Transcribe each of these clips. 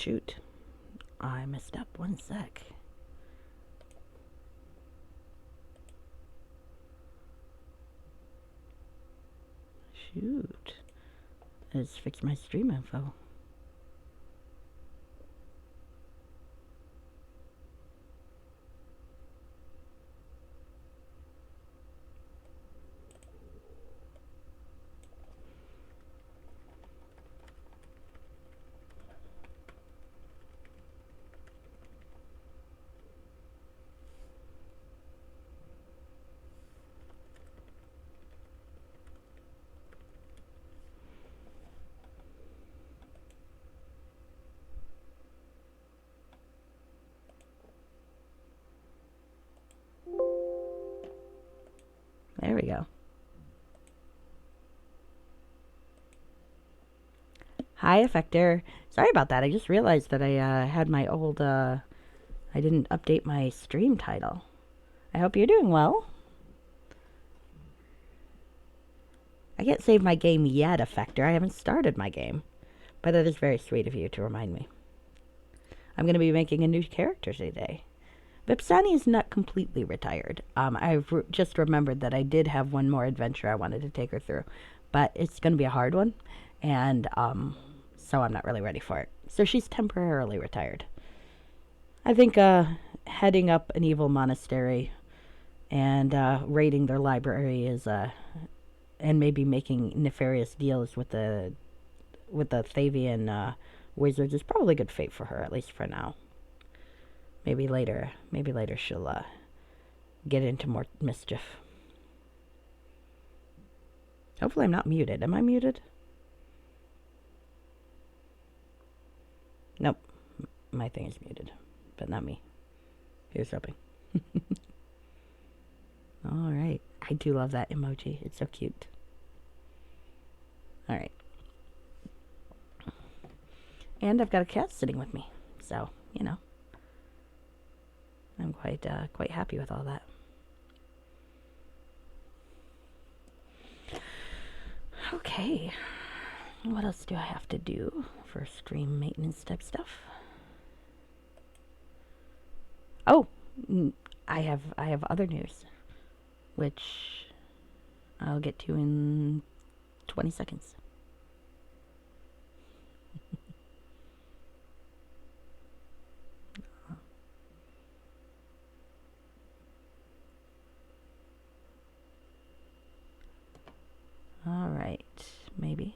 Shoot. I messed up. One sec. Shoot. Let's fix my stream info. There we go. Hi, Effector. Sorry about that. I just realized that I had my old, I didn't update my stream title. I hope you're doing well. I can't save my game yet, Effector. I haven't started my game. But that is very sweet of you to remind me. I'm going to be making a new character today. Vipsani is not completely retired. I've just remembered that I did have one more adventure I wanted to take her through. But it's going to be a hard one. And so I'm not really ready for it. So she's temporarily retired. I think heading up an evil monastery and raiding their library is and maybe making nefarious deals with the Thavian wizards is probably good fate for her, at least for now. Maybe later she'll get into more mischief. Hopefully I'm not muted. Am I muted? Nope. My thing is muted, but not me. Here's hoping. Alright. I do love that emoji. It's so cute. Alright. And I've got a cat sitting with me. So, you know. I'm quite happy with all that. Okay. What else do I have to do for stream maintenance type stuff? Oh, I have other news, which I'll get to in 20 seconds. All right, maybe.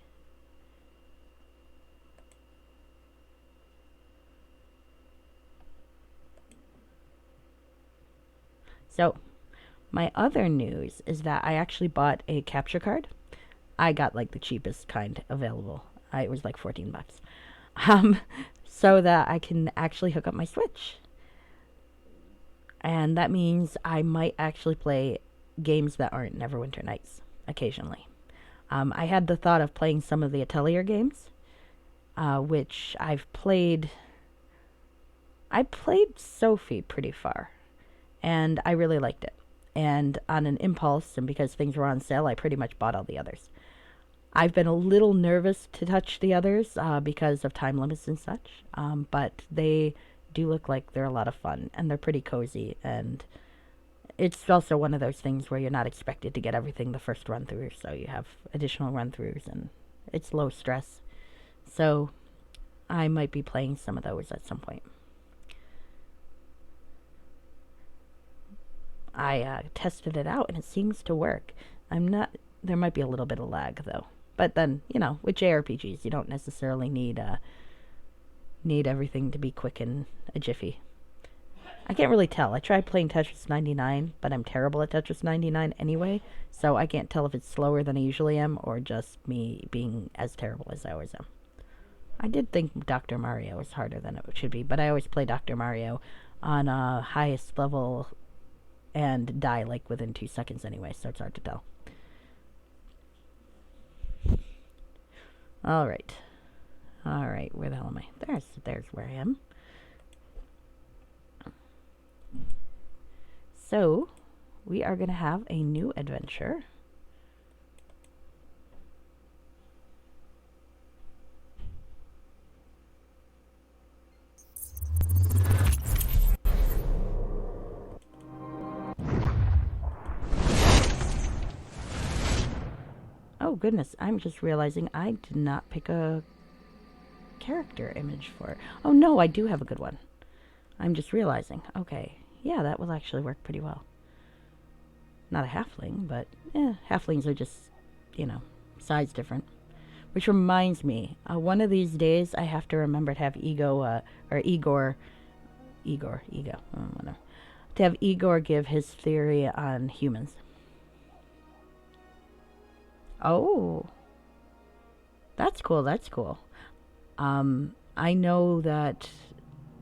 So, my other news is that I actually bought a capture card. I got like the cheapest kind available. It was like 14 bucks. So that I can actually hook up my Switch. And that means I might actually play games that aren't Neverwinter Nights occasionally. I had the thought of playing some of the Atelier games, which I've played. I played Sophie pretty far, and I really liked it. And on an impulse, and because things were on sale, I pretty much bought all the others. I've been a little nervous to touch the others because of time limits and such, but they do look like they're a lot of fun, and they're pretty cozy, and it's also one of those things where you're not expected to get everything the first run through, so you have additional run throughs, and it's low stress. So I might be playing some of those at some point. I tested it out, and it seems to work. There might be a little bit of lag, though. But then, you know, with JRPGs, you don't necessarily need everything to be quick in a jiffy. I can't really tell. I tried playing Tetris 99, but I'm terrible at Tetris 99 anyway, so I can't tell if it's slower than I usually am or just me being as terrible as I always am. I did think Dr. Mario was harder than it should be, but I always play Dr. Mario on highest level and die like within 2 seconds anyway, so it's hard to tell. Alright, where the hell am I? There's where I am. So, we are going to have a new adventure. Oh, goodness. I'm just realizing I did not pick a character image for it. Oh, no, I do have a good one. I'm just realizing. Okay. Yeah, that will actually work pretty well. Not a halfling, but halflings are just, size different. Which reminds me, one of these days I have to remember to have Igor, whatever. To have Igor give his theory on humans. Oh, that's cool. That's cool. I know that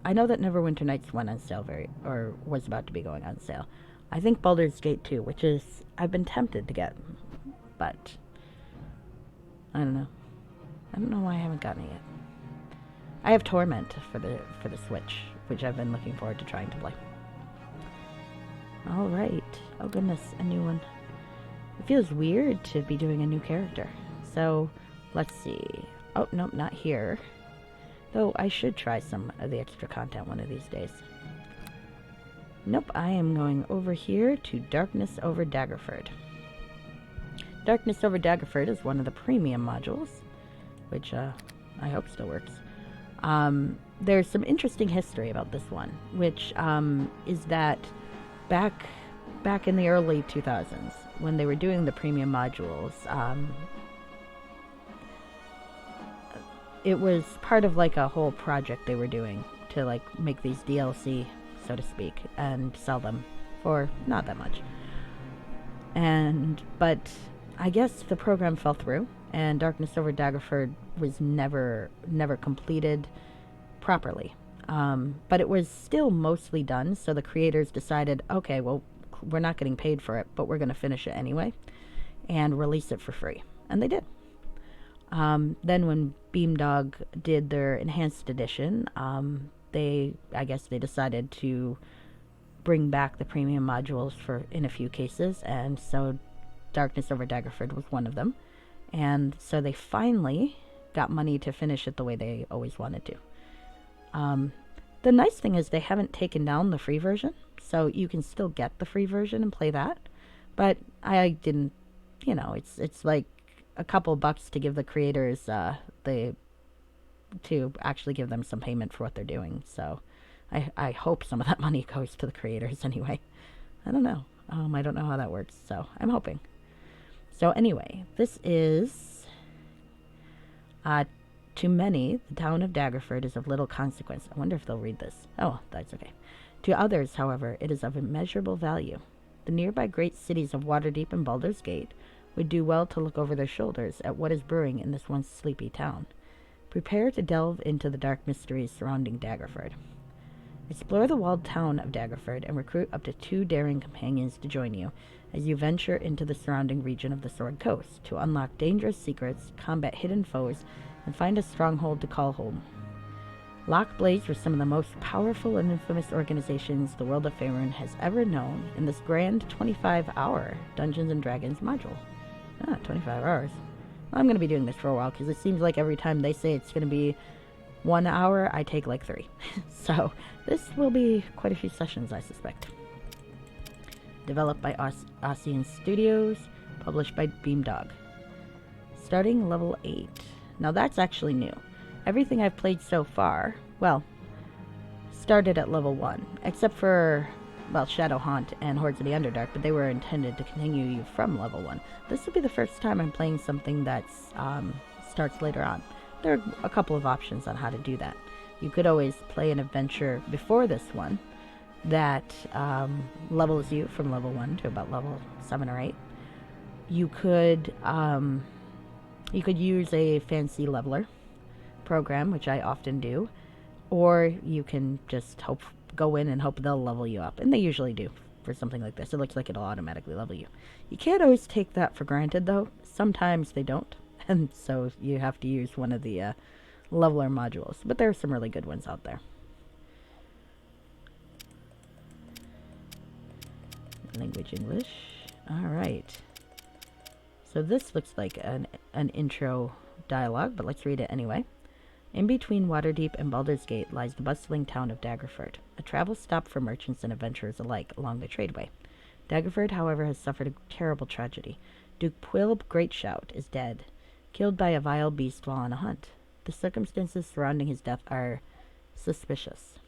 Neverwinter Nights went on sale or was about to be going on sale. I think Baldur's Gate 2, which is I've been tempted to get, but I don't know. I don't know why I haven't gotten it yet. I have Torment for the Switch, which I've been looking forward to trying to play. All right. Oh goodness, a new one. It feels weird to be doing a new character. So, let's see. Oh, nope, not here. Though I should try some of the extra content one of these days. Nope, I am going over here to Darkness over Daggerford. Darkness over Daggerford is one of the premium modules, which I hope still works. There's some interesting history about this one, which is that back in the early 2000s, when they were doing the premium modules, it was part of like a whole project they were doing to like make these DLC, so to speak, and sell them for not that much. But I guess the program fell through, and Darkness over Daggerford was never completed properly. But it was still mostly done, so the creators decided, okay, well, we're not getting paid for it, but we're going to finish it anyway and release it for free. And they did. Then when Beamdog did their enhanced edition, I guess they decided to bring back the premium modules in a few cases, and so Darkness over Daggerford was one of them. And so they finally got money to finish it the way they always wanted to. The nice thing is they haven't taken down the free version, so you can still get the free version and play that. But I didn't, it's like a couple bucks to give the creators to actually give them some payment for what they're doing. So I hope some of that money goes to the creators anyway. I don't know. I don't know how that works, so I'm hoping. So anyway, this is to many, the town of Daggerford is of little consequence. I wonder if they'll read this. Oh, that's okay. To others, however, it is of immeasurable value. The nearby great cities of Waterdeep and Baldur's Gate would do well to look over their shoulders at what is brewing in this once sleepy town. Prepare to delve into the dark mysteries surrounding Daggerford. Explore the walled town of Daggerford and recruit up to 2 daring companions to join you as you venture into the surrounding region of the Sword Coast to unlock dangerous secrets, combat hidden foes, and find a stronghold to call home. Lock blades were some of the most powerful and infamous organizations the world of Faerun has ever known in this grand 25-hour Dungeons & Dragons module. 25 hours. Well, I'm going to be doing this for a while because it seems like every time they say it's going to be 1 hour, I take like 3. So this will be quite a few sessions, I suspect. Developed by Ossian Studios, published by Beamdog. Starting level 8. Now that's actually new. Everything I've played so far, started at level 1, except for, Shadowhaunt and Hordes of the Underdark, but they were intended to continue you from level 1. This will be the first time I'm playing something that starts later on. There are a couple of options on how to do that. You could always play an adventure before this one that levels you from level 1 to about level 7 or 8. You could use a fancy leveler program, which I often do, or you can just go in and hope they'll level you up, and they usually do for something like this. It looks like it'll automatically level you. You can't always take that for granted, though. Sometimes they don't, and so you have to use one of the leveler modules, but there are some really good ones out there. Language English. All right. So this looks like an intro dialogue, but let's read it anyway. In between Waterdeep and Baldur's Gate lies the bustling town of Daggerford, a travel stop for merchants and adventurers alike along the tradeway. Daggerford, however, has suffered a terrible tragedy. Duke Pwyll Greatshout is dead, killed by a vile beast while on a hunt. The circumstances surrounding his death are suspicious.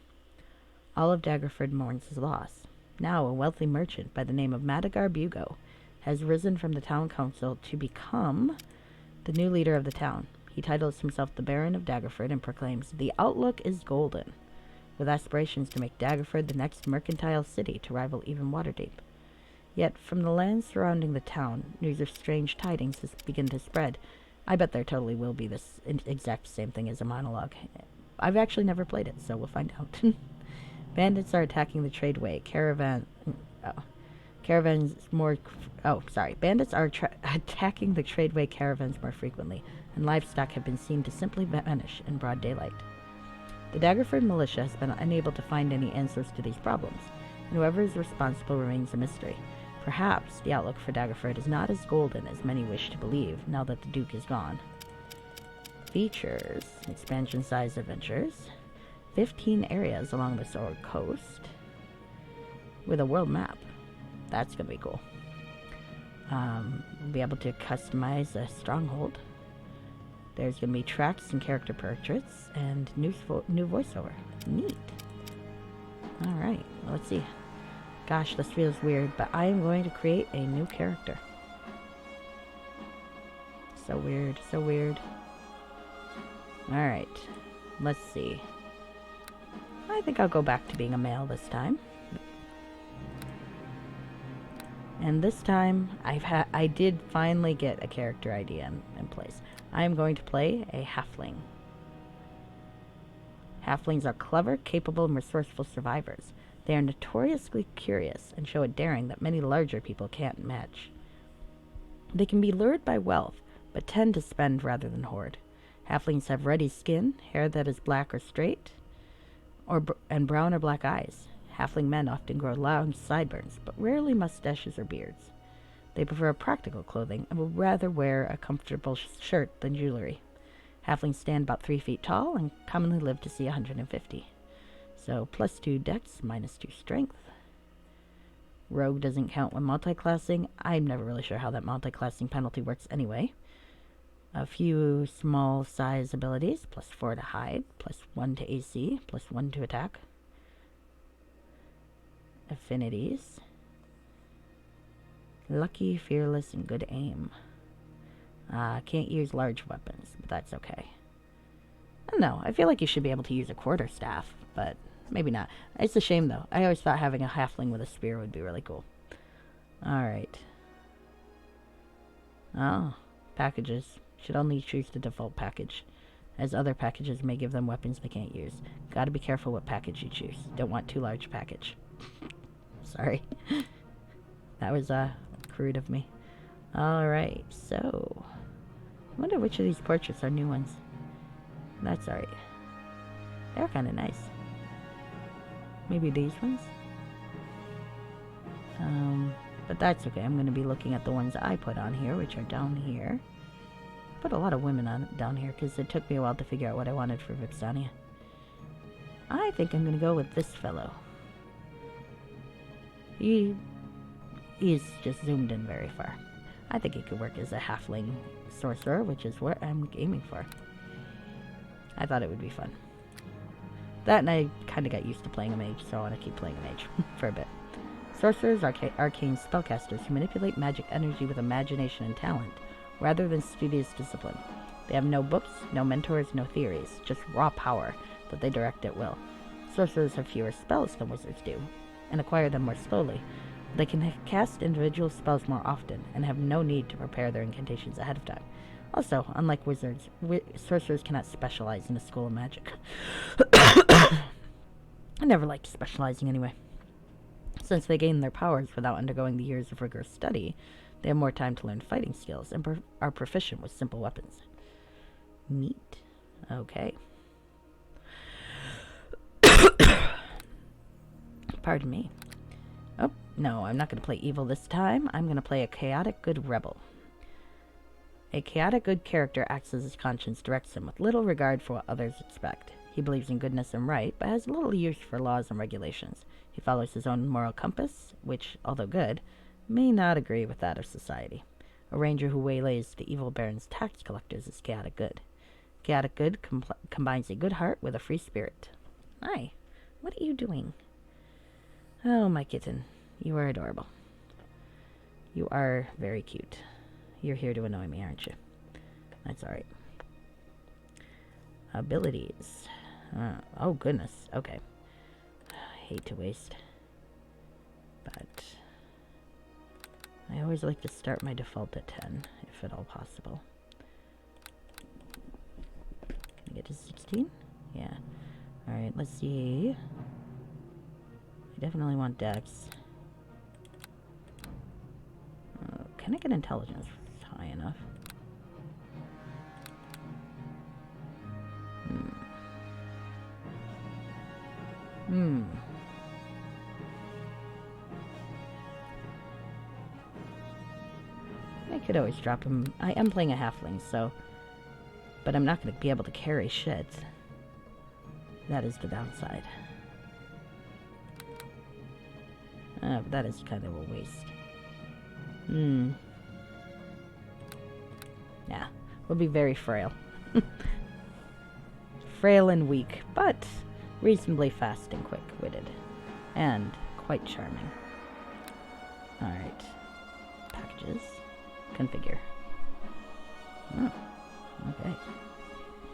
All of Daggerford mourns his loss. Now a wealthy merchant by the name of Madagar Bugo has risen from the town council to become the new leader of the town. He titles himself the Baron of Daggerford and proclaims, "The outlook is golden," with aspirations to make Daggerford the next mercantile city to rival even Waterdeep. Yet, from the lands surrounding the town, news of strange tidings has begun to spread. I bet there totally will be this exact same thing as a monologue. I've actually never played it, so we'll find out. Bandits are attacking the tradeway. Bandits are attacking the tradeway caravans more frequently, and livestock have been seen to simply vanish in broad daylight. The Daggerford militia has been unable to find any answers to these problems, and whoever is responsible remains a mystery. Perhaps the outlook for Daggerford is not as golden as many wish to believe, now that the Duke is gone. Features, expansion size adventures, 15 areas along the Sword Coast, with a world map. That's going to be cool. We'll be able to customize a stronghold. There's going to be tracks and character portraits, and new voiceover. Neat. Alright, well, let's see. Gosh, this feels weird, but I am going to create a new character. So weird, so weird. Alright, let's see. I think I'll go back to being a male this time. And this time, I did finally get a character idea in place. I am going to play a halfling. Halflings are clever, capable, and resourceful survivors. They are notoriously curious and show a daring that many larger people can't match. They can be lured by wealth, but tend to spend rather than hoard. Halflings have ruddy skin, hair that is black or straight, and brown or black eyes. Halfling men often grow long sideburns, but rarely mustaches or beards. They prefer practical clothing and would rather wear a comfortable shirt than jewelry. Halflings stand about 3 feet tall and commonly live to see 150. So +2 dex, -2 strength. Rogue doesn't count when multiclassing. I'm never really sure how that multiclassing penalty works anyway. A few small size abilities, +4 to hide, +1 to AC, +1 to attack. Affinities. Lucky, fearless, and good aim. Can't use large weapons, but that's okay. I don't know. I feel like you should be able to use a quarterstaff, but maybe not. It's a shame, though. I always thought having a halfling with a spear would be really cool. Alright. Oh, packages. Should only choose the default package, as other packages may give them weapons they can't use. Gotta be careful what package you choose. Don't want too large package. Sorry. That was, crude of me. Alright, so... I wonder which of these portraits are new ones. That's alright. They're kind of nice. Maybe these ones? But that's okay. I'm going to be looking at the ones I put on here, which are down here. Put a lot of women on down here, because it took me a while to figure out what I wanted for Vipsania. I think I'm going to go with this fellow. He's just zoomed in very far. I think he could work as a halfling sorcerer, which is what I'm aiming for. I thought it would be fun. That, and I kind of got used to playing a mage, so I want to keep playing a mage for a bit. Sorcerers are arcane spellcasters who manipulate magic energy with imagination and talent, rather than studious discipline. They have no books, no mentors, no theories, just raw power that they direct at will. Sorcerers have fewer spells than wizards do, and acquire them more slowly. They can cast individual spells more often, and have no need to prepare their incantations ahead of time. Also, unlike wizards, sorcerers cannot specialize in a school of magic. I never liked specializing anyway. Since they gain their powers without undergoing the years of rigorous study, they have more time to learn fighting skills, and are proficient with simple weapons. Neat. Okay. Pardon me. Oh, no, I'm not going to play evil this time. I'm going to play a chaotic good rebel. A chaotic good character acts as his conscience directs him, with little regard for what others expect. He believes in goodness and right, but has little use for laws and regulations. He follows his own moral compass, which, although good, may not agree with that of society. A ranger who waylays the evil baron's tax collectors is chaotic good. Chaotic good combines a good heart with a free spirit. Hi, what are you doing? Oh, my kitten, you are adorable. You are very cute. You're here to annoy me, aren't you? That's alright. Abilities. Oh, goodness. Okay. I hate to waste. But I always like to start my default at 10, if at all possible. Can I get to 16? Yeah. Alright, let's see. I definitely want Dex. Can I get intelligence high enough? I could always drop him. I am playing a halfling, so... But I'm not going to be able to carry shit. That is the downside. But that is kind of a waste. Yeah, we'll be very frail. Frail and weak, but reasonably fast and quick-witted. And quite charming. Alright. Packages. Configure. Oh, okay.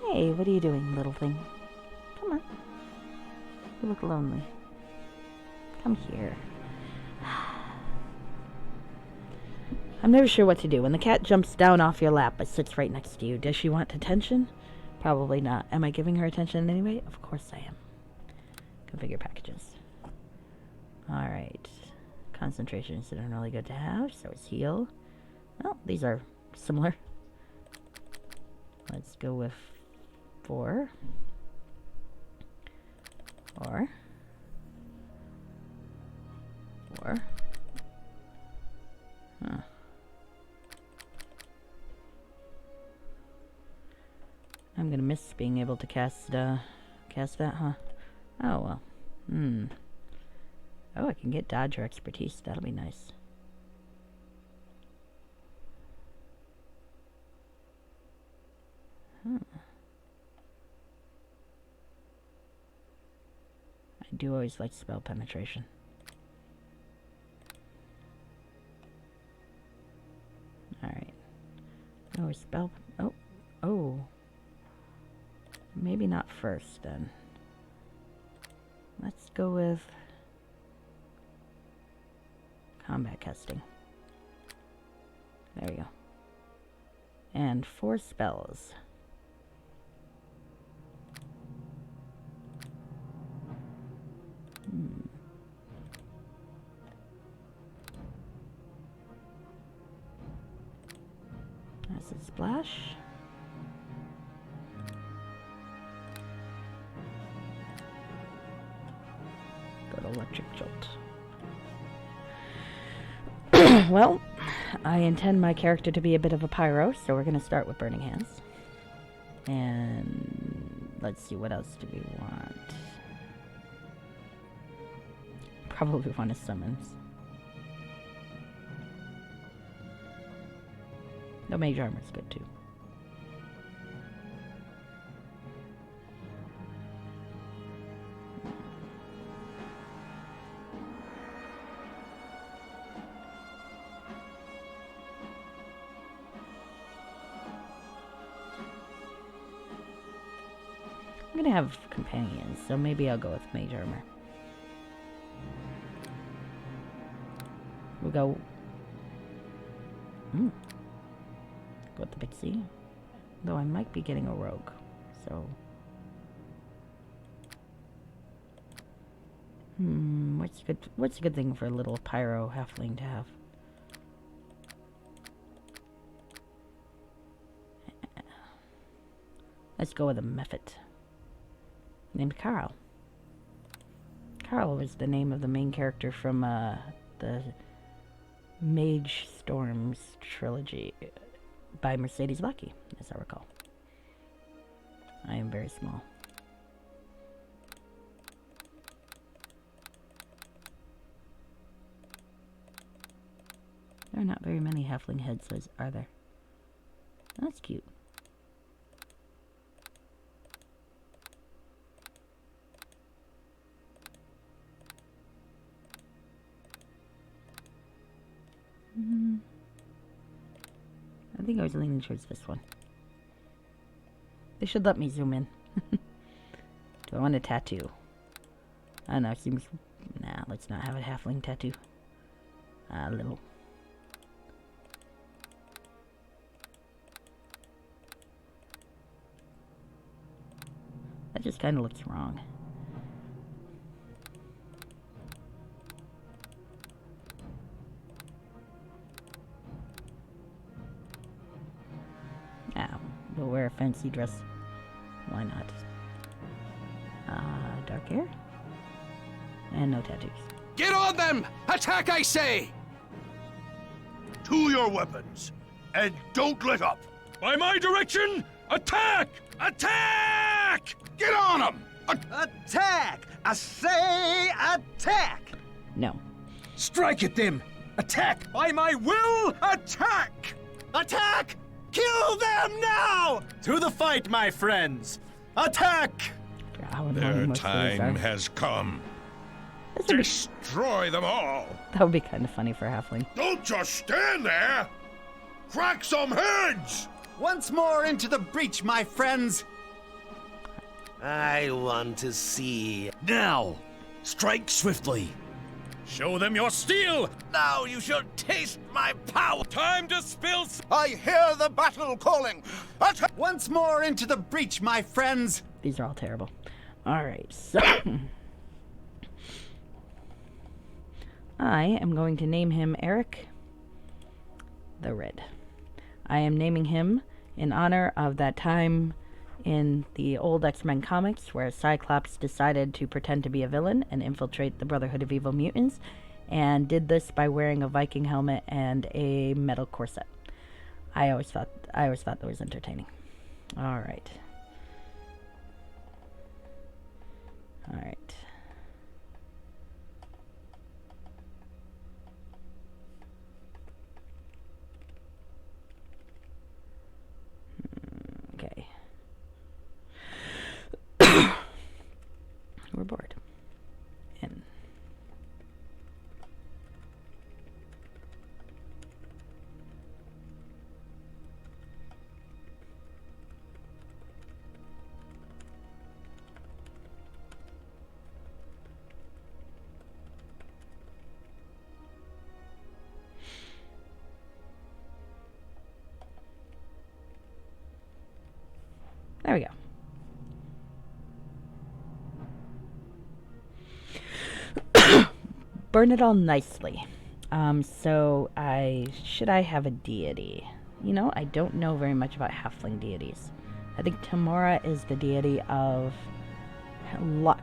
Hey, what are you doing, little thing? Come on. You look lonely. Come here. I'm never sure what to do. When the cat jumps down off your lap but sits right next to you, does she want attention? Probably not. Am I giving her attention anyway? Of course I am. Configure packages. Alright. Concentration is really good to have, so is heal. Well, these are similar. Let's go with 4. Or 4. Huh. I'm gonna miss being able to cast that, huh? Oh, well. Oh, I can get dodge or expertise. That'll be nice. I do always like spell penetration. Alright. Oh, spell... Oh. Maybe not first, then. Let's go with... combat casting. There we go. And 4 spells. Acid splash. Go to electric jolt. Well, I intend my character to be a bit of a pyro, so we're going to start with Burning Hands. And let's see, what else do we want? Probably want to summons. The mage armor is good too. I'm gonna have companions, so maybe I'll go with mage armor. We'll go... Go with the pixie. Though I might be getting a rogue, so... What's a good thing for a little pyro halfling to have? Let's go with a mephit. Named Carl. Carl was the name of the main character from the Mage Storms trilogy by Mercedes Lackey, as I recall. I am very small. There are not very many halfling heads, are there? That's cute. I think I was leaning towards this one. They should let me zoom in. Do I want a tattoo? I don't know, seems... Nah, let's not have a halfling tattoo. A little. That just kind of looks wrong. We'll wear a fancy dress. Why not? Dark hair? And no tattoos. Get on them! Attack, I say! To your weapons, and don't let up! By my direction, attack! Attack! Get on them! Attack! I say attack! No. Strike at them! Attack! By my will, attack! Attack! Kill them now! To the fight, my friends! Attack! Their time has come. Destroy them all! That would be kind of funny for halfling. Don't just stand there! Crack some heads! Once more into the breach, my friends! I want to see. Now! Strike swiftly! Show them your steel! Now you shall taste my power! Time to spill... I hear the battle calling! Once more into the breach, my friends! These are all terrible. Alright, so... I am going to name him Eric the Red. I am naming him in honor of that time in the old X-Men comics where Cyclops decided to pretend to be a villain and infiltrate the Brotherhood of Evil Mutants, and did this by wearing a Viking helmet and a metal corset. I always thought that was entertaining. All right. Okay. We're bored. In. There we go. Burn it all nicely. So should I have a deity? You know, I don't know very much about halfling deities. I think Tamora is the deity of luck.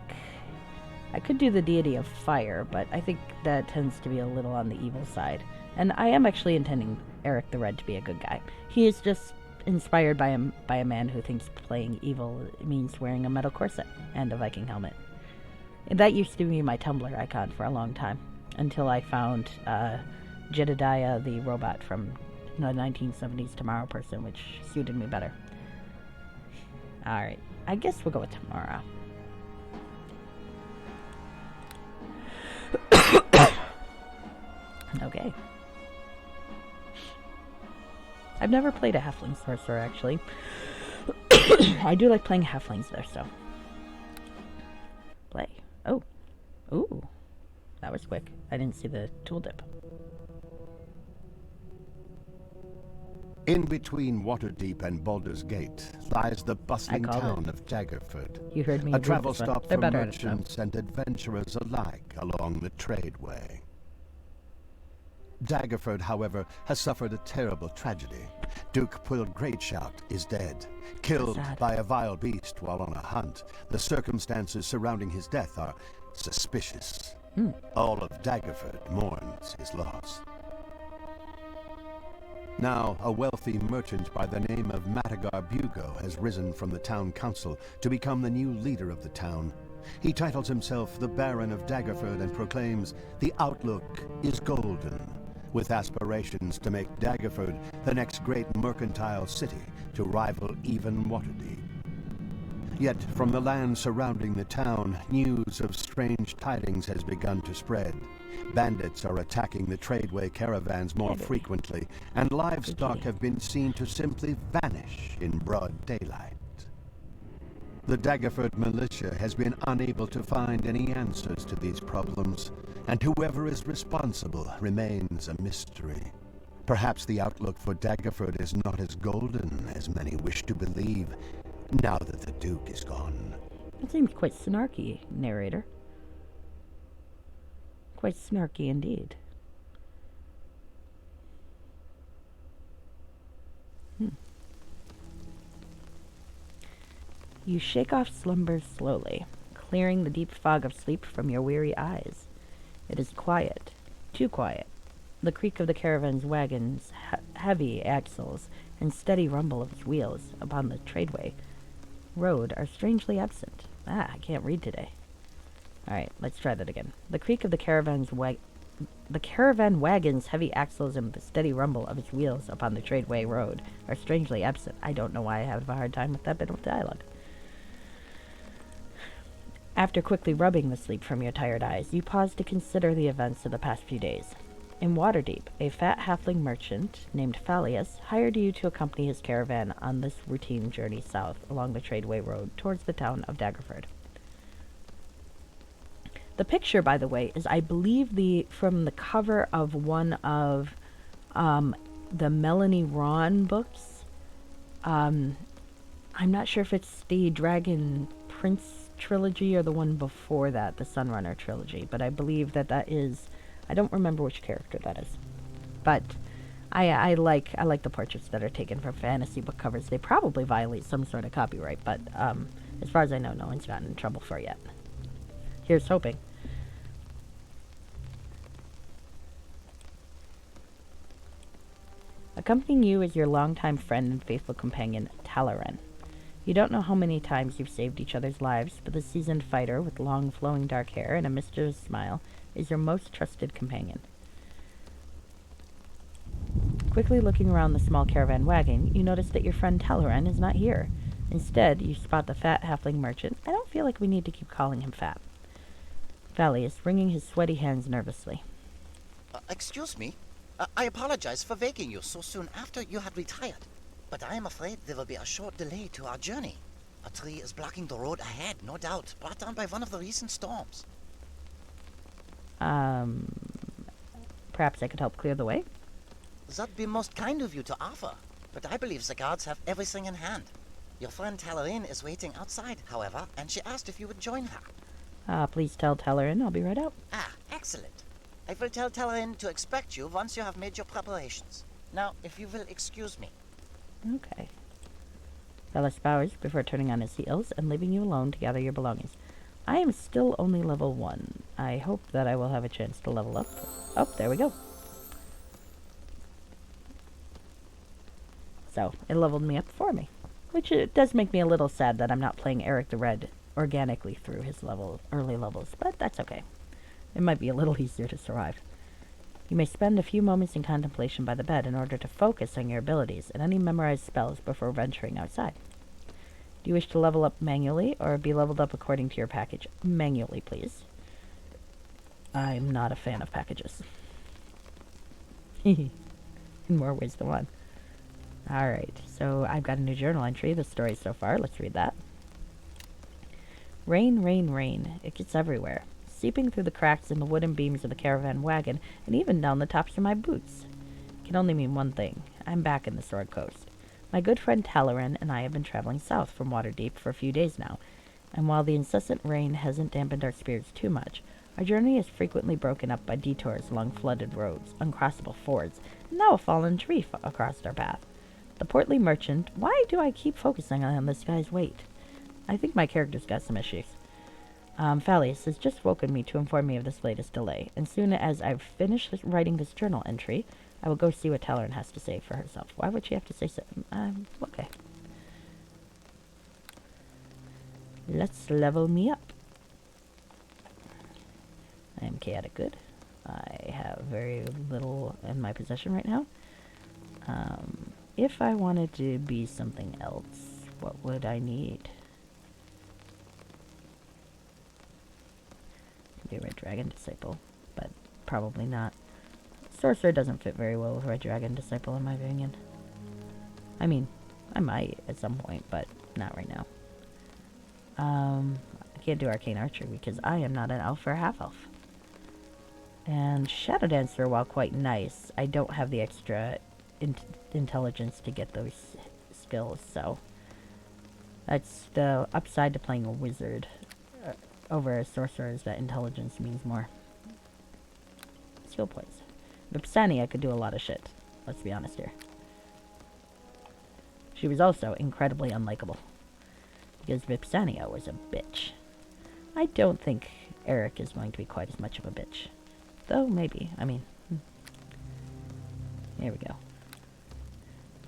I could do the deity of fire, but I think that tends to be a little on the evil side. And I am actually intending Eric the Red to be a good guy. He is just inspired by a man who thinks playing evil means wearing a metal corset and a Viking helmet. And that used to be my Tumblr icon for a long time, until I found Jedediah the robot from the 1970s Tomorrow person, which suited me better. Alright, I guess we'll go with Tomorrow. Okay. I've never played a halfling sorcerer, actually. I do like playing halflings, though, so... Play. Oh. Ooh. That was quick. I didn't see the tool dip. In between Waterdeep and Baldur's Gate lies the bustling town of Daggerford. You heard me. A travel stop for better merchants and adventurers alike along the tradeway. Daggerford, however, has suffered a terrible tragedy. Duke Pwyll Greatshout is dead, killed by a vile beast while on a hunt. The circumstances surrounding his death are suspicious. All of Daggerford mourns his loss. Now, a wealthy merchant by the name of Matagar Bugo has risen from the town council to become the new leader of the town. He titles himself the Baron of Daggerford and proclaims, "The outlook is golden. with aspirations to make Daggerford the next great mercantile city to rival even Waterdeep. Yet from the land surrounding the town, news of strange tidings has begun to spread. Bandits are attacking the tradeway caravans more frequently, and livestock have been seen to simply vanish in broad daylight. The Daggerford militia has been unable to find any answers to these problems, and whoever is responsible remains a mystery. Perhaps the outlook for Daggerford is not as golden as many wish to believe, now that the Duke is gone. It seems quite snarky, narrator. Quite snarky indeed. You shake off slumber slowly, clearing the deep fog of sleep from your weary eyes. It is quiet, too quiet. The creak of the caravan's wagon's heavy axles and steady rumble of its wheels upon the tradeway road are strangely absent. I can't read today. Alright, let's try that again. The creak of the caravan wagon's heavy axles and the steady rumble of its wheels upon the tradeway road are strangely absent. I don't know why I have a hard time with that bit of dialogue. After quickly rubbing the sleep from your tired eyes, you pause to consider the events of the past few days. In Waterdeep, a fat halfling merchant named Fallius hired you to accompany his caravan on this routine journey south along the tradeway road towards the town of Daggerford. The picture, by the way, is, I believe, from the cover of one of the Melanie Ron books. I'm not sure if it's the Dragon Prince trilogy or the one before that, the Sunrunner trilogy, but I believe that is, I don't remember which character that is. But I like the portraits that are taken from fantasy book covers. They probably violate some sort of copyright, but as far as I know, no one's gotten in trouble for it yet. Here's hoping. Accompanying you is your longtime friend and faithful companion, Talaran. You don't know how many times you've saved each other's lives, but the seasoned fighter with long flowing dark hair and a mischievous smile is your most trusted companion. Quickly looking around the small caravan wagon, you notice that your friend Talaran is not here. Instead, you spot the fat halfling merchant. I don't feel like we need to keep calling him fat. Fallius, wringing his sweaty hands nervously. Excuse me? I apologize for waking you so soon after you had retired, but I am afraid there will be a short delay to our journey. A tree is blocking the road ahead, no doubt, brought down by one of the recent storms. Perhaps I could help clear the way? That'd be most kind of you to offer, but I believe the guards have everything in hand. Your friend Talarin is waiting outside, however, and she asked if you would join her. Please tell Talarin I'll be right out. Excellent. I will tell Talarin to expect you once you have made your preparations. Now, if you will excuse me. Okay. Fallius bows before turning on his heels and leaving you alone to gather your belongings. I am still only level 1. I hope that I will have a chance to level up. Oh, there we go. So, it leveled me up for me. Which it does make me a little sad that I'm not playing Eric the Red organically through his early levels, but that's okay. It might be a little easier to survive. You may spend a few moments in contemplation by the bed in order to focus on your abilities and any memorized spells before venturing outside. Do you wish to level up manually or be leveled up according to your package? Manually, please. I'm not a fan of packages. In more ways than one. Alright, so I've got a new journal entry, the story so far. Let's read that. Rain, rain, rain. It gets everywhere, seeping through the cracks in the wooden beams of the caravan wagon and even down the tops of my boots. It can only mean one thing. I'm back in the Sword Coast. My good friend Talaran and I have been traveling south from Waterdeep for a few days now, and while the incessant rain hasn't dampened our spirits too much, our journey is frequently broken up by detours along flooded roads, uncrossable fords, and now a fallen tree across our path. The portly merchant... Why do I keep focusing on this guy's weight? I think my character's got some issues. Fallius has just woken me to inform me of this latest delay, and soon as I've finished writing this journal entry, I will go see what Talaran has to say for herself. Why would she have to say so? Okay. Let's level me up. I am chaotic good. I have very little in my possession right now. If I wanted to be something else, what would I need? Be a Red Dragon Disciple, but probably not. Sorcerer doesn't fit very well with Red Dragon Disciple, in my opinion. I mean, I might at some point, but not right now. I can't do Arcane Archery because I am not an elf or a half-elf. And Shadow Dancer, while quite nice, I don't have the extra intelligence to get those skills, so that's the upside to playing a wizard over a sorcerer, is that intelligence means more. Skill points. Vipsania could do a lot of shit, let's be honest here. She was also incredibly unlikable, because Vipsania was a bitch. I don't think Eric is going to be quite as much of a bitch. Though, maybe. I mean, There we go.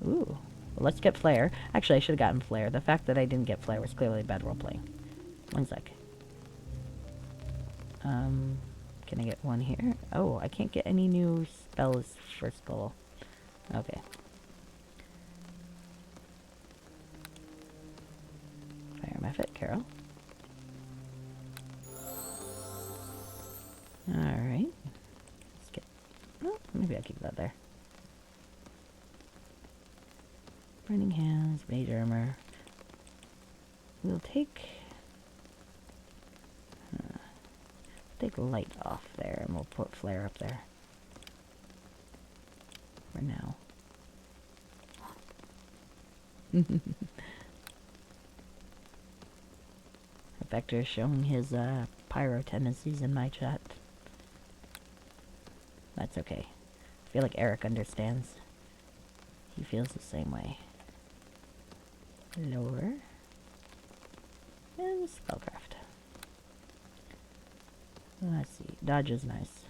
Ooh. Well, let's get Flare. Actually, I should have gotten Flare. The fact that I didn't get Flare was clearly bad roleplaying. One sec. Can I get one here? Oh, I can't get any new spells for Skull. Okay. Fire Mephit, Carol. Alright. Let's get... Oh, maybe I'll keep that there. Burning Hands, Mage Armor. We'll take... take Light off there, and we'll put Flare up there. For now. Vector showing his pyro tendencies in my chat. That's okay. I feel like Eric understands. He feels the same way. Lower. And Spellcraft. Let's see. Dodge is nice.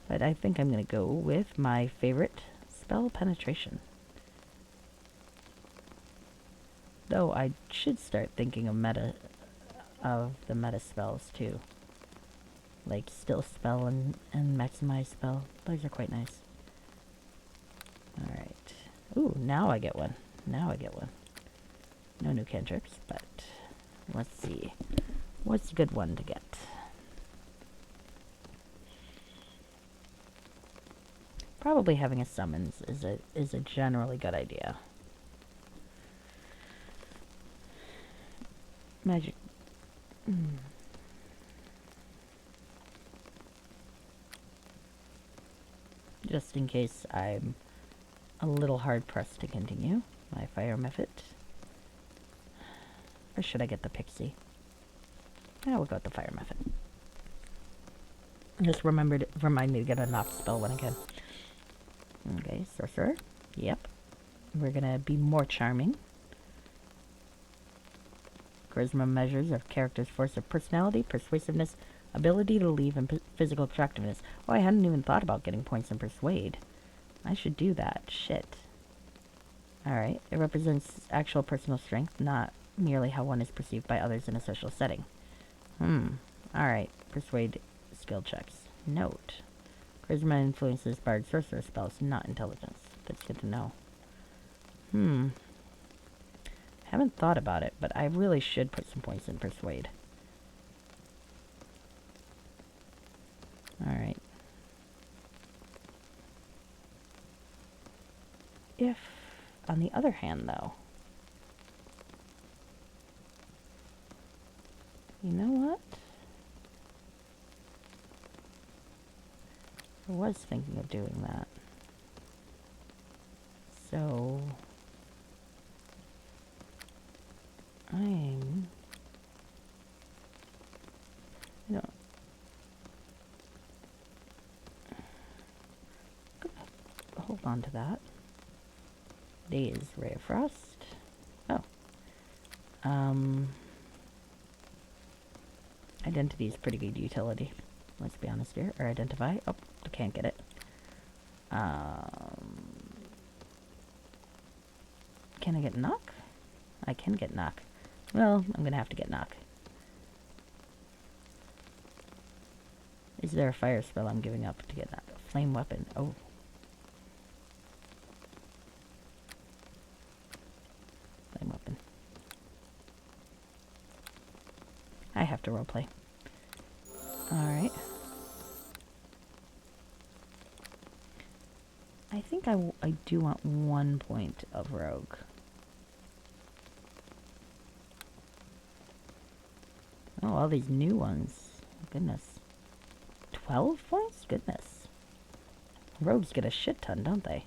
But I think I'm going to go with my favorite spell, Penetration. Though I should start thinking of the meta spells too. Like Still Spell and Maximize Spell. Those are quite nice. Alright. Ooh, now I get one. Now I get one. No new cantrips, but let's see. What's a good one to get? Probably having a summons is a generally good idea. Magic. Just in case I'm a little hard pressed to continue, my Fire Mephit. Or should I get the Pixie? Yeah, we'll go with the Fire Mephit. Just remind me to get a knock spell when I can. Okay, Sorcerer. Yep. We're gonna be more charming. Charisma measures a character's force of personality, persuasiveness, ability to leave, and physical attractiveness. Oh, I hadn't even thought about getting points in Persuade. I should do that. Shit. Alright. It represents actual personal strength, not merely how one is perceived by others in a social setting. Alright. Persuade skill checks. Note. Charisma influences barred sorcerer spells, not intelligence. That's good to know. Haven't thought about it, but I really should put some points in Persuade. Alright. If, on the other hand, though, you know what? I was thinking of doing that. So, I'm... You know... Hold on to that. Daze, Ray of Frost. Oh. Identity is pretty good utility. Let's be honest here. Or Identify. Oh, I can't get it. Can I get Knock? I can get Knock. Well, I'm gonna have to get Knock. Is there a fire spell I'm giving up to get that flame weapon? Oh. Flame weapon. I have to roleplay. Alright. I think I do want 1 point of rogue. Oh, all these new ones. Goodness. 12 points? Goodness. Rogues get a shit ton, don't they?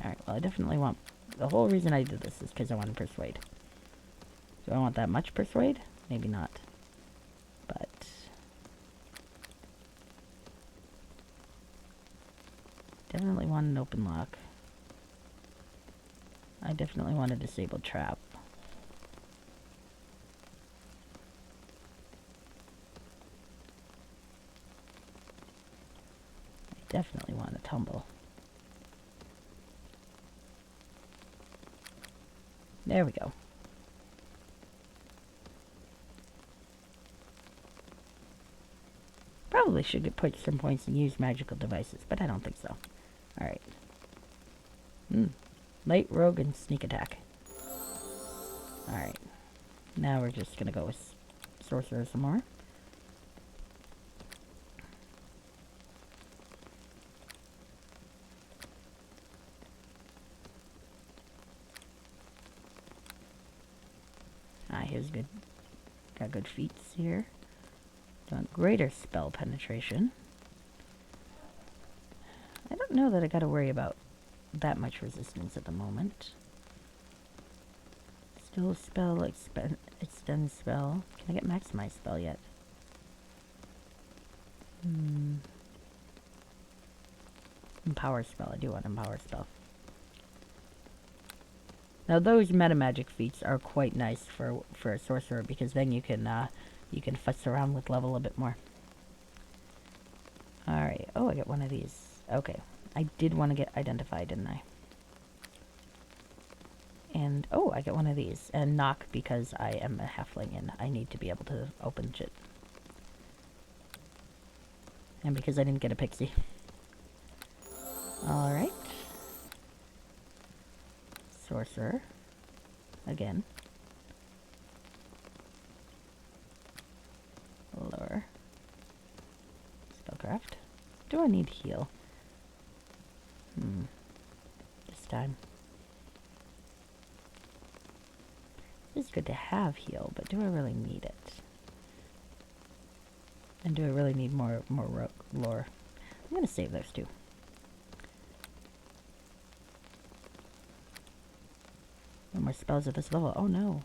Alright, well I definitely want... The whole reason I did this is because I want to persuade. Do I want that much persuade? Maybe not. But... Definitely want an open lock. I definitely want a disabled trap. I definitely want a tumble. There we go. Probably should put some points and use magical devices, but I don't think so. Alright. Light, rogue, and sneak attack. Alright. Now we're just gonna go with sorcerer some more. Here's good. Got good feats here. Doing greater spell penetration. I don't know that I gotta worry about that much resistance at the moment. Still spell, extend spell. Can I get maximize spell yet? Empower spell. I do want empower spell. Now those meta magic feats are quite nice for a sorcerer, because then you can futz around with level a bit more. Alright. Oh, I got one of these. Okay. I did want to get identified, didn't I? And, oh, I get one of these. And knock, because I am a halfling and I need to be able to open shit. And because I didn't get a pixie. Alright. Sorcerer. Again. Lure. Spellcraft. Do I need heal? This time. It's good to have heal, but do I really need it? And do I really need more lore? I'm gonna save those two. No more spells at this level. Oh no.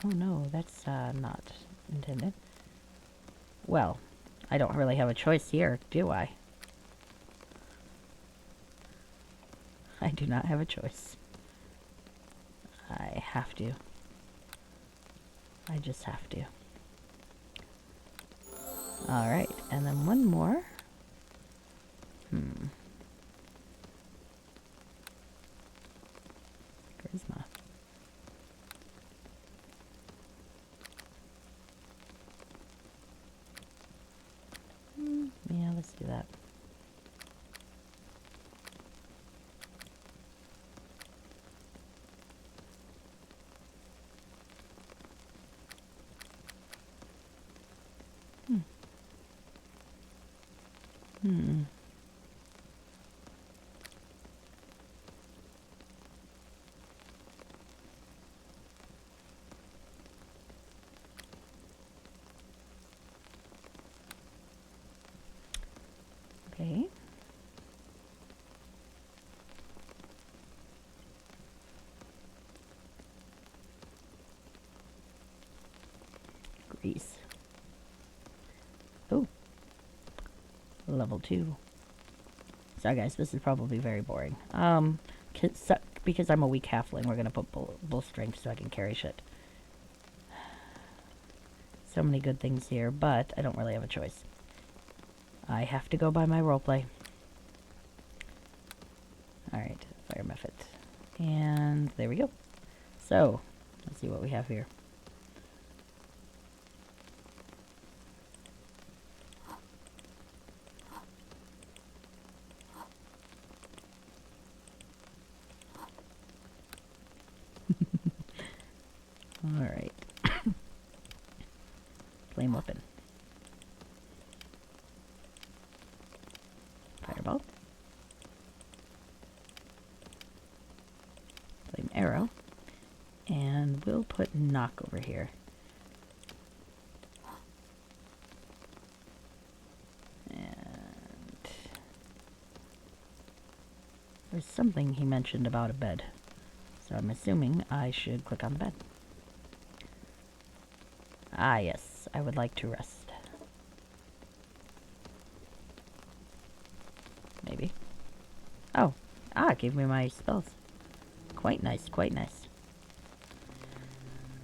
Oh no, that's not intended. Well, I don't really have a choice here, do I? I do not have a choice. I have to. I just have to. Alright, and then one more. Charisma. Yeah, let's do that. Okay. Grease. Oh. Level 2. Sorry guys, this is probably very boring. Because I'm a weak halfling, we're gonna put bull strength so I can carry shit. So many good things here, but I don't really have a choice. I have to go by my roleplay. Alright, fire method. And there we go. So, let's see what we have here. Alright. Flame weapon. Fireball. Flame arrow. And we'll put knock over here. And there's something he mentioned about a bed. So I'm assuming I should click on the bed. Ah, yes. I would like to rest. Maybe. Oh. Ah, it gave me my spells. Quite nice, quite nice.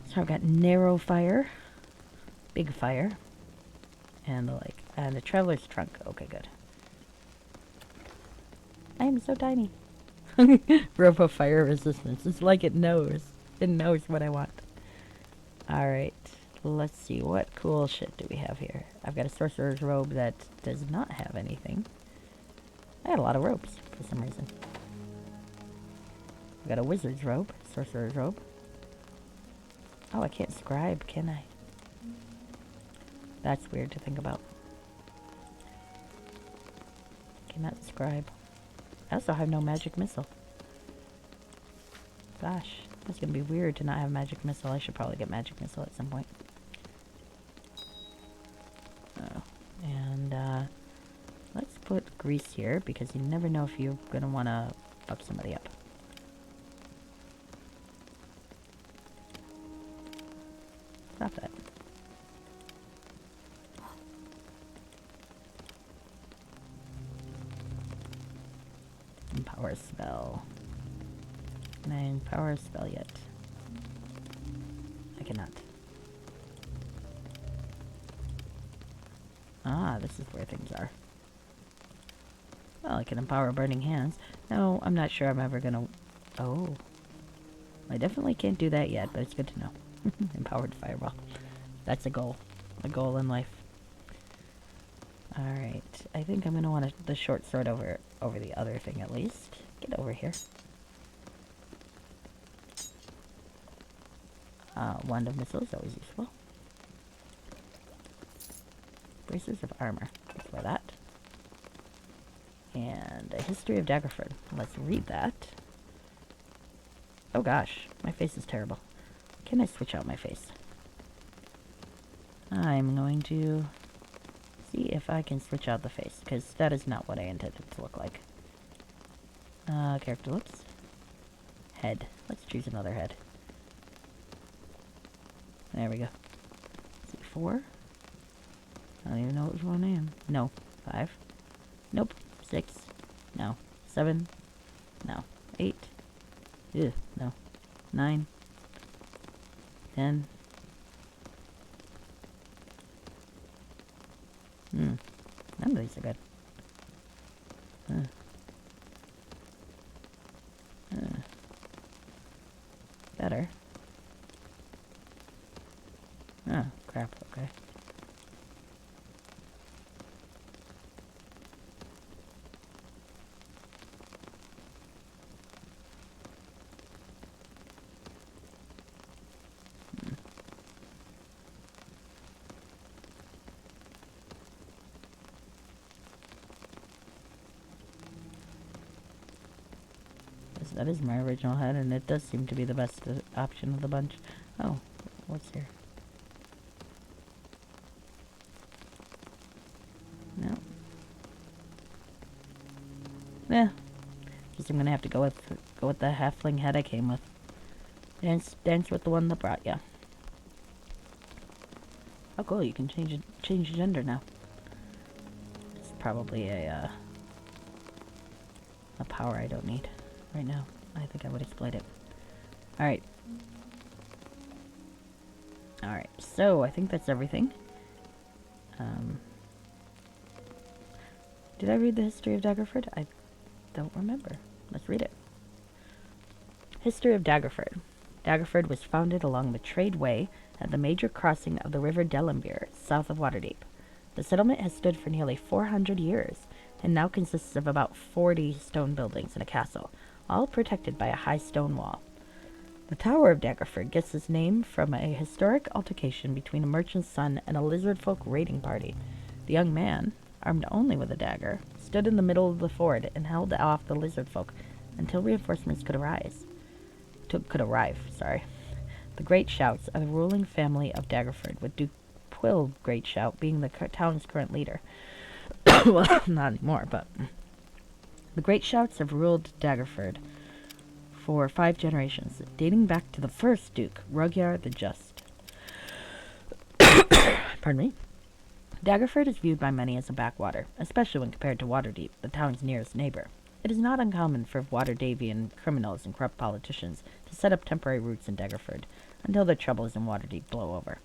So I've got narrow fire, big fire, and the like, and a traveler's trunk. Okay, good. I am so tiny. Rope of fire resistance. It's like it knows. It knows what I want. Alright, let's see. What cool shit do we have here? I've got a sorcerer's robe that does not have anything. I got a lot of robes for some reason. I've got a wizard's robe, sorcerer's robe. Oh, I can't scribe, can I? That's weird to think about. Cannot scribe. I also have no magic missile. Gosh, that's gonna be weird to not have magic missile. I should probably get magic missile at some point. Oh, and let's put grease here because you never know if you're gonna wanna fuck somebody up. Stop that. Empower spell. Can I empower a spell yet? I cannot. Ah, this is where things are. Well, I can empower burning hands. No, I'm not sure I'm ever gonna... Oh. I definitely can't do that yet, but it's good to know. Empowered fireball. That's a goal. A goal in life. Alright. I think I'm gonna want the short sword over the other thing at least. Get over here. Wand of missiles, always useful. Braces of armor. Let's wear that. And a history of Daggerford. Let's read that. Oh gosh, my face is terrible. Can I switch out my face? I'm going to see if I can switch out the face, because that is not what I intended it to look like. Character looks. Head. Let's choose another head. There we go. See, 4. I don't even know which one I am. No. 5. Nope. 6. No. 7. No. 8. Ew. No. 9. 10. None of these are good. Better. Oh, crap, okay. That is my original head, and it does seem to be the best option of the bunch. Oh, what's here? No. Yeah. Guess I'm gonna have to go with the halfling head I came with. Dance with the one that brought you. Oh, cool! You can change gender now. It's probably a power I don't need right now. I think I would exploit it. Alright. Alright, so I think that's everything. Did I read the history of Daggerford? I don't remember. Let's read it. History of Daggerford. Daggerford was founded along the Trade Way at the major crossing of the River Delamere, south of Waterdeep. The settlement has stood for nearly 400 years, and now consists of about 40 stone buildings and a castle, all protected by a high stone wall. The Tower of Daggerford gets its name from a historic altercation between a merchant's son and a lizardfolk raiding party. The young man, armed only with a dagger, stood in the middle of the ford and held off the lizardfolk until reinforcements could arrive. The Great Shouts are the ruling family of Daggerford, with Duke Quill Great Shout being the town's current leader. Well, not anymore, but the Great Shouts have ruled Daggerford for 5 generations, dating back to the first Duke, Rugyar the Just. Pardon me. Daggerford is viewed by many as a backwater, especially when compared to Waterdeep, the town's nearest neighbor. It is not uncommon for Waterdavian criminals and corrupt politicians to set up temporary roots in Daggerford until their troubles in Waterdeep blow over.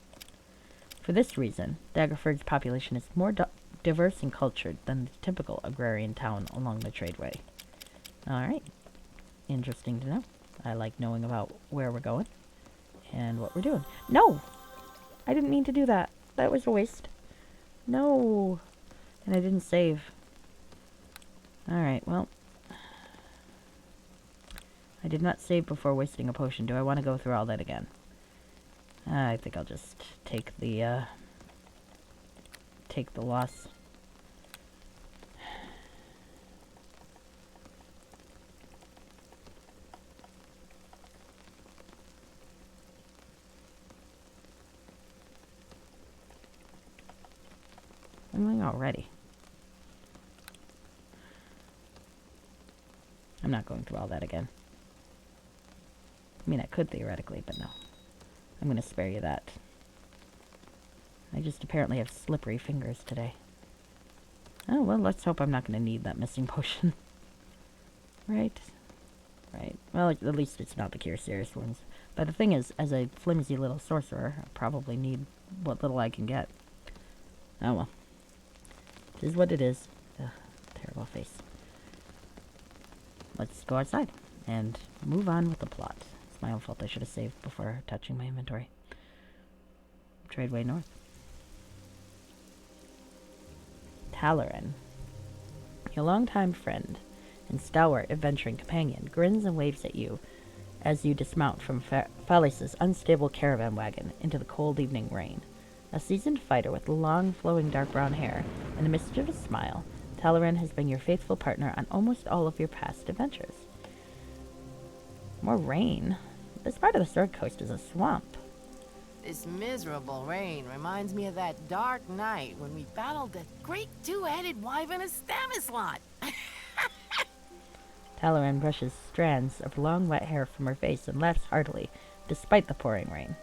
For this reason, Daggerford's population is more diverse and cultured than the typical agrarian town along the Tradeway. Alright. Interesting to know. I like knowing about where we're going and what we're doing. No! I didn't mean to do that. That was a waste. No! And I didn't save. Alright, well. I did not save before wasting a potion. Do I want to go through all that again? I think I'll just take the loss. I'm going already. I'm not going through all that again. I mean, I could theoretically, but no. I'm going to spare you that. I just apparently have slippery fingers today. Oh, well, let's hope I'm not going to need that missing potion. Right? Right. Well, at least it's not the cure serious ones. But the thing is, as a flimsy little sorcerer, I probably need what little I can get. Oh, well. It is what it is. Ugh, terrible face. Let's go outside and move on with the plot. It's my own fault. I should have saved before touching my inventory. Tradeway North. Talaran, your longtime friend and stalwart adventuring companion, grins and waves at you as you dismount from Phallus' unstable caravan wagon into the cold evening rain. A seasoned fighter with long, flowing dark brown hair and a mischievous smile, Talaran has been your faithful partner on almost all of your past adventures. More rain? This part of the Sword Coast is a swamp. This miserable rain reminds me of that dark night when we battled the great two-headed wyvern of Stanislot. Talaran brushes strands of long, wet hair from her face and laughs heartily, despite the pouring rain.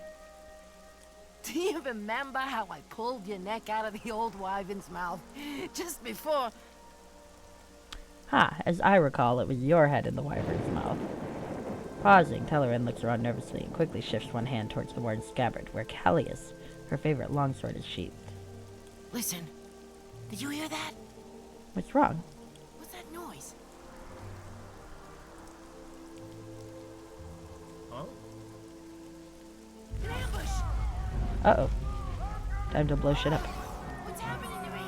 Do you remember how I pulled your neck out of the old wyvern's mouth just before... As I recall, it was your head in the wyvern's mouth. Pausing, Talaran looks around nervously and quickly shifts one hand towards the worn scabbard, where Callius, her favorite longsword, is sheathed. Listen, did you hear that? What's wrong? What's that noise? Huh? An ambush! Uh-oh. Time to blow shit up. What's happening to me?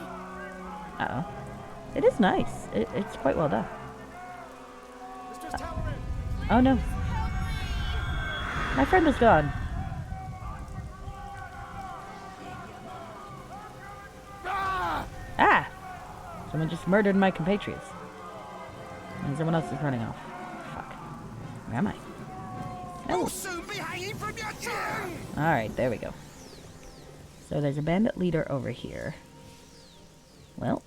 Uh-oh. It is nice. It's quite well done. Oh no. My friend is gone. Ah! Someone just murdered my compatriots. And someone else is running off. Fuck. Where am I? Oh. Soon be hanging from your tree! Alright, there we go. So there's a bandit leader over here. Well,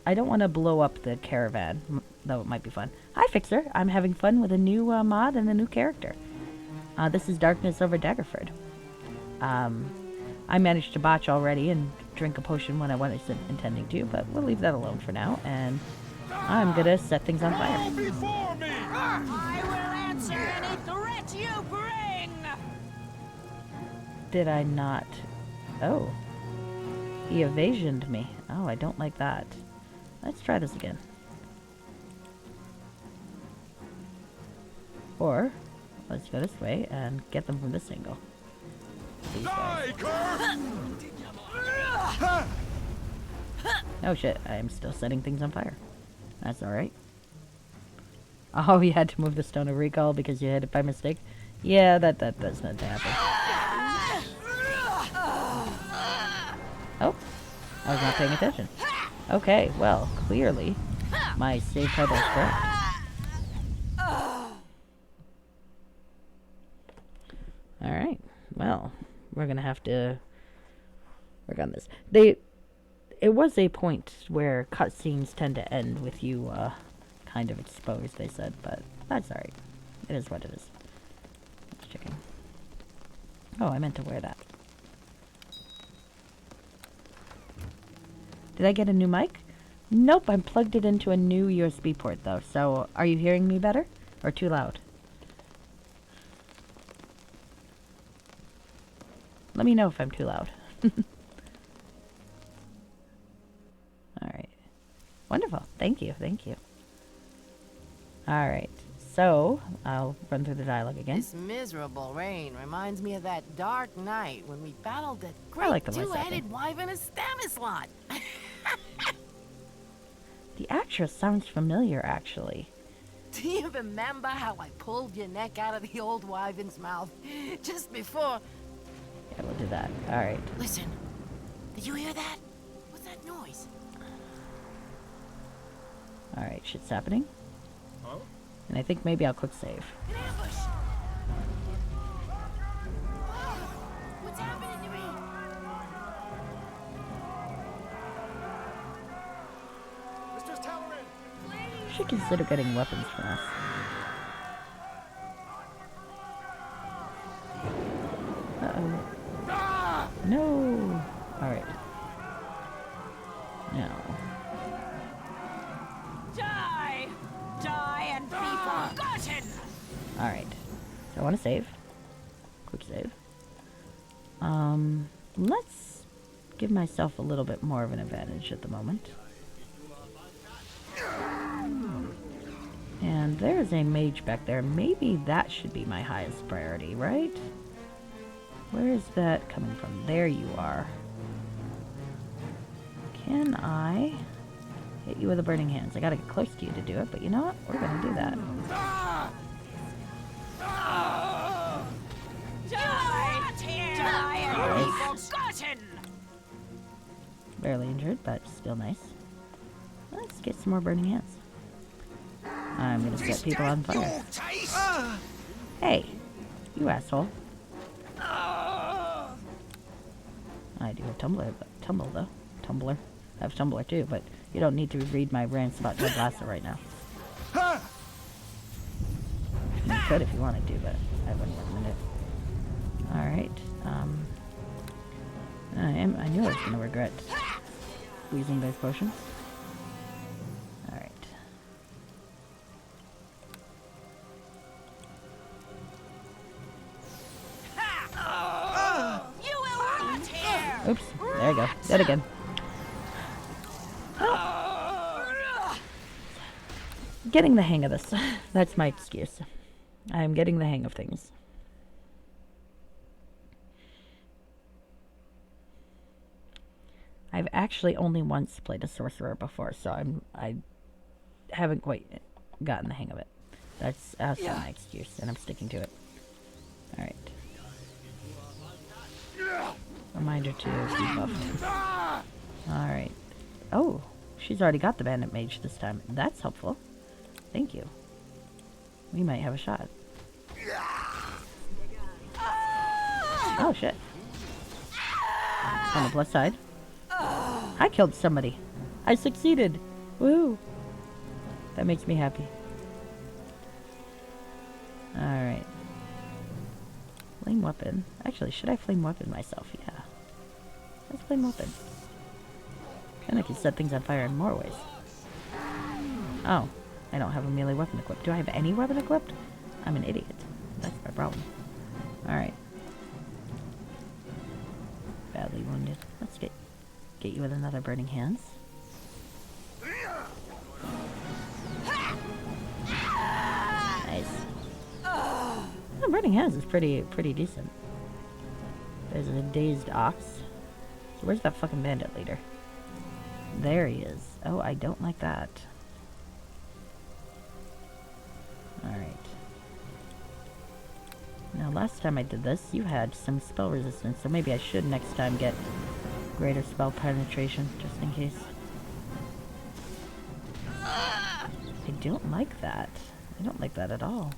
I don't want to blow up the caravan, though it might be fun. Hi, Fixer. I'm having fun with a new mod and a new character. This is Darkness over Daggerford. I managed to botch already and drink a potion when I wasn't intending to, but we'll leave that alone for now, and I'm gonna set things on fire. Before me! I will answer any threat you bring! Did I not? Oh. He evasioned me. Oh, I don't like that. Let's try this again. Or, let's go this way and get them from this angle. These guys. Oh shit, I am still setting things on fire. That's alright. Oh, you had to move the stone of recall because you hit it by mistake? Yeah, that does not happen. Oh, I was not paying attention. Okay, well, clearly, my save title is correct. Alright, well, we're gonna have to work on this. It was a point where cutscenes tend to end with you, kind of exposed, they said, but that's alright. It is what it is. Just checking. Oh, I meant to wear that. Did I get a new mic? Nope, I plugged it into a new USB port, though, so are you hearing me better? Or too loud? Let me know if I'm too loud. Alright. Wonderful. Thank you, thank you. Alright, so I'll run through the dialogue again. This miserable rain reminds me of that dark night when we battled that I like great the voice two-headed acting. wyvern of Stanislot. The actress sounds familiar, actually. Do you remember how I pulled your neck out of the old wyvern's mouth just before? Yeah, we'll do that. Alright. Listen, did you hear that? What's that noise? Alright, shit's happening. And I think maybe I'll quick save. An ambush! What's happening to me? Mistress Talarin! We should consider getting weapons from us. Uh-oh. No! Alright. No. Die! Die and be forgotten! Alright. So I want to save. Quick save. Let's give myself a little bit more of an advantage at the moment. And there's a mage back there. Maybe that should be my highest priority, right? Where is that coming from? There you are. Can I hit you with a burning hands? I gotta get close to you to do it, but you know what? We're gonna do that. Die and be forgotten! Barely injured, but still nice. Let's get some more burning hands. I'm gonna set people on fire. Hey, you asshole. I do have Tumbler though. Tumbler. I have Tumbler too, but you don't need to read my rants about Ted Lasso right now. You could if you wanted to, but I wouldn't recommend it. Alright, I knew I was gonna regret using those potions. Alright. You will rot here! Oops, there you go. Dead again. Getting the hang of this. That's my excuse. I'm getting the hang of things. I've actually only once played a sorcerer before, so I haven't quite gotten the hang of it. That's my excuse, and I'm sticking to it. Alright. Reminder to debuff. Alright. Oh, she's already got the bandit mage this time. That's helpful. Thank you. We might have a shot. Oh, shit. On the plus side. I killed somebody. I succeeded. Woo. That makes me happy. Alright. Flame weapon. Actually, should I flame weapon myself? Yeah. Let's flame weapon. And I can set things on fire in more ways. Oh. I don't have a melee weapon equipped. Do I have any weapon equipped? I'm an idiot. That's my problem. Alright. Badly wounded. Let's get you with another burning hands. Nice. the Burning Hands is pretty decent. There's a Dazed Ox. So where's that fucking bandit leader? There he is. Oh, I don't like that. Alright. Now, last time I did this, you had some spell resistance, so maybe I should next time get greater spell penetration, just in case. I don't like that. I don't like that at all.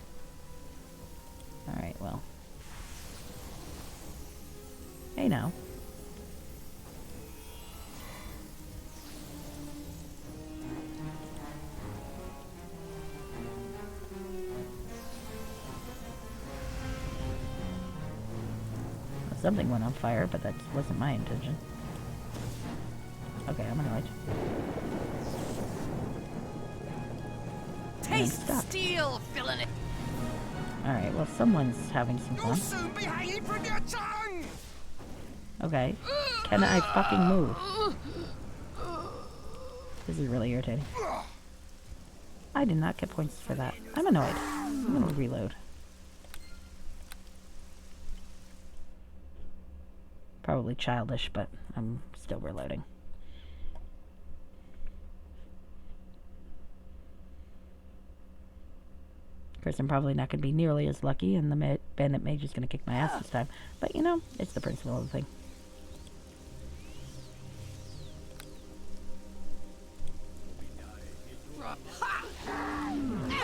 Alright, well. Hey now. Something went on fire, but that wasn't my intention. Okay, I'm annoyed. Taste steel, villain! Alright, well, someone's having some fun. You'll soon be hanging from your tongue! Okay. Can I fucking move? This is really irritating. I did not get points for that. I'm annoyed. I'm gonna reload. Probably childish, but I'm still reloading. Of course, I'm probably not going to be nearly as lucky, and the bandit mage is going to kick my ass this time. But, you know, it's the principle of the thing. For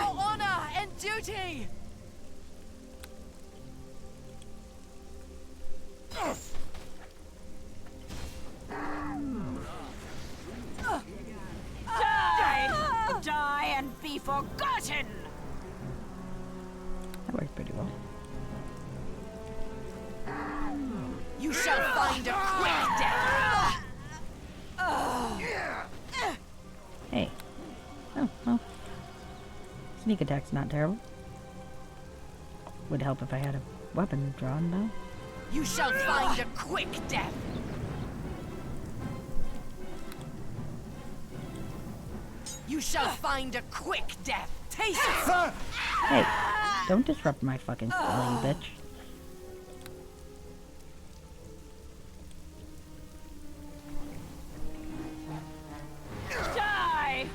honor and duty! Die and be forgotten! That worked pretty well. You shall find a quick death! Hey. Oh, well. Sneak attack's not terrible. Would help if I had a weapon drawn, though. You shall find a quick death! You shall find a quick death! Taste it! Hey, don't disrupt my fucking spell, you bitch. Die!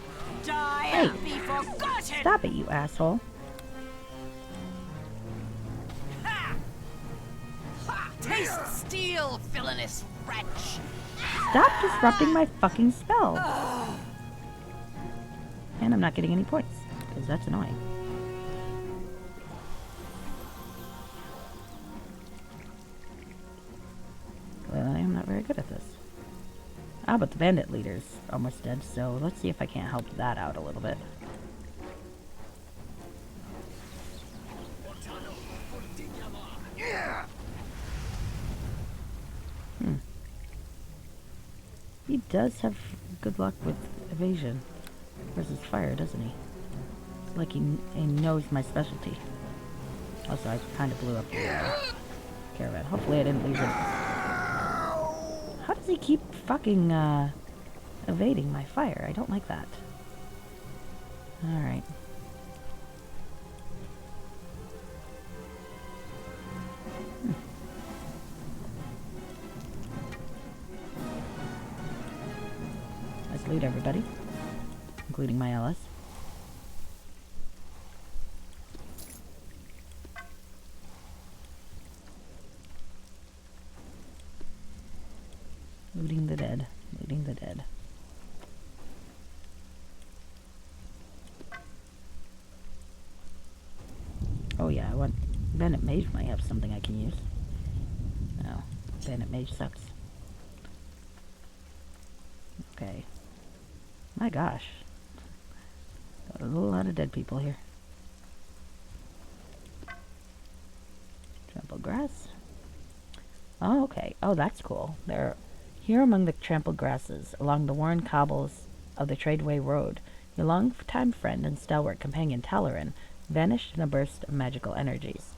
Die Hey, and be forgotten! stop it, you asshole. Ha! Ha! Taste steel, villainous wretch! Stop disrupting my fucking spell. And I'm not getting any points, because that's annoying. Clearly, I'm not very good at this. Ah, but the bandit leader's almost dead, so let's see if I can't help that out a little bit. He does have good luck with evasion versus fire, doesn't he? It's like he knows my specialty. Also, I kind of blew up the caravan. Hopefully I didn't lose it. How does he keep fucking evading my fire? I don't like that. Alright. Let's loot everybody, including my LS. Looting the dead. Looting the dead. Oh yeah, I want... Bandit Mage might have something I can use. No. Bandit Mage sucks. Okay. My gosh. Got a lot of dead people here. Trampled grass. Oh, okay. Oh, that's cool. They're here among the trampled grasses, along the worn cobbles of the Tradeway Road. Your long-time friend and stalwart companion, Talarin, vanished in a burst of magical energies.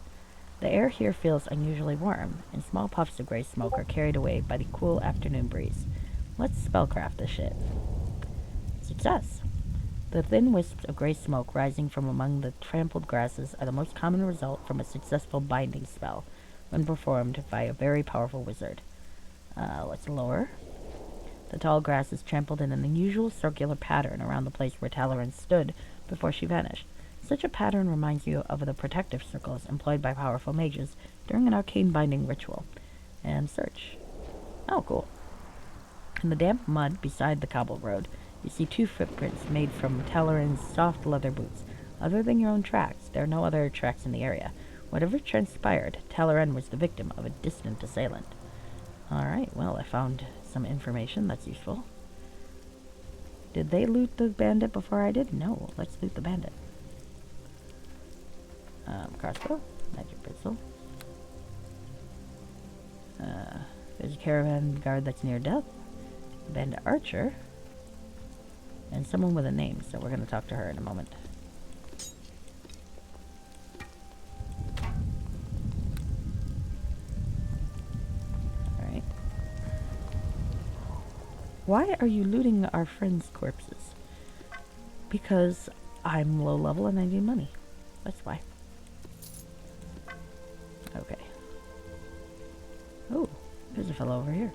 The air here feels unusually warm, and small puffs of gray smoke are carried away by the cool afternoon breeze. Let's spellcraft this shit. Success. The thin wisps of gray smoke rising from among the trampled grasses are the most common result from a successful binding spell when performed by a very powerful wizard. Let's lower. The tall grass is trampled in an unusual circular pattern around the place where Talaran stood before she vanished. Such a pattern reminds you of the protective circles employed by powerful mages during an arcane binding ritual. And search. Oh, cool. In the damp mud beside the cobbled road, you see 2 footprints made from Talaran's soft leather boots. Other than your own tracks, there are no other tracks in the area. Whatever transpired, Talaran was the victim of a distant assailant. Alright, well, I found some information that's useful. Did they loot the bandit before I did? No, let's loot the bandit. Crossbow, magic pistol. There's a caravan guard that's near death. A bandit archer. And someone with a name, so we're going to talk to her in a moment. Alright. Why are you looting our friends' corpses? Because I'm low level and I need money. That's why. Okay. Oh, there's a fellow over here.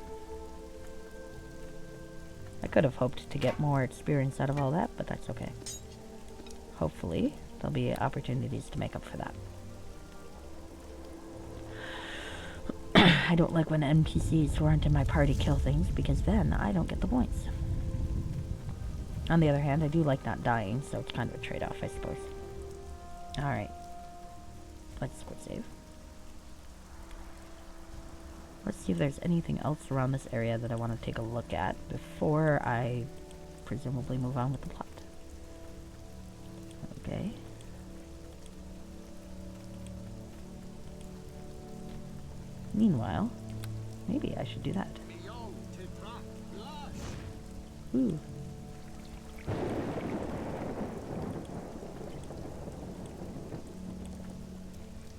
I could have hoped to get more experience out of all that, but that's okay. Hopefully, there'll be opportunities to make up for that. I don't like when NPCs who aren't in my party kill things, because then I don't get the points. On the other hand, I do like not dying, so it's kind of a trade-off, I suppose. Alright. Let's quit save. Let's see if there's anything else around this area that I want to take a look at before I presumably move on with the plot. Okay. Meanwhile, maybe I should do that. Ooh.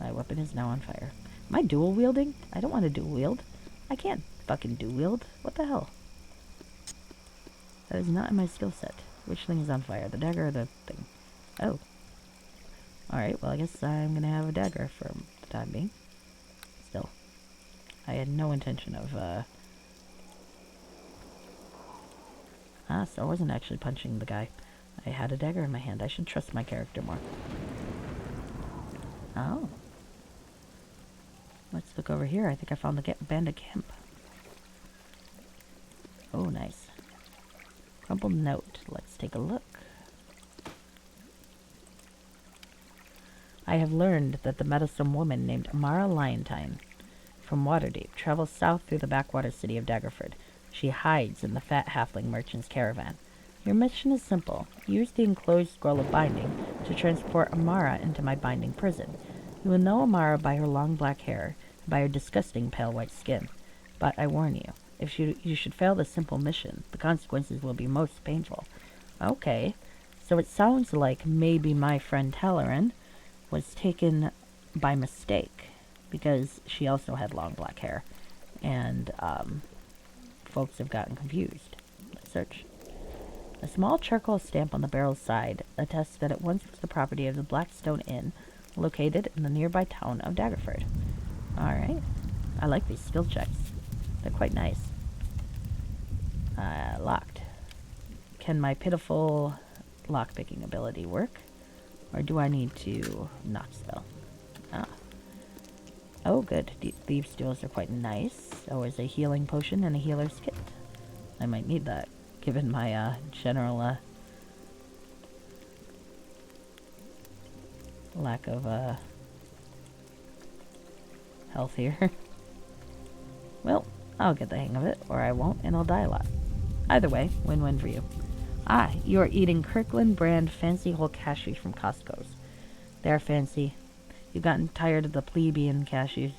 My weapon is now on fire. Am I dual wielding? I don't want to dual wield. I can't fucking dual wield. What the hell? That is not in my skill set. Which thing is on fire? The dagger or the thing? Oh. Alright, well I guess I'm gonna have a dagger for the time being. Still. I had no intention of, so I wasn't actually punching the guy. I had a dagger in my hand. I should trust my character more. Oh. Let's look over here. I think I found the bandit camp. Oh, nice. Crumpled note. Let's take a look. I have learned that the meddlesome woman named Amara Liontine from Waterdeep travels south through the backwater city of Daggerford. She hides in the fat halfling merchant's caravan. Your mission is simple. Use the enclosed scroll of binding to transport Amara into my binding prison. You will know Amara by her long black hair and by her disgusting pale white skin. But I warn you, if you should fail this simple mission, the consequences will be most painful. Okay, so it sounds like maybe my friend Talaran was taken by mistake, because she also had long black hair, and folks have gotten confused. Let's search. A small charcoal stamp on the barrel's side attests that it once was the property of the Blackstone Inn, located in the nearby town of Daggerford. Alright. I like these skill checks. They're quite nice. Locked. Can my pitiful lockpicking ability work? Or do I need to not spell? Ah. Oh, good. Thieves' tools are quite nice. So is a healing potion and a healer's kit. I might need that, given my general lack of health here. Well, I'll get the hang of it, or I won't, and I'll die a lot. Either way, win-win for you. Ah, you are eating Kirkland brand fancy whole cashews from Costco's. They're fancy. You've gotten tired of the plebeian cashews.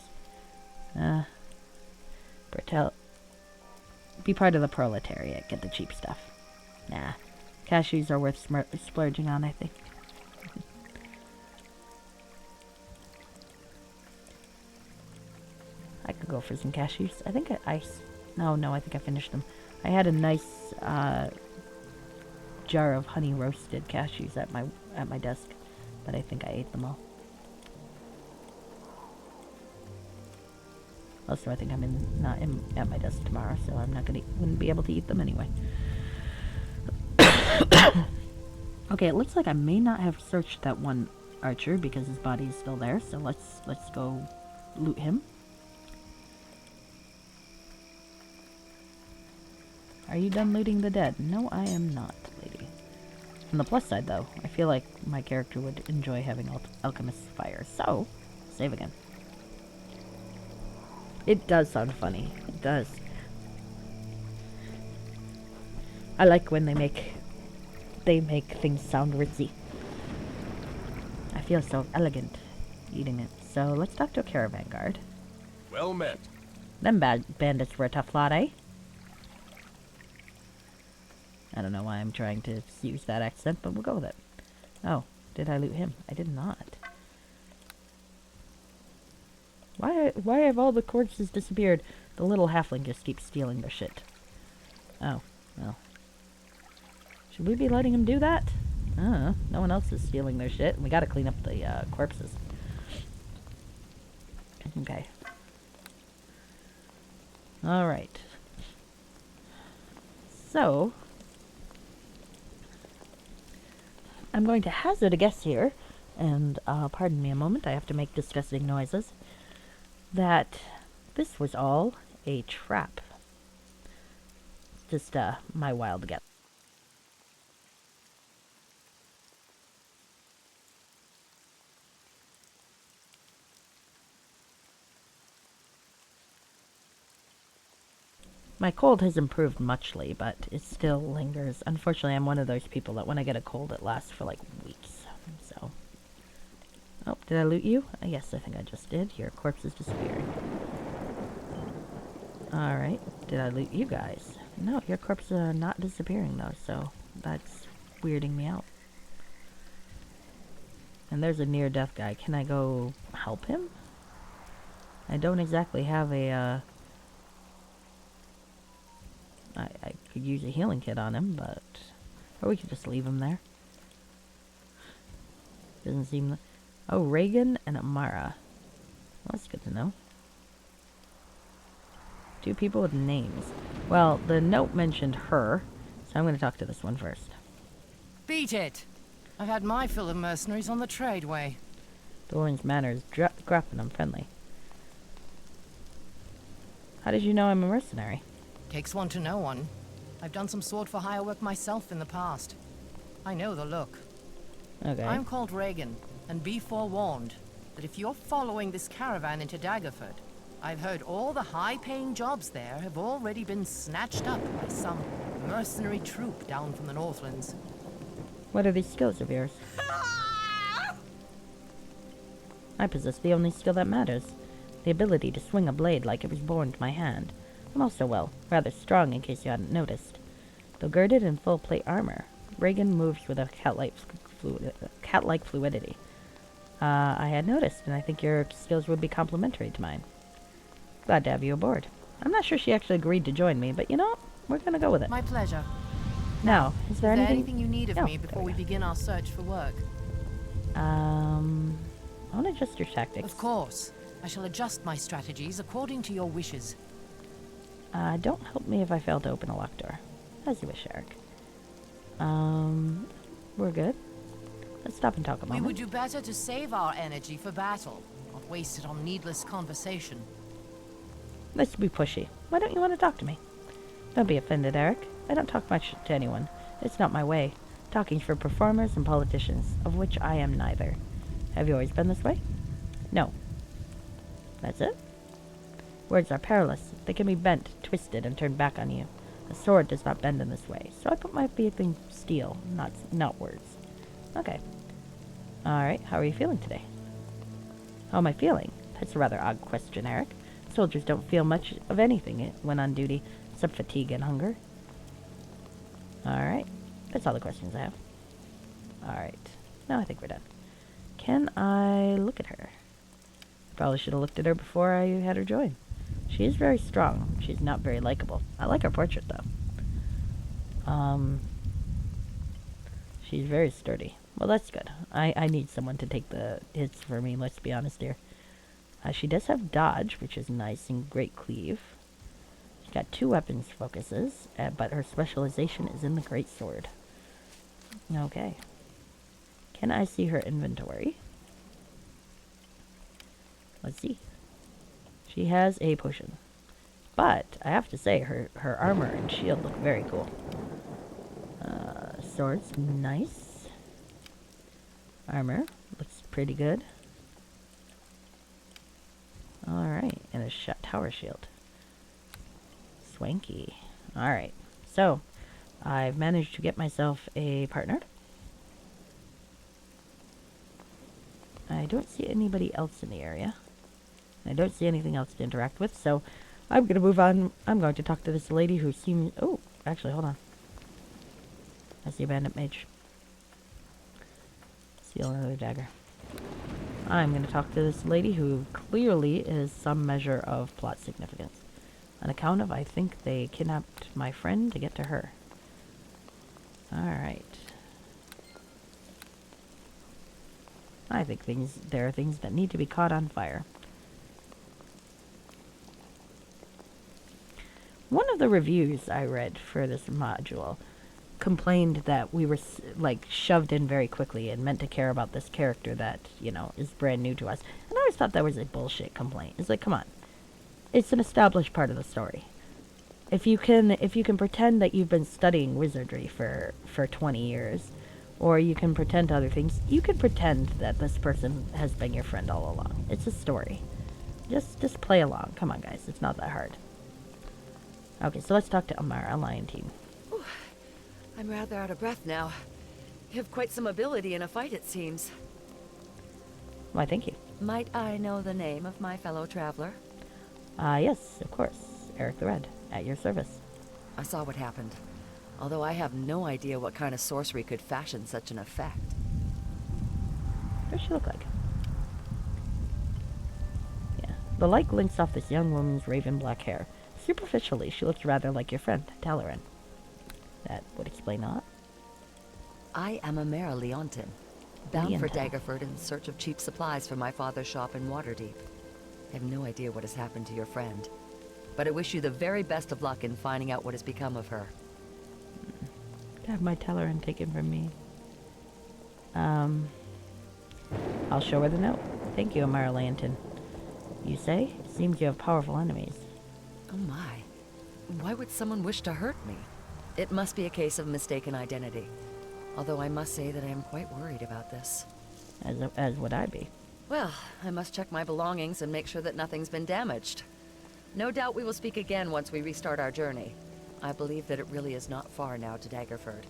Be part of the proletariat. Get the cheap stuff. Nah. Cashews are worth splurging on, I think. I could go for some cashews. I think I think I finished them. I had a nice, jar of honey roasted cashews at my desk, but I think I ate them all. Also, I think I'm not at my desk tomorrow, so I'm wouldn't be able to eat them anyway. Okay, it looks like I may not have searched that one archer because his body is still there, so let's go loot him. Are you done looting the dead? No, I am not, lady. On the plus side, though, I feel like my character would enjoy having alchemist's fire, so save again. It does sound funny. It does. I like when they make things sound ritzy. I feel so elegant eating it. So let's talk to a caravan guard. Well met. Them bandits were a tough lot, eh? I don't know why I'm trying to use that accent, but we'll go with it. Oh, did I loot him? I did not. Why have all the corpses disappeared? The little halfling just keeps stealing their shit. Oh, well. Should we be letting him do that? No one else is stealing their shit, and we gotta clean up the corpses. Okay. Alright. So, I'm going to hazard a guess here, and pardon me a moment, I have to make disgusting noises, that this was all a trap. Just my wild guess. My cold has improved muchly, but it still lingers. Unfortunately, I'm one of those people that when I get a cold, it lasts for like weeks. So, oh, did I loot you? Yes, I think I just did. Your corpse is disappearing. Alright, did I loot you guys? No, your corpses are not disappearing though, so that's weirding me out. And there's a near-death guy. Can I go help him? I don't exactly have a, I could use a healing kit on him, but... Or we could just leave him there. Doesn't seem... Oh, Reagan and Amara. Well, that's good to know. Two people with names. Well, the note mentioned her, so I'm going to talk to this one first. Beat it! I've had my fill of mercenaries on the tradeway. Doran's manner is gruff and unfriendly. How did you know I'm a mercenary? Takes one to know one. I've done some sword for hire work myself in the past. I know the look. Okay. I'm called Reagan, and be forewarned that if you're following this caravan into Daggerford, I've heard all the high-paying jobs there have already been snatched up by some mercenary troop down from the Northlands. What are these skills of yours? I possess the only skill that matters. The ability to swing a blade like it was born to my hand. I'm also, well, rather strong in case you hadn't noticed. Though girded in full plate armor, Reagan moves with a cat-like fluidity. I had noticed, and I think your skills would be complementary to mine. Glad to have you aboard. I'm not sure she actually agreed to join me, but you know, we're gonna go with it. My pleasure. Now, is there anything you need of me before we begin our search for work? I want to adjust your tactics. Of course. I shall adjust my strategies according to your wishes. Don't help me if I fail to open a locked door. As you wish, Eric. We're good. Let's stop and talk a moment. We would do better to save our energy for battle, not waste it on needless conversation. Let's be pushy. Why don't you want to talk to me? Don't be offended, Eric. I don't talk much to anyone. It's not my way. Talking's for performers and politicians, of which I am neither. Have you always been this way? No. That's it? Words are perilous. They can be bent, twisted, and turned back on you. A sword does not bend in this way, so I put my faith in steel, not words. Okay. Alright, how are you feeling today? How am I feeling? That's a rather odd question, Eric. Soldiers don't feel much of anything when on duty, except fatigue and hunger. Alright. That's all the questions I have. Alright. Now I think we're done. Can I look at her? Probably should have looked at her before I had her join. She is very strong. She's not very likable. I like her portrait, though. She's very sturdy. Well, that's good. I need someone to take the hits for me, let's be honest here. She does have dodge, which is nice, and great cleave. She's got 2 weapons focuses, but her specialization is in the great sword. Okay. Can I see her inventory? Let's see. She has a potion. But, I have to say, her armor and shield look very cool. Sword's nice. Armor looks pretty good. Alright, and a tower shield. Swanky. Alright, so, I've managed to get myself a partner. I don't see anybody else in the area. I don't see anything else to interact with, so I'm going to move on. I'm going to talk to this lady who seems... Oh, actually, hold on. I see a bandit mage. Steal another dagger. I'm going to talk to this lady who clearly is some measure of plot significance. On account of, I think they kidnapped my friend to get to her. Alright. I think there are things that need to be caught on fire. One of the reviews I read for this module complained that we were like shoved in very quickly and meant to care about this character that, you know, is brand new to us. And I always thought that was a bullshit complaint. It's like, come on. It's an established part of the story. If you can pretend that you've been studying wizardry for 20 years, or you can pretend other things, you can pretend that this person has been your friend all along. It's a story. Just play along. Come on, guys. It's not that hard. Okay, so let's talk to Amara Lion-Team. I'm rather out of breath now. You have quite some ability in a fight, it seems. Why, thank you. Might I know the name of my fellow traveler? Yes, of course. Eric the Red, at your service. I saw what happened, although I have no idea what kind of sorcery could fashion such an effect. What does she look like? Yeah. The light glints off this young woman's raven black hair. Superficially, she looks rather like your friend, Talaran. That would explain a lot. I am Amara Leontin, bound for Daggerford in search of cheap supplies for my father's shop in Waterdeep. I have no idea what has happened to your friend, but I wish you the very best of luck in finding out what has become of her. To have my Talaran taken from me. I'll show her the note. Thank you, Amara Leontin. You say? It seems you have powerful enemies. Oh my. Why would someone wish to hurt me? It must be a case of mistaken identity. Although I must say that I am quite worried about this. As would I be. Well, I must check my belongings and make sure that nothing's been damaged. No doubt we will speak again once we restart our journey. I believe that it really is not far now to Daggerford.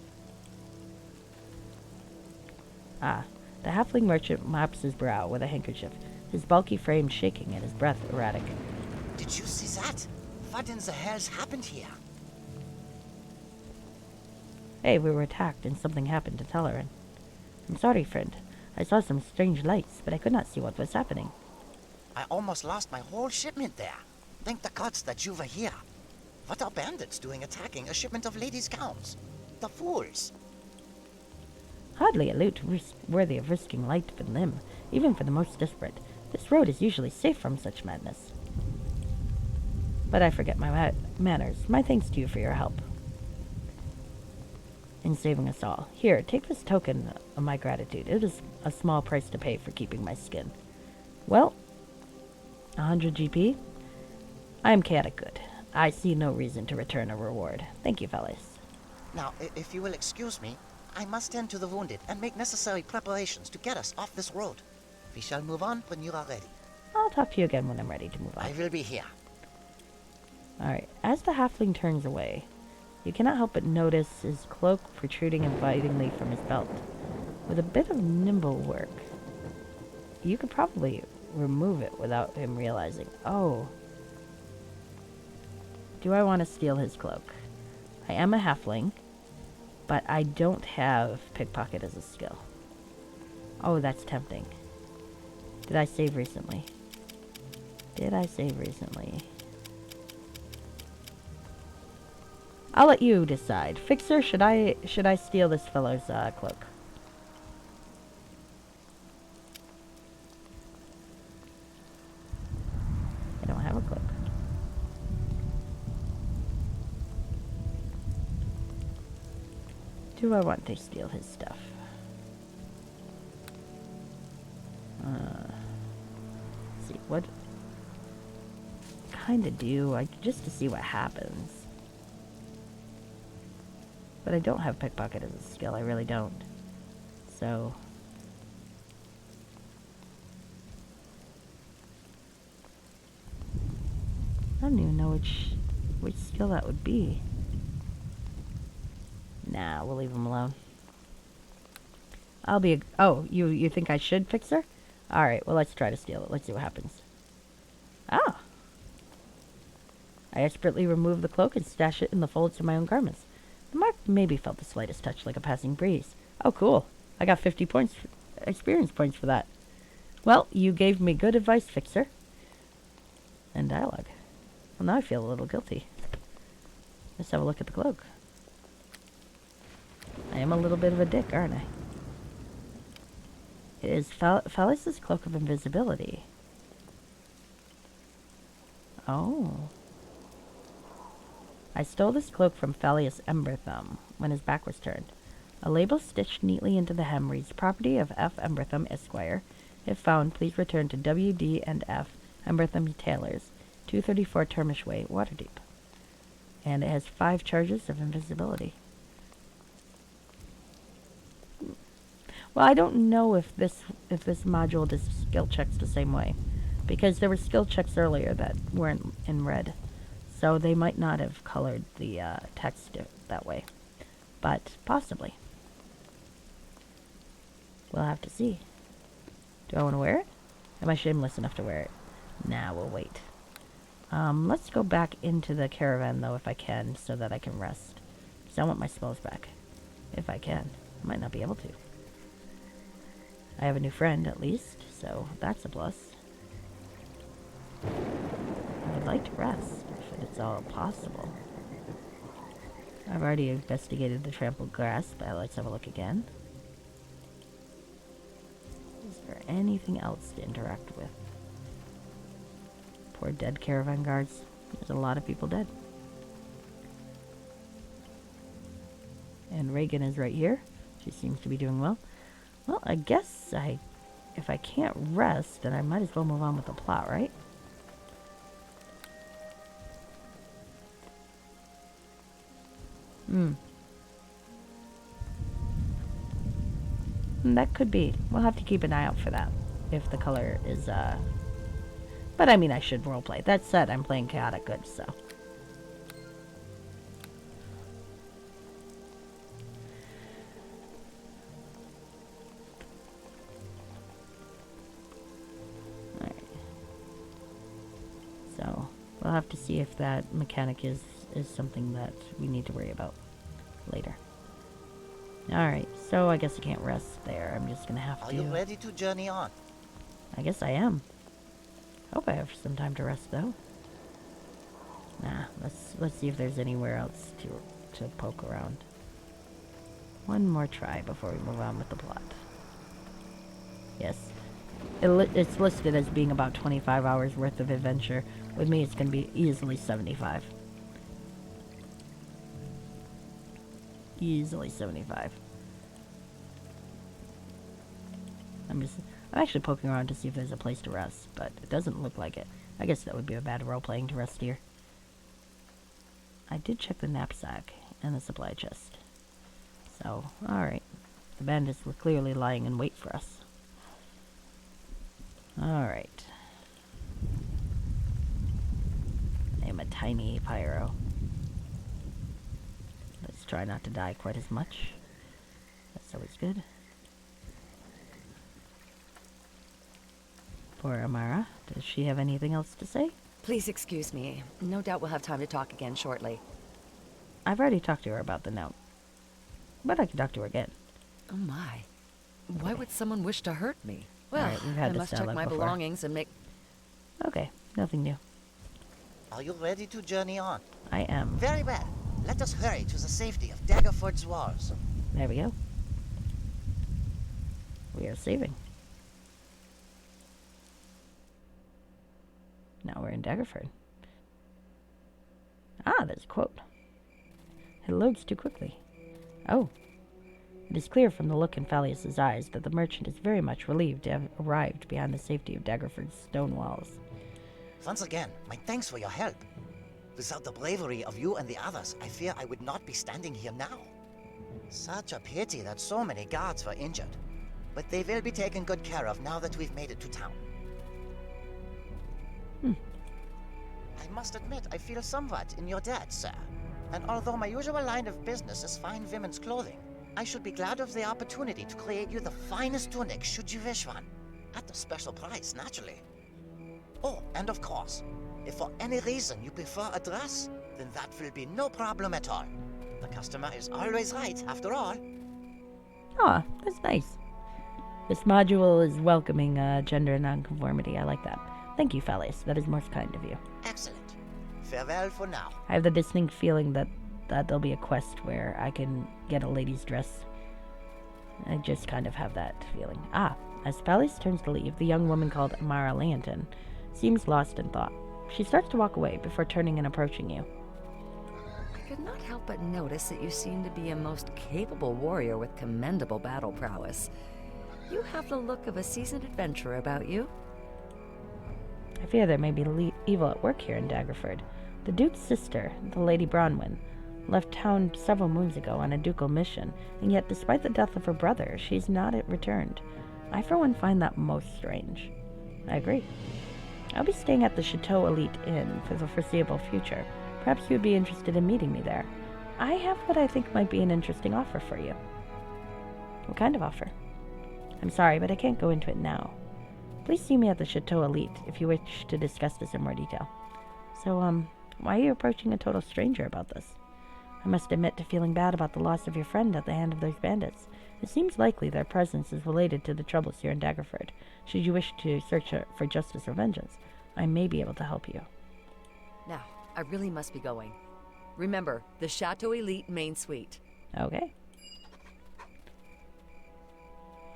Ah, the halfling merchant mops his brow with a handkerchief, his bulky frame shaking and his breath erratic. Did you see that? What in the hell's happened here? Hey, we were attacked and something happened to Talaran. I'm sorry, friend. I saw some strange lights, but I could not see what was happening. I almost lost my whole shipment there. Thank the gods that you were here. What are bandits doing attacking a shipment of ladies' gowns? The fools! Hardly a loot worthy of risking life and limb, even for the most desperate. This road is usually safe from such madness. But I forget my manners. My thanks to you for your help in saving us all. Here, take this token of my gratitude. It is a small price to pay for keeping my skin. Well, 100 GP? I am chaotic good. I see no reason to return a reward. Thank you, fellas. Now, if you will excuse me, I must tend to the wounded and make necessary preparations to get us off this road. We shall move on when you are ready. I'll talk to you again when I'm ready to move on. I will be here. Alright, as the halfling turns away, you cannot help but notice his cloak protruding invitingly from his belt. With a bit of nimble work, you could probably remove it without him realizing. Oh. Do I want to steal his cloak? I am a halfling, but I don't have pickpocket as a skill. Oh, that's tempting. Did I save recently? I'll let you decide. Fixer, should I steal this fellow's cloak? I don't have a cloak. Do I want to steal his stuff? See what kind of do just to see what happens. But I don't have pickpocket as a skill. I really don't. So I don't even know which skill that would be. Nah, we'll leave him alone. I'll be a... Oh, you think I should fix her? Alright, well, let's try to steal it. Let's see what happens. Ah! I expertly remove the cloak and stash it in the folds of my own garments. The mark maybe felt the slightest touch like a passing breeze. Oh, cool. I got 50 points, experience points for that. Well, you gave me good advice, Fixer. And dialogue. Well, now I feel a little guilty. Let's have a look at the cloak. I am a little bit of a dick, aren't I? It is Phallus' cloak of invisibility. Oh. I stole this cloak from Phallus Emberthumb when his back was turned. A label stitched neatly into the hem reads, Property of F. Emberthumb, Esquire. If found, please return to W.D. and F. Emberthumb Tailors, 234 Termish Way, Waterdeep. And it has 5 charges of invisibility. Well, I don't know if this module does skill checks the same way, because there were skill checks earlier that weren't in red, so they might not have colored the text that way, but possibly. We'll have to see. Do I want to wear it? Am I shameless enough to wear it? Nah, we'll wait. Let's go back into the caravan, though, if I can, so that I can rest. Because I want my spells back. If I can. I might not be able to. I have a new friend, at least, so that's a plus. I would like to rest, if it's all possible. I've already investigated the trampled grass, but let's have a look again. Is there anything else to interact with? Poor dead caravan guards. There's a lot of people dead. And Reagan is right here. She seems to be doing well. Well, I guess if I can't rest, then I might as well move on with the plot, right? That could be. We'll have to keep an eye out for that. If the color is, But I mean, I should roleplay. That said, I'm playing Chaotic Good, so... So, we'll have to see if that mechanic is something that we need to worry about later. Alright, so I guess I can't rest there. I'm just gonna have to... Are you ready to journey on? I guess I am. Hope I have some time to rest, though. Nah, let's see if there's anywhere else to poke around. One more try before we move on with the plot. Yes. It's listed as being about 25 hours worth of adventure. With me, it's going to be easily 75. Easily 75. I'm actually poking around to see if there's a place to rest, but it doesn't look like it. I guess that would be a bad role-playing to rest here. I did check the knapsack and the supply chest. So, alright. The bandits were clearly lying in wait for us. Alright. I am a tiny pyro. Let's try not to die quite as much. That's always good. Poor Amara. Does she have anything else to say? Please excuse me. No doubt we'll have time to talk again shortly. I've already talked to her about the note. But I can talk to her again. Oh my. Why would someone wish to hurt me? Well, Alright, we've had I this must check dialogue my before. belongings and make... Okay, nothing new. Are you ready to journey on? I am. Very well. let us hurry to the safety of Daggerford's walls. There we go. We are saving. Now we're in Daggerford. Ah, there's a quote. It loads too quickly. Oh. It is clear from the look in Fallius's eyes that the merchant is very much relieved to have arrived behind the safety of Daggerford's stone walls. Once again, my thanks for your help. Without the bravery of you and the others, I fear I would not be standing here now. Such a pity that so many guards were injured. But they will be taken good care of now that we've made it to town. I must admit, I feel somewhat in your debt, sir. And although my usual line of business is fine women's clothing, I should be glad of the opportunity to create you the finest tunic should you wish one. At a special price, naturally. Oh, and of course, if for any reason you prefer a dress, then that will be no problem at all. The customer is always right, after all. Ah, that's nice. This module is welcoming gender nonconformity. I like that. Thank you, Fallius. That is most kind of you. Excellent. Farewell for now. I have the distinct feeling that there'll be a quest where I can get a lady's dress. I just kind of have that feeling. Ah, as Fallius turns to leave, the young woman called Amara Leonton seems lost in thought. She starts to walk away before turning and approaching you. I could not help but notice that you seem to be a most capable warrior with commendable battle prowess. You have the look of a seasoned adventurer about you. I fear there may be evil at work here in Daggerford. The Duke's sister, the Lady Bronwyn, left town several moons ago on a ducal mission, and yet despite the death of her brother, she's not yet returned. I for one find that most strange. I agree. I'll be staying at the Chateau Elite Inn for the foreseeable future. Perhaps you would be interested in meeting me there. I have what I think might be an interesting offer for you. What kind of offer? I'm sorry, but I can't go into it now. Please see me at the Chateau Elite if you wish to discuss this in more detail. So, why are you approaching a total stranger about this? I must admit to feeling bad about the loss of your friend at the hand of those bandits. It seems likely their presence is related to the troubles here in Daggerford. Should you wish to search for justice or vengeance, I may be able to help you. Now, I really must be going. Remember, the Chateau Elite main suite. Okay.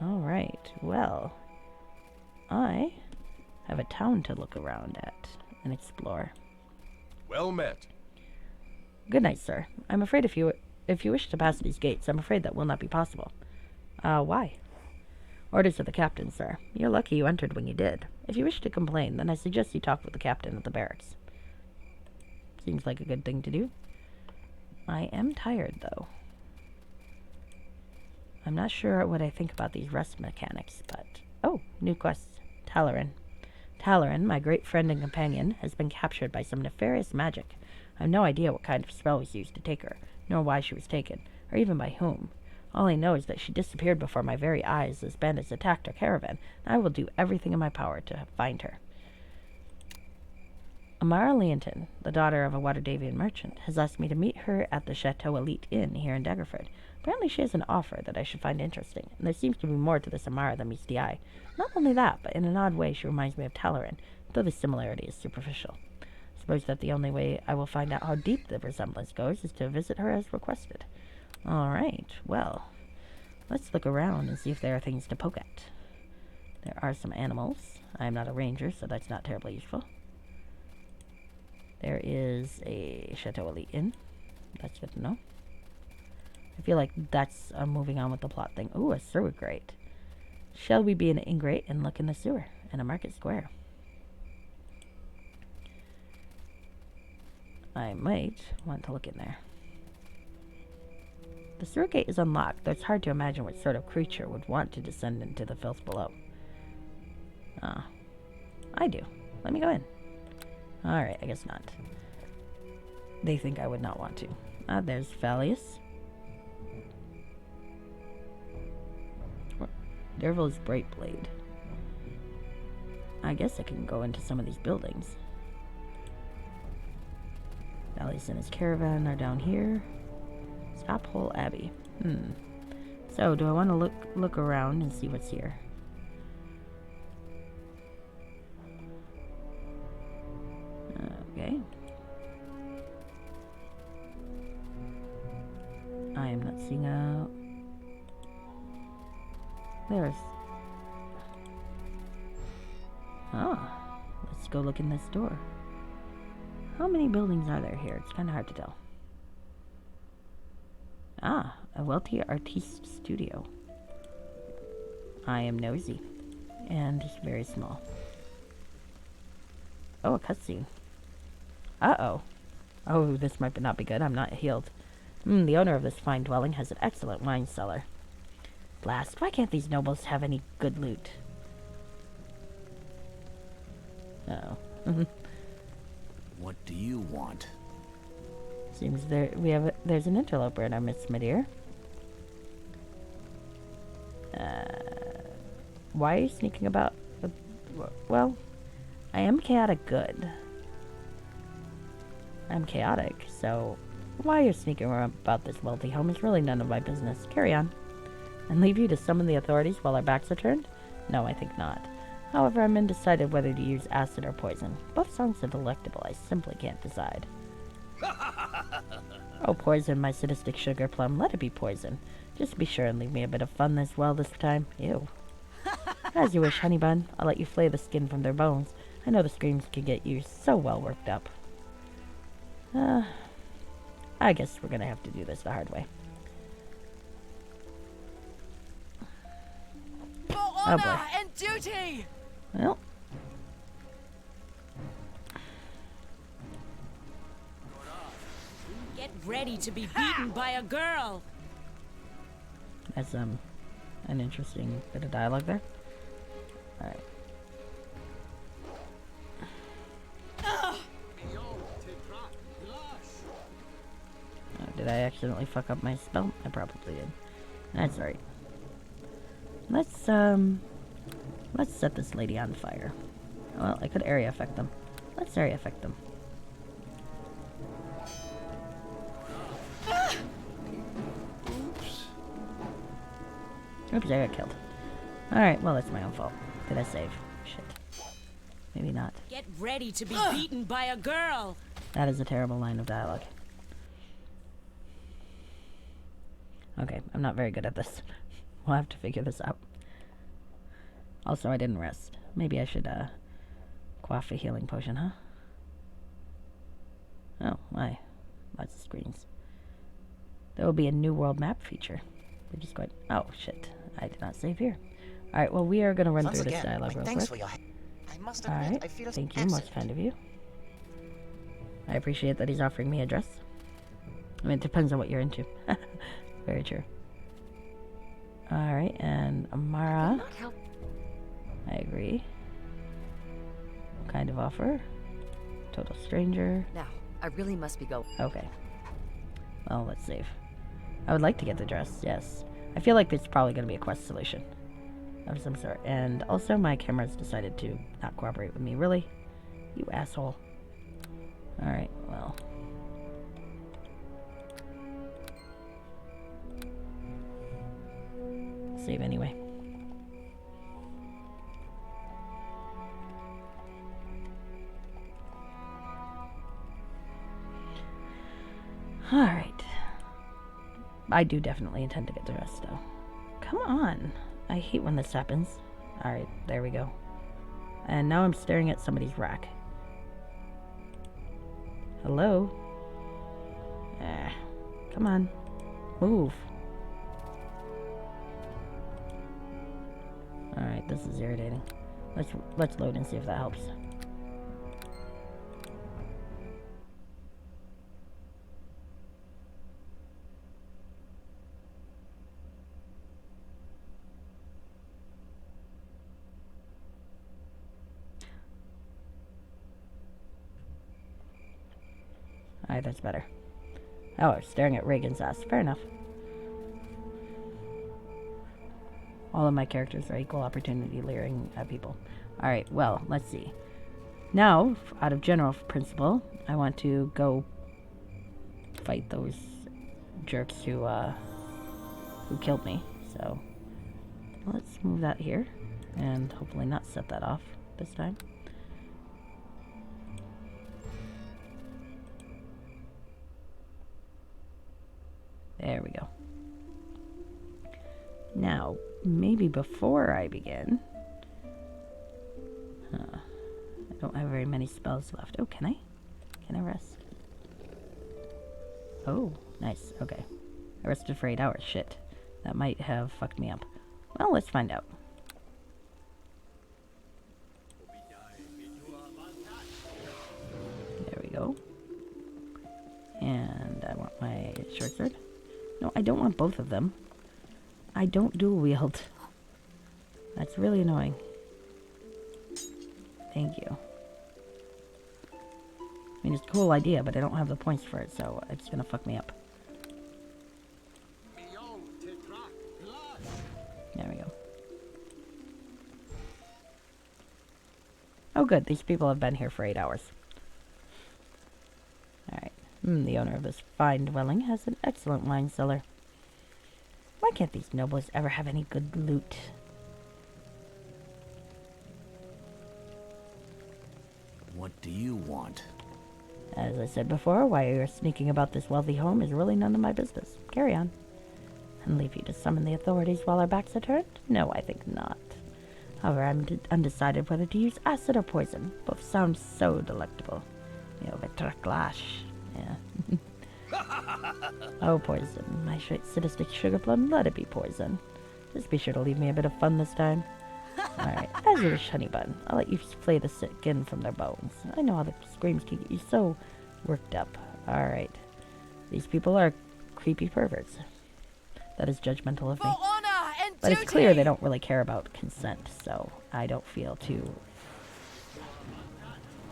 All right, well, I have a town to look around at and explore. Well met. Good night, sir. I'm afraid if you wish to pass these gates, I'm afraid that will not be possible. Why? Orders of the captain, sir. You're lucky you entered when you did. If you wish to complain, then I suggest you talk with the captain at the barracks. Seems like a good thing to do. I am tired, though. I'm not sure what I think about these rest mechanics, but... Oh, new quest. Talaran. Talaran, my great friend and companion, has been captured by some nefarious magic. I have no idea what kind of spell was used to take her, nor why she was taken, or even by whom. All I know is that she disappeared before my very eyes as bandits attacked our caravan, and I will do everything in my power to find her. Amara Leonton, the daughter of a Waterdavian merchant, has asked me to meet her at the Chateau Elite Inn here in Daggerford. Apparently she has an offer that I should find interesting, and there seems to be more to this Amara than meets the eye. Not only that, but in an odd way she reminds me of Talaran, though the similarity is superficial. I suppose that the only way I will find out how deep the resemblance goes is to visit her as requested. All right, well, let's look around and see if there are things to poke at. There are some animals. I am not a ranger, so that's not terribly useful. There is a Chateau Elite Inn. That's good to know. I feel like that's moving on with the plot thing. Ooh, a sewer grate. Shall we be an ingrate and look in the sewer in a market square? I might want to look in there. The sewer gate is unlocked, though it's hard to imagine what sort of creature would want to descend into the filth below. Ah, I do. Let me go in. Alright, I guess not. They think I would not want to. Ah, there's Fallius. Dervil's Brightblade. I guess I can go into some of these buildings. Fallius and his caravan are down here. Stophole Abbey. So, do I want to look around and see what's here? Okay. cutscene out. There's... Ah, let's go look in this door. How many buildings are there here? It's kind of hard to tell. Ah, a wealthy artiste studio. I am nosy. And it's very small. Oh, a cutscene. Uh-oh. Oh, this might not be good. I'm not healed. The owner of this fine dwelling has an excellent wine cellar. Blast, why can't these nobles have any good loot? Uh-oh. What do you want? Seems there's an interloper in our midst, my dear. Why are you sneaking about? Well, I am chaotic good. I'm chaotic, so why you're sneaking around about this wealthy home is really none of my business. Carry on. And leave you to summon the authorities while our backs are turned? No, I think not. However, I'm undecided whether to use acid or poison. Both sounds are delectable. I simply can't decide. Oh, poison, my sadistic sugar plum. Let it be poison. Just be sure and leave me a bit of fun as well this time. Ew. As you wish, honey bun. I'll let you flay the skin from their bones. I know the screams can get you so well worked up. I guess we're gonna have to do this the hard way. For Oh honor boy. and duty! Well. Get ready to be beaten by a girl. That's an interesting bit of dialogue there. Alright. Did I accidentally fuck up my spell? I probably did. That's alright. Let's set this lady on fire. Well, I could area affect them. Let's area affect them. Oops, I got killed. Alright, well, that's my own fault. Did I save? Shit. Maybe not. Get ready to be beaten by a girl. That is a terrible line of dialogue. Okay, I'm not very good at this. We'll have to figure this out. Also, I didn't rest. Maybe I should, quaff a healing potion, huh? Oh, my. Lots of screens. There will be a new world map feature. We're just going... Oh, shit. I did not save here. Alright, well, we are going to run through this dialogue real thanks quick. for your I must admit, Alright, I feel thank you. Most kind of you. I appreciate that he's offering me a dress. I mean, it depends on what you're into. Very true. Alright, and Amara. I agree. Kind of offer. Total stranger. Now, I really must be going. Okay. Well, let's save. I would like to get the dress, yes. I feel like it's probably going to be a quest solution of some sort. And also, my camera's decided to not cooperate with me. Really? You asshole. Alright, well. Save anyway. Alright. I do definitely intend to get the rest, though. Come on. I hate when this happens. Alright, there we go. And now I'm staring at somebody's rack. Hello? Come on. Move. Alright, this is irritating. Let's load and see if that helps. Alright, that's better. Oh, I'm staring at Reagan's ass. Fair enough. All of my characters are equal opportunity leering at people. Alright, well, let's see. Now, out of general principle, I want to go fight those jerks who killed me. So, let's move that here. And hopefully not set that off this time. There we go. Now, maybe before I begin... I don't have very many spells left. Oh, can I? Can I rest? Oh, nice. Okay. I rested for 8 hours. Shit. That might have fucked me up. Well, let's find out. There we go. And I want my short sword. No, I don't want both of them. I don't dual wield. That's really annoying. Thank you. I mean, it's a cool idea, but I don't have the points for it, so it's gonna fuck me up. There we go. Oh good, these people have been here for 8 hours. Alright. The owner of this fine dwelling has an excellent wine cellar. Why can't these nobles ever have any good loot? What do you want? As I said before, why you're sneaking about this wealthy home is really none of my business. Carry on. And leave you to summon the authorities while our backs are turned? No, I think not. However, I'm undecided whether to use acid or poison. Both sound so delectable. Glash. Yeah. Oh, poison. My sadistic sugar plum, let it be poison. Just be sure to leave me a bit of fun this time. Alright, as you wish, honey bun. I'll let you flay the skin from their bones. I know how the screams can get you so worked up. Alright. These people are creepy perverts. That is judgmental of me. But it's clear they don't really care about consent, so I don't feel too...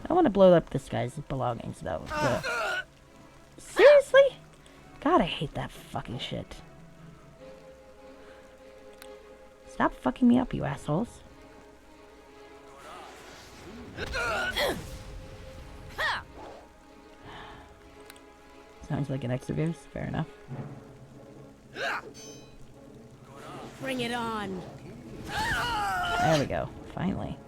I want to blow up this guy's belongings, though. Seriously? God, I hate that fucking shit. Stop fucking me up, you assholes. Sounds like an ex of yours. Fair enough. Bring it on. There we go. Finally.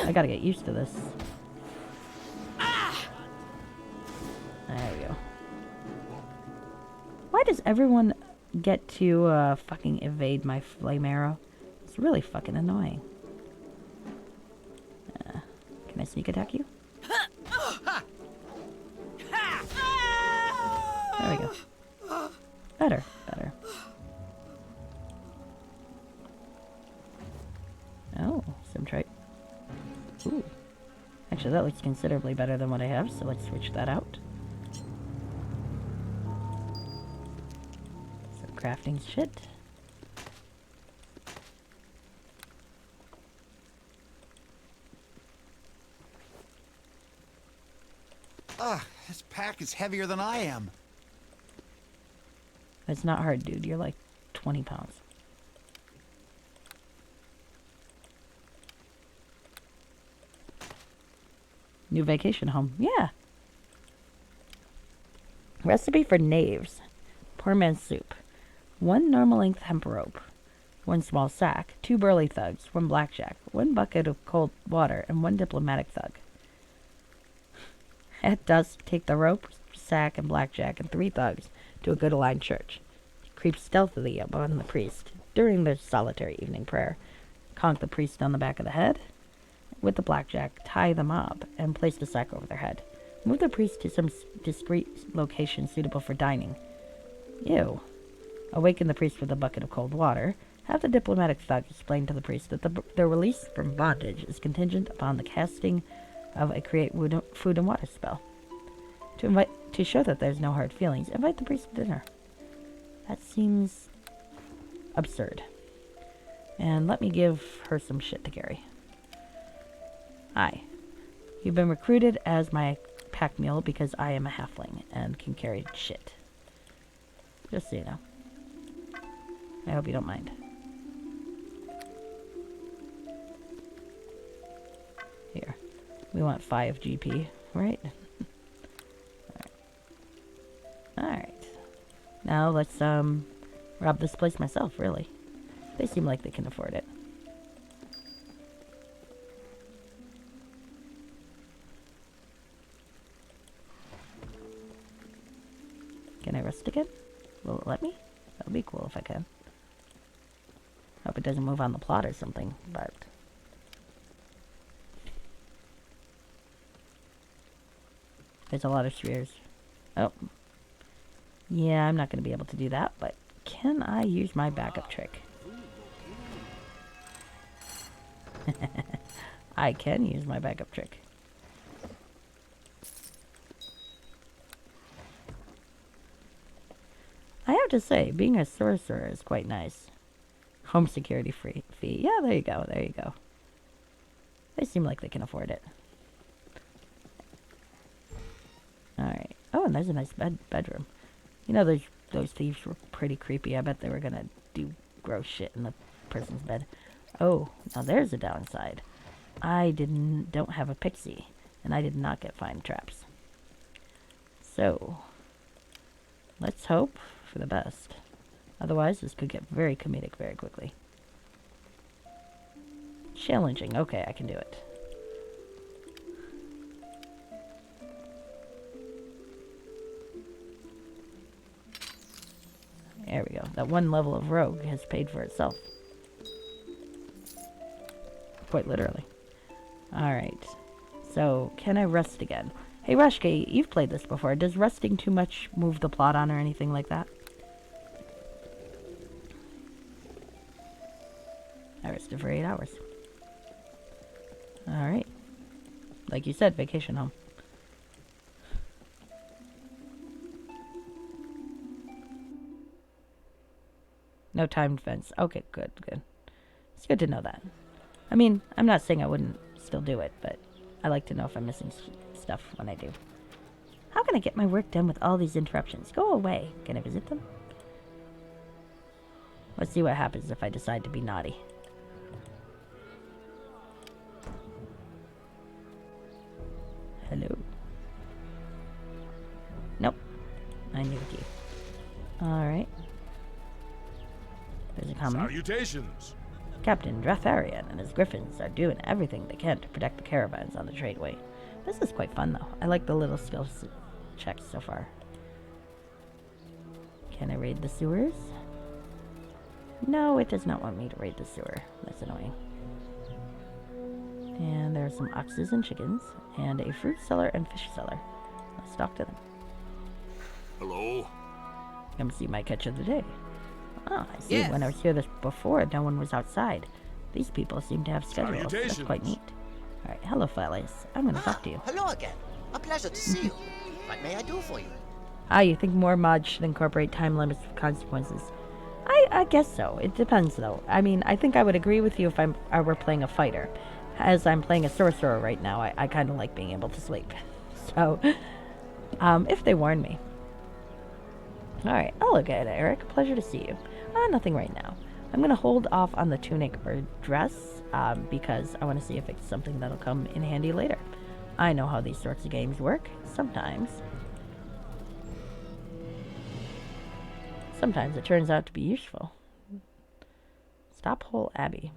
I gotta get used to this. There we go. Why does everyone get to fucking evade my flame arrow? It's really fucking annoying. Can I sneak attack you? There we go. Better, better. Oh, some trait. Ooh. Actually, that looks considerably better than what I have, so let's switch that out. Some crafting shit. This pack is heavier than I am. It's not hard, dude. You're like 20 pounds. New vacation home. Yeah. Recipe for knaves. Poor man's soup. 1 normal length hemp rope. 1 small sack. 2 burly thugs. 1 blackjack. 1 bucket of cold water. And 1 diplomatic thug. At dusk, take the rope, sack, and blackjack and 3 thugs to a good-aligned church. Creep stealthily upon the priest during their solitary evening prayer. Conk the priest on the back of the head. With the blackjack, tie them up and place the sack over their head. Move the priest to some discreet location suitable for dining. Ew. Awaken the priest with a bucket of cold water. Have the diplomatic thug explain to the priest that their release from bondage is contingent upon the casting of a create food and water spell. To show that there's no hard feelings, invite the priest to dinner. That seems absurd. And let me give her some shit to carry. Hi. You've been recruited as my pack mule because I am a halfling and can carry shit. Just so you know. I hope you don't mind. Here. We want 5 GP, right? Alright. Now let's, rob this place myself, really. They seem like they can afford it. Can I rest again? Will it let me? That would be cool if I can. Hope it doesn't move on the plot or something, but... There's a lot of spheres. Oh. Yeah, I'm not going to be able to do that, but can I use my backup trick? I can use my backup trick. I have to say, being a sorcerer is quite nice. Home security fee. Yeah, there you go, there you go. They seem like they can afford it. Alright. Oh, and there's a nice bedroom. You know, those thieves were pretty creepy. I bet they were gonna do gross shit in the person's bed. Oh, now there's a downside. I don't have a pixie, and I did not get fine traps. So, let's hope for the best. Otherwise, this could get very comedic very quickly. Challenging. Okay, I can do it. There we go. That one level of rogue has paid for itself. Quite literally. Alright. So, can I rest again? Hey, Rushke, you've played this before. Does resting too much move the plot on or anything like that? I rested for 8 hours. Alright. Like you said, vacation home. No timed fence. Okay, good, good. It's good to know that. I mean, I'm not saying I wouldn't still do it, but I like to know if I'm missing stuff when I do. How can I get my work done with all these interruptions? Go away. Can I visit them? Let's see what happens if I decide to be naughty. Hello. Nope. I need a key. Alright. There's a comment. Salutations! Captain Dratharian and his griffins are doing everything they can to protect the caravans on the tradeway. This is quite fun, though. I like the little skills checks so far. Can I raid the sewers? No, it does not want me to raid the sewer. That's annoying. And there are some oxes and chickens, and a fruit cellar and fish cellar. Let's talk to them. Hello? Come see my catch of the day. Oh, I see. Yes. When I was here before, no one was outside. These people seem to have schedules. That's quite neat. Alright, hello, fellas. I'm going to talk to you. Hello again. A pleasure to see you. What may I do for you? Ah, you think more mods should incorporate time limits with consequences? I guess so. It depends, though. I mean, I think I would agree with you if I were playing a fighter. As I'm playing a sorcerer right now, I kind of like being able to sleep. So, if they warn me. Alright, I'll look at it, Eric. Pleasure to see you. Nothing right now. I'm going to hold off on the tunic or dress, because I want to see if it's something that'll come in handy later. I know how these sorts of games work. Sometimes it turns out to be useful. Stop Hole Abbey.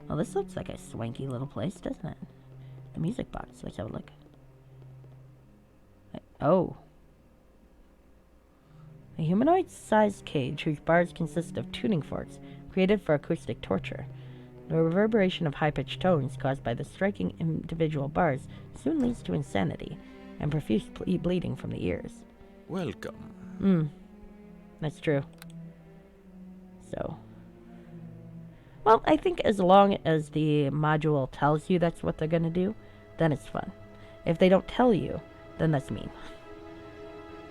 Well, this looks like a swanky little place, doesn't it? The music box. Let's have a look. Oh. A humanoid-sized cage whose bars consist of tuning forks created for acoustic torture. The reverberation of high-pitched tones caused by the striking individual bars soon leads to insanity and profuse bleeding from the ears. Welcome. That's true. So. Well, I think as long as the module tells you that's what they're going to do, then it's fun. If they don't tell you, then that's mean.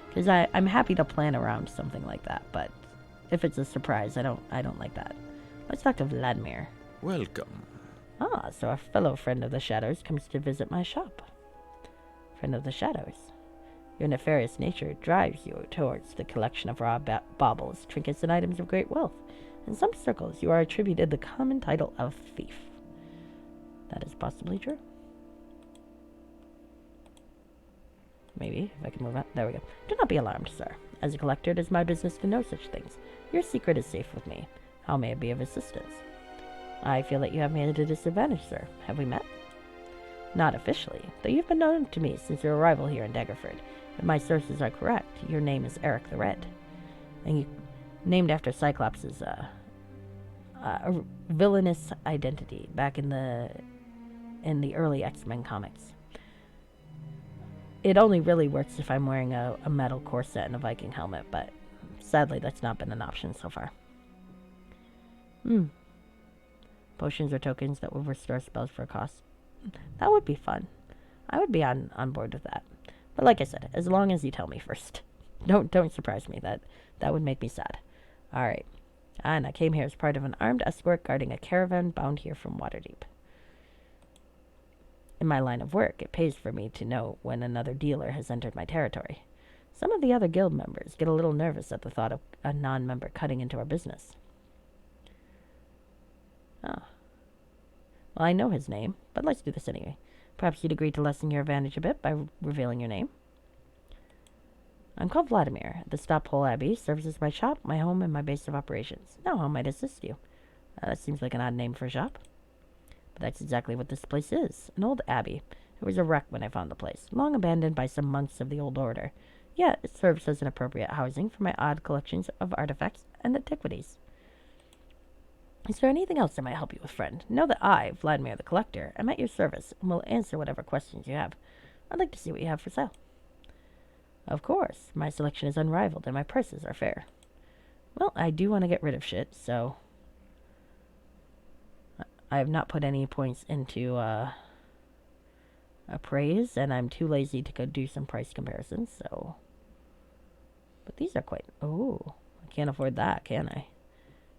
Because I'm happy to plan around something like that, but if it's a surprise, I don't like that. Let's talk to Vladimir. Welcome. Ah, so a fellow friend of the Shadows comes to visit my shop. Friend of the Shadows. Your nefarious nature drives you towards the collection of raw baubles, trinkets, and items of great wealth. In some circles, you are attributed the common title of thief. That is possibly true. Maybe, if I can move on. There we go. Do not be alarmed, sir. As a collector, it is my business to know such things. Your secret is safe with me. How may I be of assistance? I feel that you have me at a disadvantage, sir. Have we met? Not officially, though you've been known to me since your arrival here in Daggerford. If my sources are correct, your name is Eric the Red. And you named after Cyclops' a villainous identity back in the early X-Men comics. It only really works if I'm wearing a metal corset and a Viking helmet, but sadly that's not been an option so far. Potions or tokens that will restore spells for a cost. That would be fun. I would be on board with that. But like I said, as long as you tell me first. Don't surprise me. That would make me sad. Alright. And I came here as part of an armed escort guarding a caravan bound here from Waterdeep. In my line of work, it pays for me to know when another dealer has entered my territory. Some of the other guild members get a little nervous at the thought of a non-member cutting into our business. Ah. Well, I know his name, but let's do this anyway. Perhaps you'd agree to lessen your advantage a bit by revealing your name. I'm called Vladimir. The Stophole Abbey serves as my shop, my home, and my base of operations. Now, how might I assist you? That seems like an odd name for a shop. But that's exactly what this place is. An old abbey. It was a wreck when I found the place, long abandoned by some monks of the old order. Yet, it serves as an appropriate housing for my odd collections of artifacts and antiquities. Is there anything else I might help you with, friend? Know that I, Vladimir the Collector, am at your service and will answer whatever questions you have. I'd like to see what you have for sale. Of course. My selection is unrivaled and my prices are fair. Well, I do want to get rid of shit, so I have not put any points into appraise, and I'm too lazy to go do some price comparisons, so. But these are quite. Oh, I can't afford that, can I?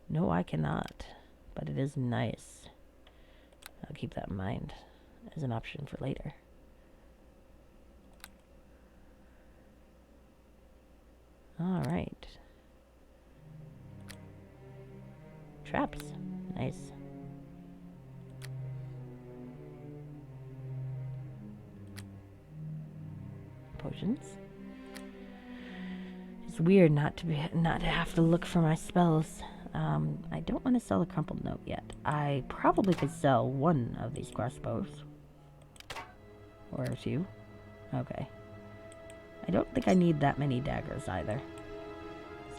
No, I cannot. But it is nice. I'll keep that in mind as an option for later. All right. Traps. Nice. Potions. It's weird not to have to look for my spells. I don't want to sell a crumpled note yet. I probably could sell one of these crossbows. Or a few. Okay. I don't think I need that many daggers either.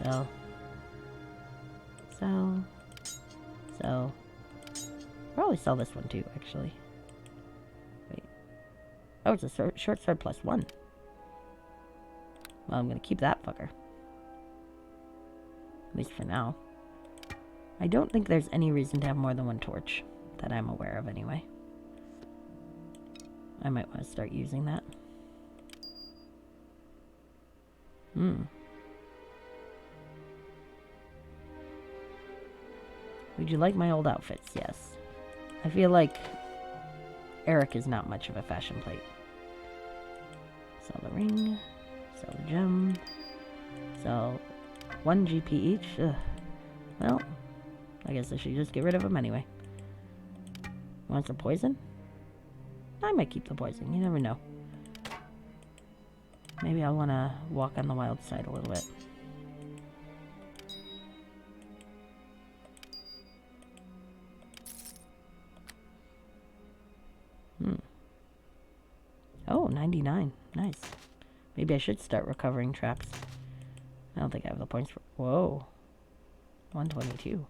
Sell. Probably sell this one too, actually. Wait. Oh, it's a short sword +1. Well, I'm gonna keep that fucker. At least for now. I don't think there's any reason to have more than one torch. That I'm aware of, anyway. I might want to start using that. Would you like my old outfits? Yes. I feel like Eric is not much of a fashion plate. Sell the ring. Sell the gem. Sell 1 GP each. Ugh. Well, I guess I should just get rid of them anyway. Want some poison? I might keep the poison. You never know. Maybe I want to walk on the wild side a little bit. Oh, 99. Nice. Maybe I should start recovering traps. I don't think I have the points for... Whoa. 122.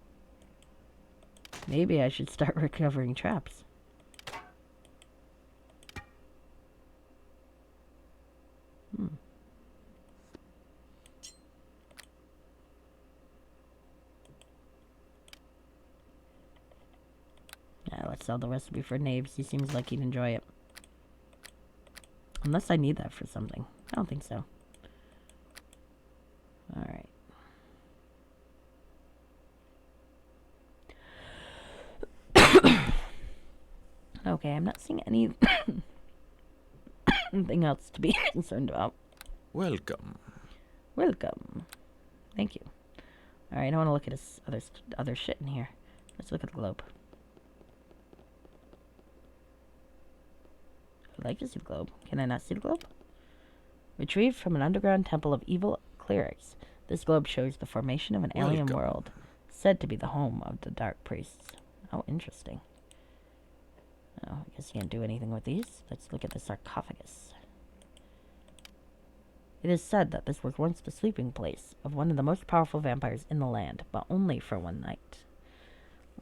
Maybe I should start recovering traps. Yeah, let's sell the recipe for Knaves. He seems like he'd enjoy it. Unless I need that for something. I don't think so. Alright. Okay, I'm not seeing anything else to be concerned about. Welcome. Welcome. Thank you. Alright, I want to look at his other shit in here. Let's look at the globe. I'd like to see the globe. Can I not see the globe? Retrieved from an underground temple of evil clerics. This globe shows the formation of an alien world, said to be the home of the Dark Priests. Oh, interesting. Oh, I guess you can't do anything with these. Let's look at the sarcophagus. It is said that this was once the sleeping place of one of the most powerful vampires in the land, but only for one night.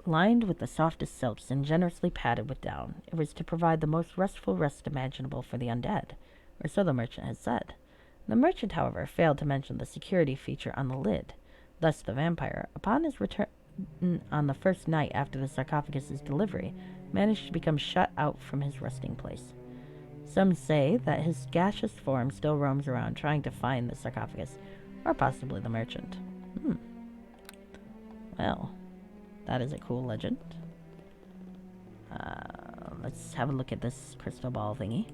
Lined with the softest silks and generously padded with down, it was to provide the most restful rest imaginable for the undead, or so the merchant had said. The merchant, however, failed to mention the security feature on the lid. Thus the vampire, upon his return on the first night after the sarcophagus's delivery, managed to become shut out from his resting place. Some say that his gaseous form still roams around trying to find the sarcophagus, or possibly the merchant. Well, that is a cool legend. Let's have a look at this crystal ball thingy.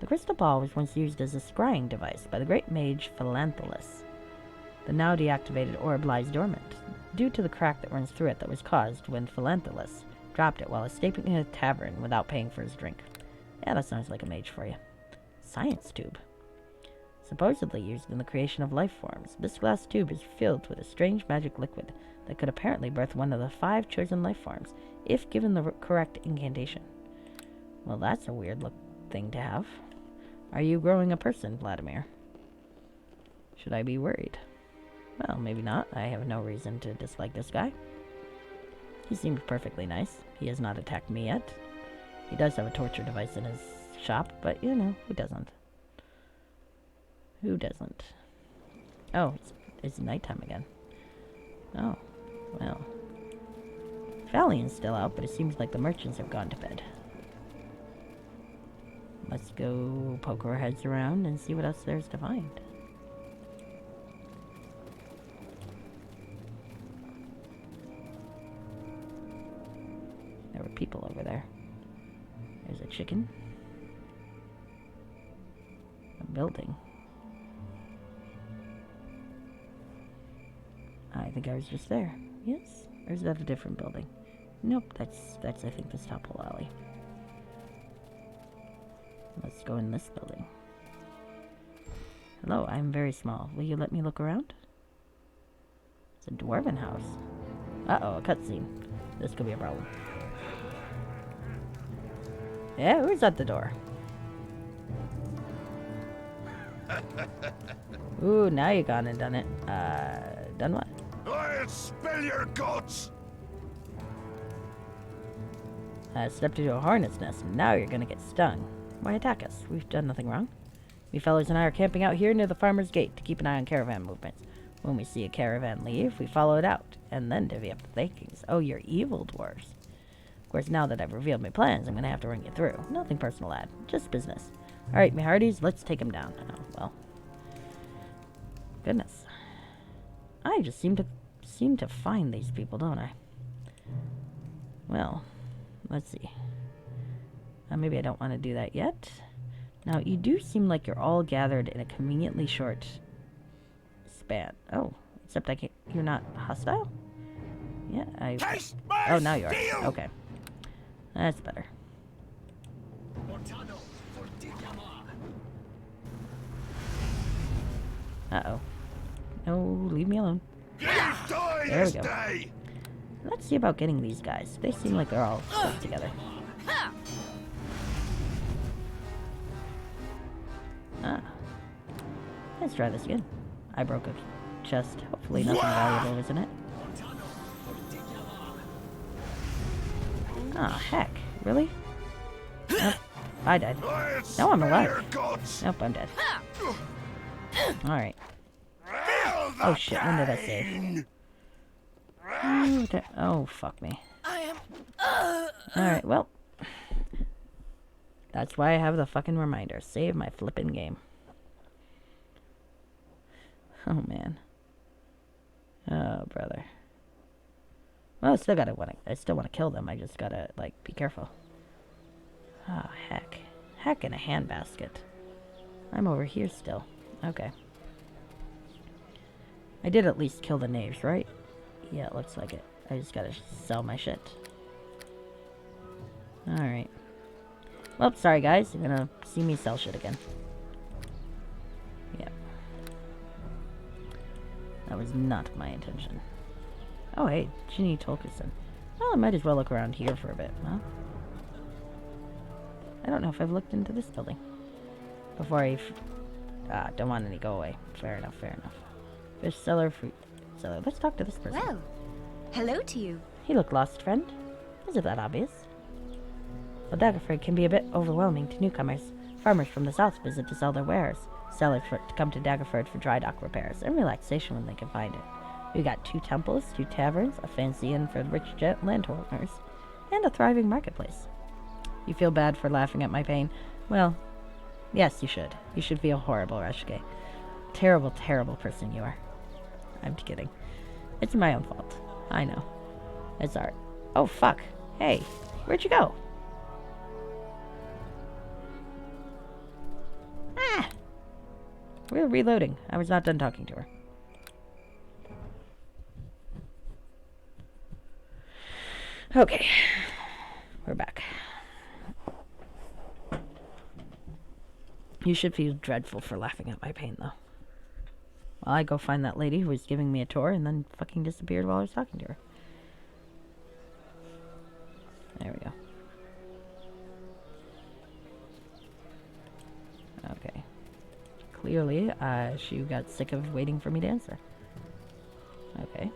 The crystal ball was once used as a scrying device by the great mage Philanthulus. The now deactivated orb lies dormant, due to the crack that runs through it that was caused when Philanthulus dropped it while escaping in a tavern without paying for his drink. Yeah, that sounds like a mage for you. Science tube. Supposedly used in the creation of life forms, this glass tube is filled with a strange magic liquid that could apparently birth one of the 5 chosen life forms, if given the correct incantation. Well, that's a weird thing to have. Are you growing a person, Vladimir? Should I be worried? Well, maybe not. I have no reason to dislike this guy. He seems perfectly nice. He has not attacked me yet. He does have a torture device in his shop, but, you know, who doesn't? Who doesn't? Oh, it's nighttime again. Oh, well. Valian's still out, but it seems like the merchants have gone to bed. Let's go poke our heads around and see what else there's to find. There were people over there. There's a chicken. A building. I think I was just there. Yes? Or is that a different building? Nope, that's I think the top hole alley. Let's go in this building. Hello, I'm very small. Will you let me look around? It's a dwarven house. Uh-oh, a cutscene. This could be a problem. Yeah, who's at the door? Ooh, now you gone and done it. Done what? I'll spill your guts! Stepped into a hornet's nest, and now you're gonna get stung. Why attack us? We've done nothing wrong. Me fellows and I are camping out here near the farmer's gate to keep an eye on caravan movements. When we see a caravan leave, we follow it out, and then divvy up the takings. Oh, you're evil dwarves. Of course, now that I've revealed my plans, I'm gonna have to run you through. Nothing personal, lad. Just business. Alright, me hearties, let's take him down. Oh, well. Goodness. I just seem to find these people, don't I? Well, let's see. Maybe I don't want to do that yet. Now, you do seem like you're all gathered in a conveniently short span. Oh, except I can't. You're not hostile? Yeah, oh, now you are. Okay. That's better. Uh-oh. No, leave me alone. There we go. Let's see about getting these guys. They seem like they're all stuck together. Ah. Let's try this again. I broke a chest. Hopefully nothing valuable, isn't it? Ah, heck. Really? Nope. I died. No, I'm alive. Nope, I'm dead. Alright. Oh shit, when did I save? Oh, fuck me. Alright, well. That's why I have the fucking reminder. Save my flippin' game. Oh, man. Oh, brother. Well, I still want to kill them. I just gotta, like, be careful. Oh, heck. Heck in a handbasket. I'm over here still. Okay. I did at least kill the knaves, right? Yeah, it looks like it. I just gotta sell my shit. Alright. Well, sorry guys. You're gonna see me sell shit again. Yep. That was not my intention. Oh, hey. Ginny Tolkerson. Well, I might as well look around here for a bit, huh? I don't know if I've looked into this building before I don't want any. Go away. Fair enough, fair enough. Fish seller, fruit seller. Let's talk to this person. Well, hello to you. You look lost, friend. Isn't that obvious? Well, Daggerford can be a bit overwhelming to newcomers. Farmers from the south visit to sell their wares. Sellers to come to Daggerford for dry dock repairs and relaxation when they can find it. We got 2 temples, 2 taverns, a fancy inn for rich landowners, and a thriving marketplace. You feel bad for laughing at my pain? Well, yes, you should. You should feel horrible, Reshke. Terrible, terrible person you are. I'm kidding. It's my own fault. I know. It's art. Oh, fuck. Hey, where'd you go? Ah! We're reloading. I was not done talking to her. Okay. We're back. You should feel dreadful for laughing at my pain, though. Well, I go find that lady who was giving me a tour and then fucking disappeared while I was talking to her. There we go. Okay. Clearly, she got sick of waiting for me to answer. Okay.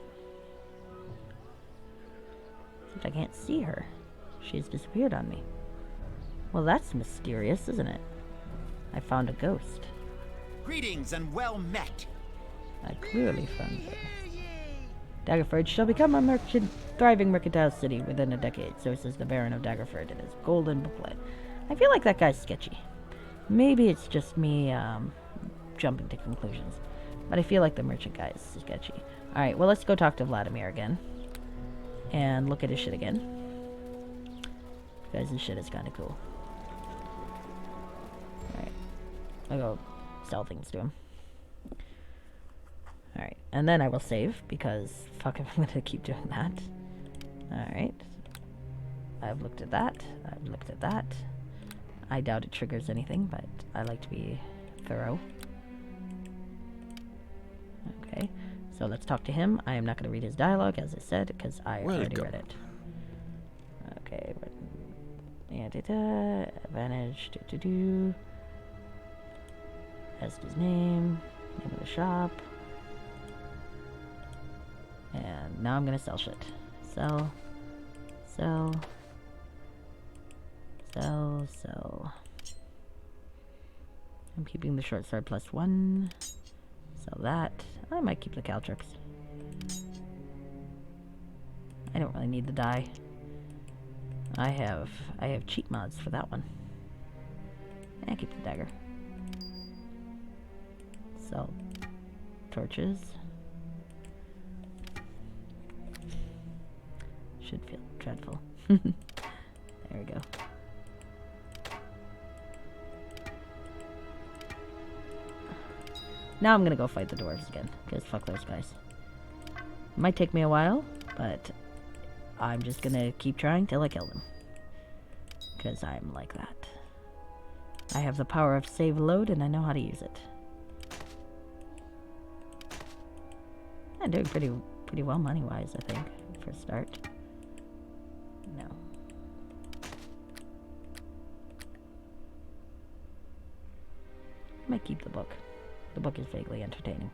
Except I can't see her. She's disappeared on me. Well, that's mysterious, isn't it? I found a ghost. Greetings and well met. I clearly found her. Daggerford shall become a thriving mercantile city within a decade, so says the Baron of Daggerford in his golden booklet. I feel like that guy's sketchy. Maybe it's just me jumping to conclusions, but I feel like the merchant guy is sketchy. Alright, well, let's go talk to Vladimir again and look at his shit again, because his shit is kind of cool. Alright, I'll go sell things to him. Alright, and then I will save, because fuck if I'm gonna keep doing that. Alright. I've looked at that. I've looked at that. I doubt it triggers anything, but I like to be thorough. Okay, so let's talk to him. I am not going to read his dialogue, as I said, because I already read it. Okay, advantage, That's his name of the shop. And now I'm going to sell shit. Sell. I'm keeping the short sword +1. Sell that. I might keep the caltrops. I don't really need the die. I have cheat mods for that one. And keep the dagger. Sell torches. Should feel dreadful. There we go. Now I'm gonna go fight the dwarves again, because fuck those guys. Might take me a while, but I'm just gonna keep trying till I kill them. Because I'm like that. I have the power of save load, and I know how to use it. I'm doing pretty well money-wise, I think, for a start. No. I might keep the book. The book is vaguely entertaining.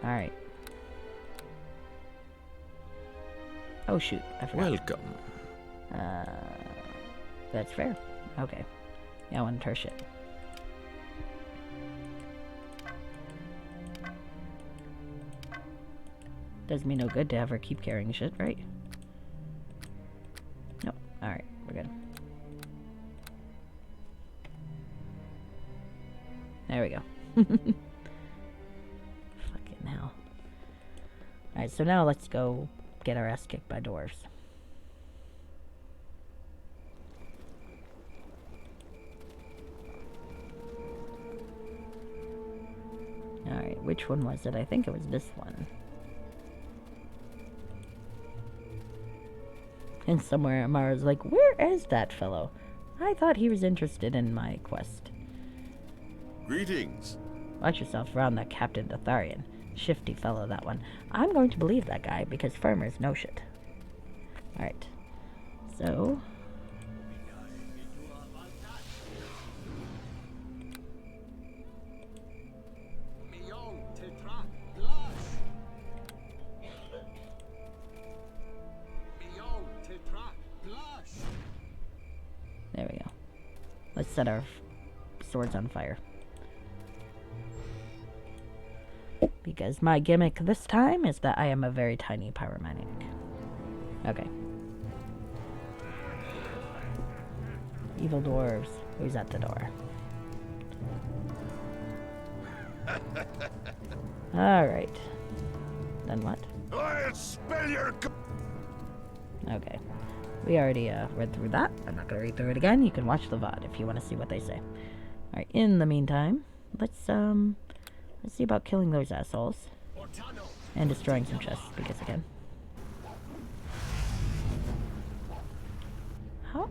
Alright. Oh shoot, I forgot. Welcome. That's fair. Okay. Yeah, I wanted her shit. Does me no good to have her keep carrying shit, right? Nope. Alright, we're good. There we go. Fucking hell. Alright, so now let's go get our ass kicked by dwarves. Alright, which one was it? I think it was this one. And somewhere Amara's like, where is that fellow? I thought he was interested in my quest. Greetings. Watch yourself around that Captain Dotharian. Shifty fellow, that one. I'm going to believe that guy, because farmers know shit. Alright. So... Let's set our swords on fire. Because my gimmick this time is that I am a very tiny pyromaniac. Okay. Evil dwarves. Who's at the door? Alright. Then what? I'll spell your... Okay. We already read through that. I'm not going to read through it again. You can watch the VOD if you want to see what they say. Alright, in the meantime, let's see about killing those assholes. And destroying some chests, because again. How?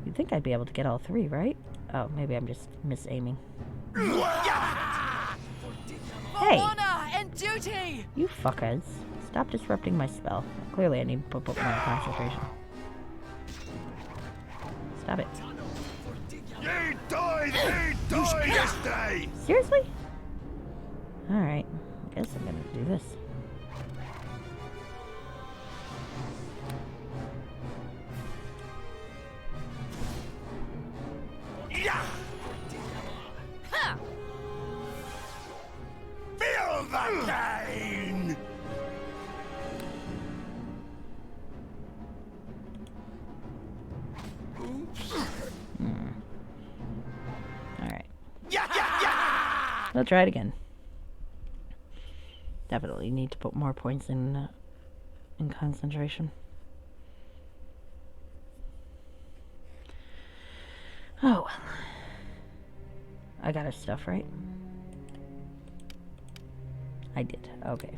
You'd think I'd be able to get all three, right? Oh, maybe I'm just misaiming. Hey! Honor and duty! You fuckers. Stop disrupting my spell. Clearly I need to put more concentration. Stop it. Ye died yesterday! Seriously? Alright. I guess I'm gonna do this. Ha! Feel the pain! Alright. We'll try it again. Definitely need to put more points in concentration. Oh well. I got her stuff, right? I did. Okay.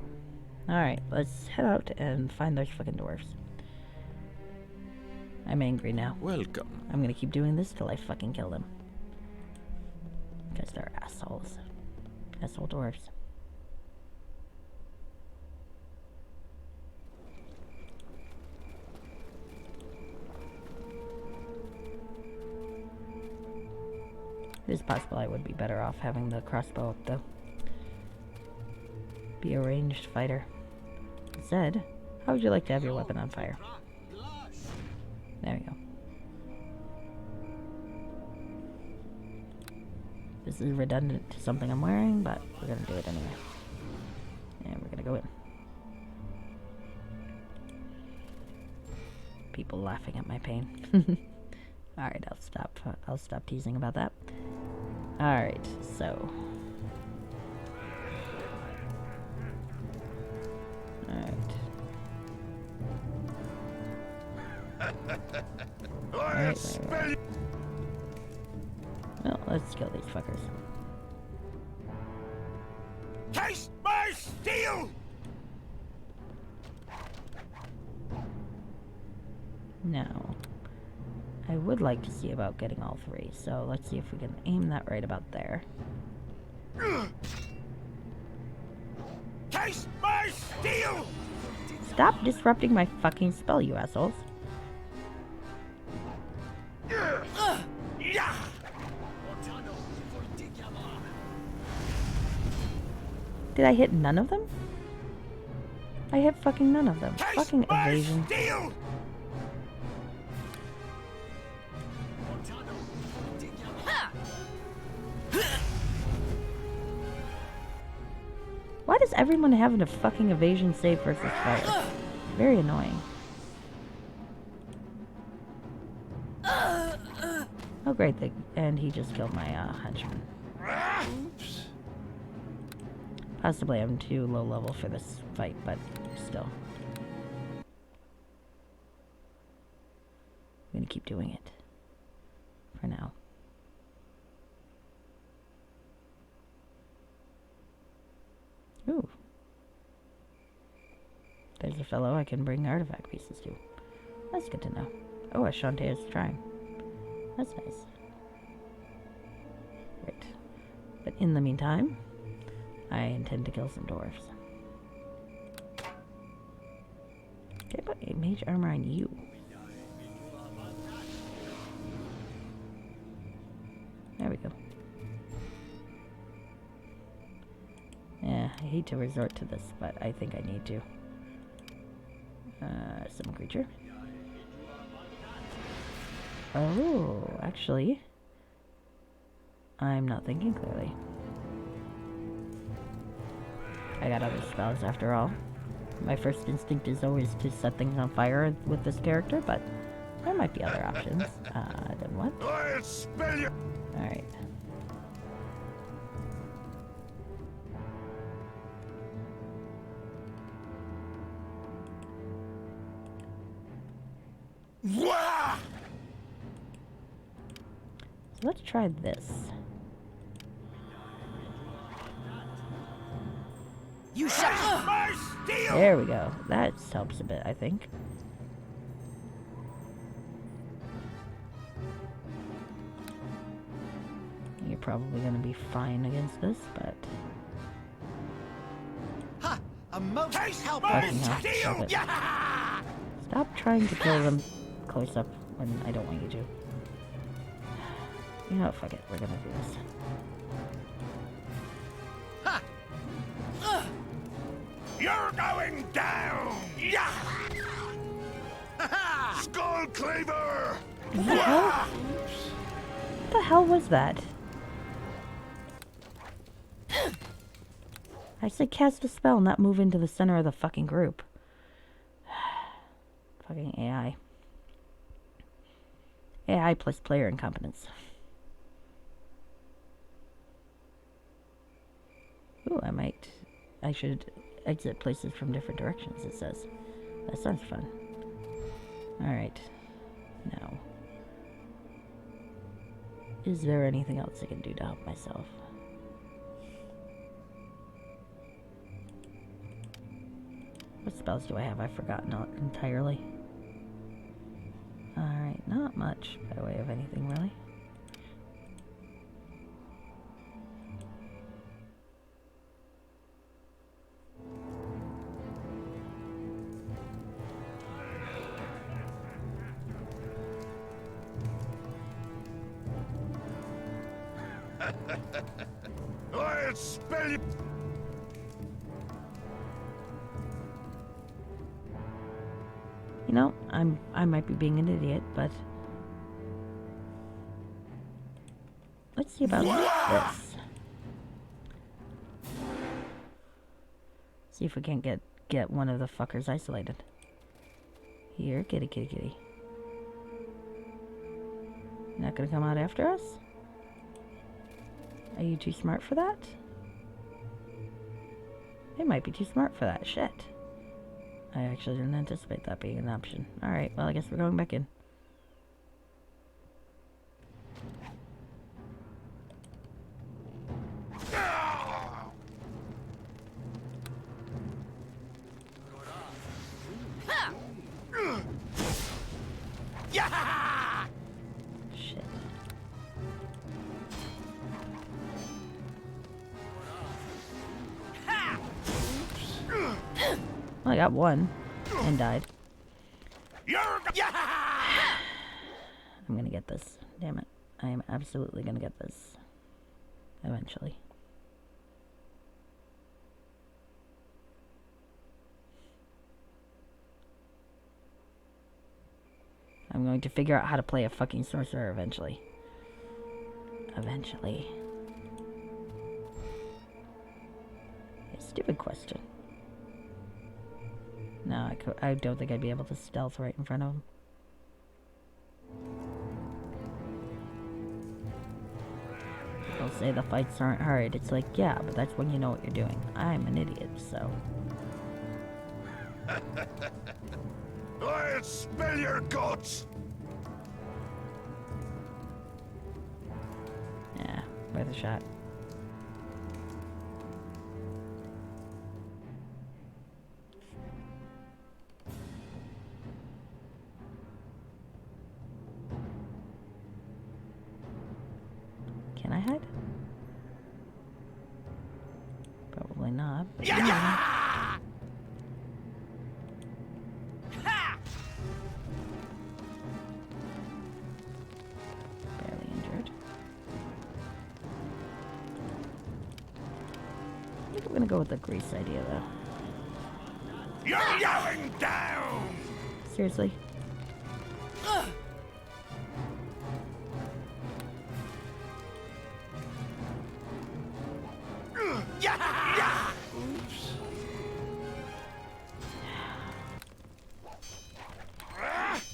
Alright, let's head out and find those fucking dwarves. I'm angry now. Welcome. I'm gonna keep doing this till I fucking kill them. Because they're assholes. Asshole dwarves. It is possible I would be better off having the crossbow up, though. Be a ranged fighter. Zed, how would you like to have your weapon on fire? There we go. This is redundant to something I'm wearing, but we're gonna do it anyway. And we're gonna go in. People laughing at my pain. Alright, I'll stop teasing about that. Alright, so. Alright. Right. Well, let's kill these fuckers. Taste my steel! Now, I would like to see about getting all three, so let's see if we can aim that right about there. Taste my steel! Stop disrupting my fucking spell, you assholes. Did I hit none of them? I hit fucking none of them. Taste Fucking my evasion. steel! Why does everyone have a fucking evasion save versus fire? Very annoying. Oh great, and he just killed my henchman. Oops. Possibly I'm too low level for this fight, but still. I'm gonna keep doing it. For now. Ooh. There's a fellow I can bring artifact pieces to. That's good to know. Oh, Ashante is trying. That's nice. Right. But in the meantime, I intend to kill some dwarves. Okay, but a mage armor on you. There we go. Yeah, I hate to resort to this, but I think I need to. Some creature. Oh, actually, I'm not thinking clearly. I got other spells after all. My first instinct is always to set things on fire with this character, but there might be other options. Then what? I'll spell you. Alright. Wah! So let's try this. You shall. My steel! There we go. That helps a bit, I think. You're probably going to be fine against this, but... Ha! A most helpful Fucking hell. tactic. Stop it. Yeah! Stop trying to kill them close up when I don't want you to. You know, fuck it. We're gonna do this. Ha! You're going down! Yeah! Ha! Skull Cleaver! What the hell? What the hell was that? I said cast a spell, not move into the center of the fucking group. Fucking AI. AI plus player incompetence. Ooh, I should exit places from different directions, it says. That sounds fun. Alright. Now. Is there anything else I can do to help myself? What spells do I have? I've forgotten entirely. Alright, not much by way of anything, really. I'll spell you. You know, I might be being an idiot, but let's see about this. See if we can't get one of the fuckers isolated. Here, kitty, kitty, kitty. You're not gonna come out after us? Are you too smart for that? They might be too smart for that. Shit. I actually didn't anticipate that being an option. Alright, well, I guess we're going back in. Yeah! Shit. Well, I got one and died. I'm gonna get this. Damn it. I am absolutely gonna get this. Eventually. I'm going to figure out how to play a fucking sorcerer eventually. Eventually. A stupid question. No, I don't think I'd be able to stealth right in front of him. They'll say the fights aren't hard. It's like, yeah, but that's when you know what you're doing. I'm an idiot, so... I'll spill your guts! Yeah, worth a shot. Can I hide? Probably not. Yeah! Barely injured. I think we're gonna go with the grease idea, though. You're going down! Seriously?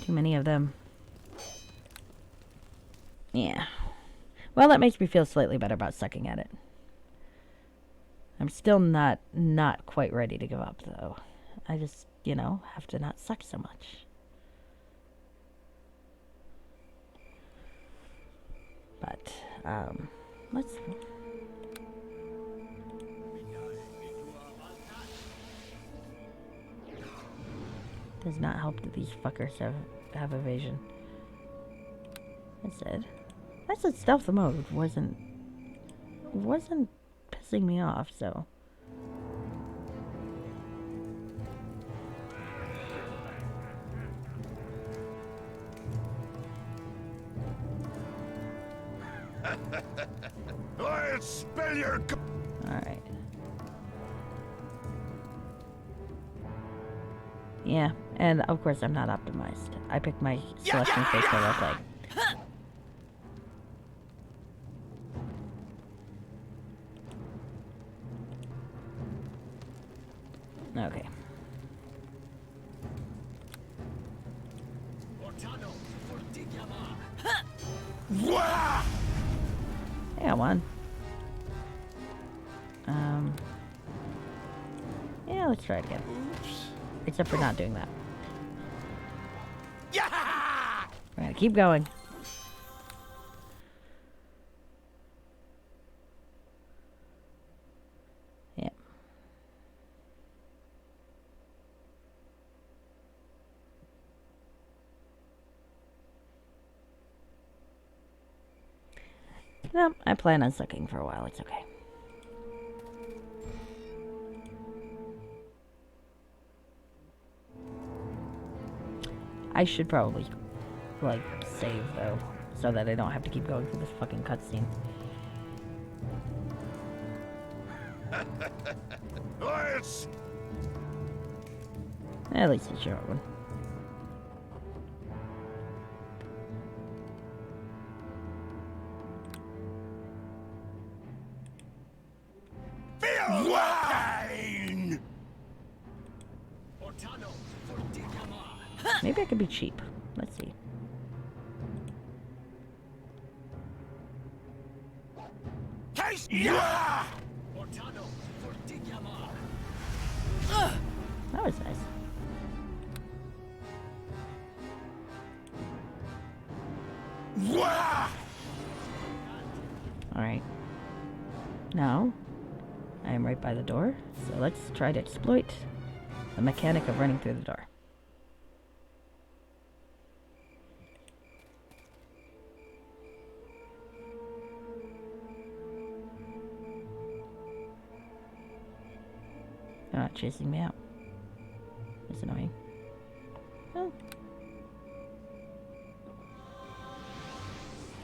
Too many of them. Yeah. Well, that makes me feel slightly better about sucking at it. I'm still not quite ready to give up, though. I just, you know, have to not suck so much. But, let's... Does not help that these fuckers have evasion. I said stealth mode wasn't pissing me off, so... I'll spell your... Alright. Yeah, and of course I'm not optimized. I picked my selection face to look like. Okay. Yeah, one. Yeah, let's try it again. Except for not doing that. We're gonna keep going. Yeah. No, I plan on sucking for a while. It's okay. I should probably, like, save, though, so that I don't have to keep going through this fucking cutscene. At least it's a short one. Maybe I could be cheap. Let's see. That was nice. Alright. Now, I am right by the door, so let's try to exploit the mechanic of running through the door. They're not chasing me out. It's annoying. Oh.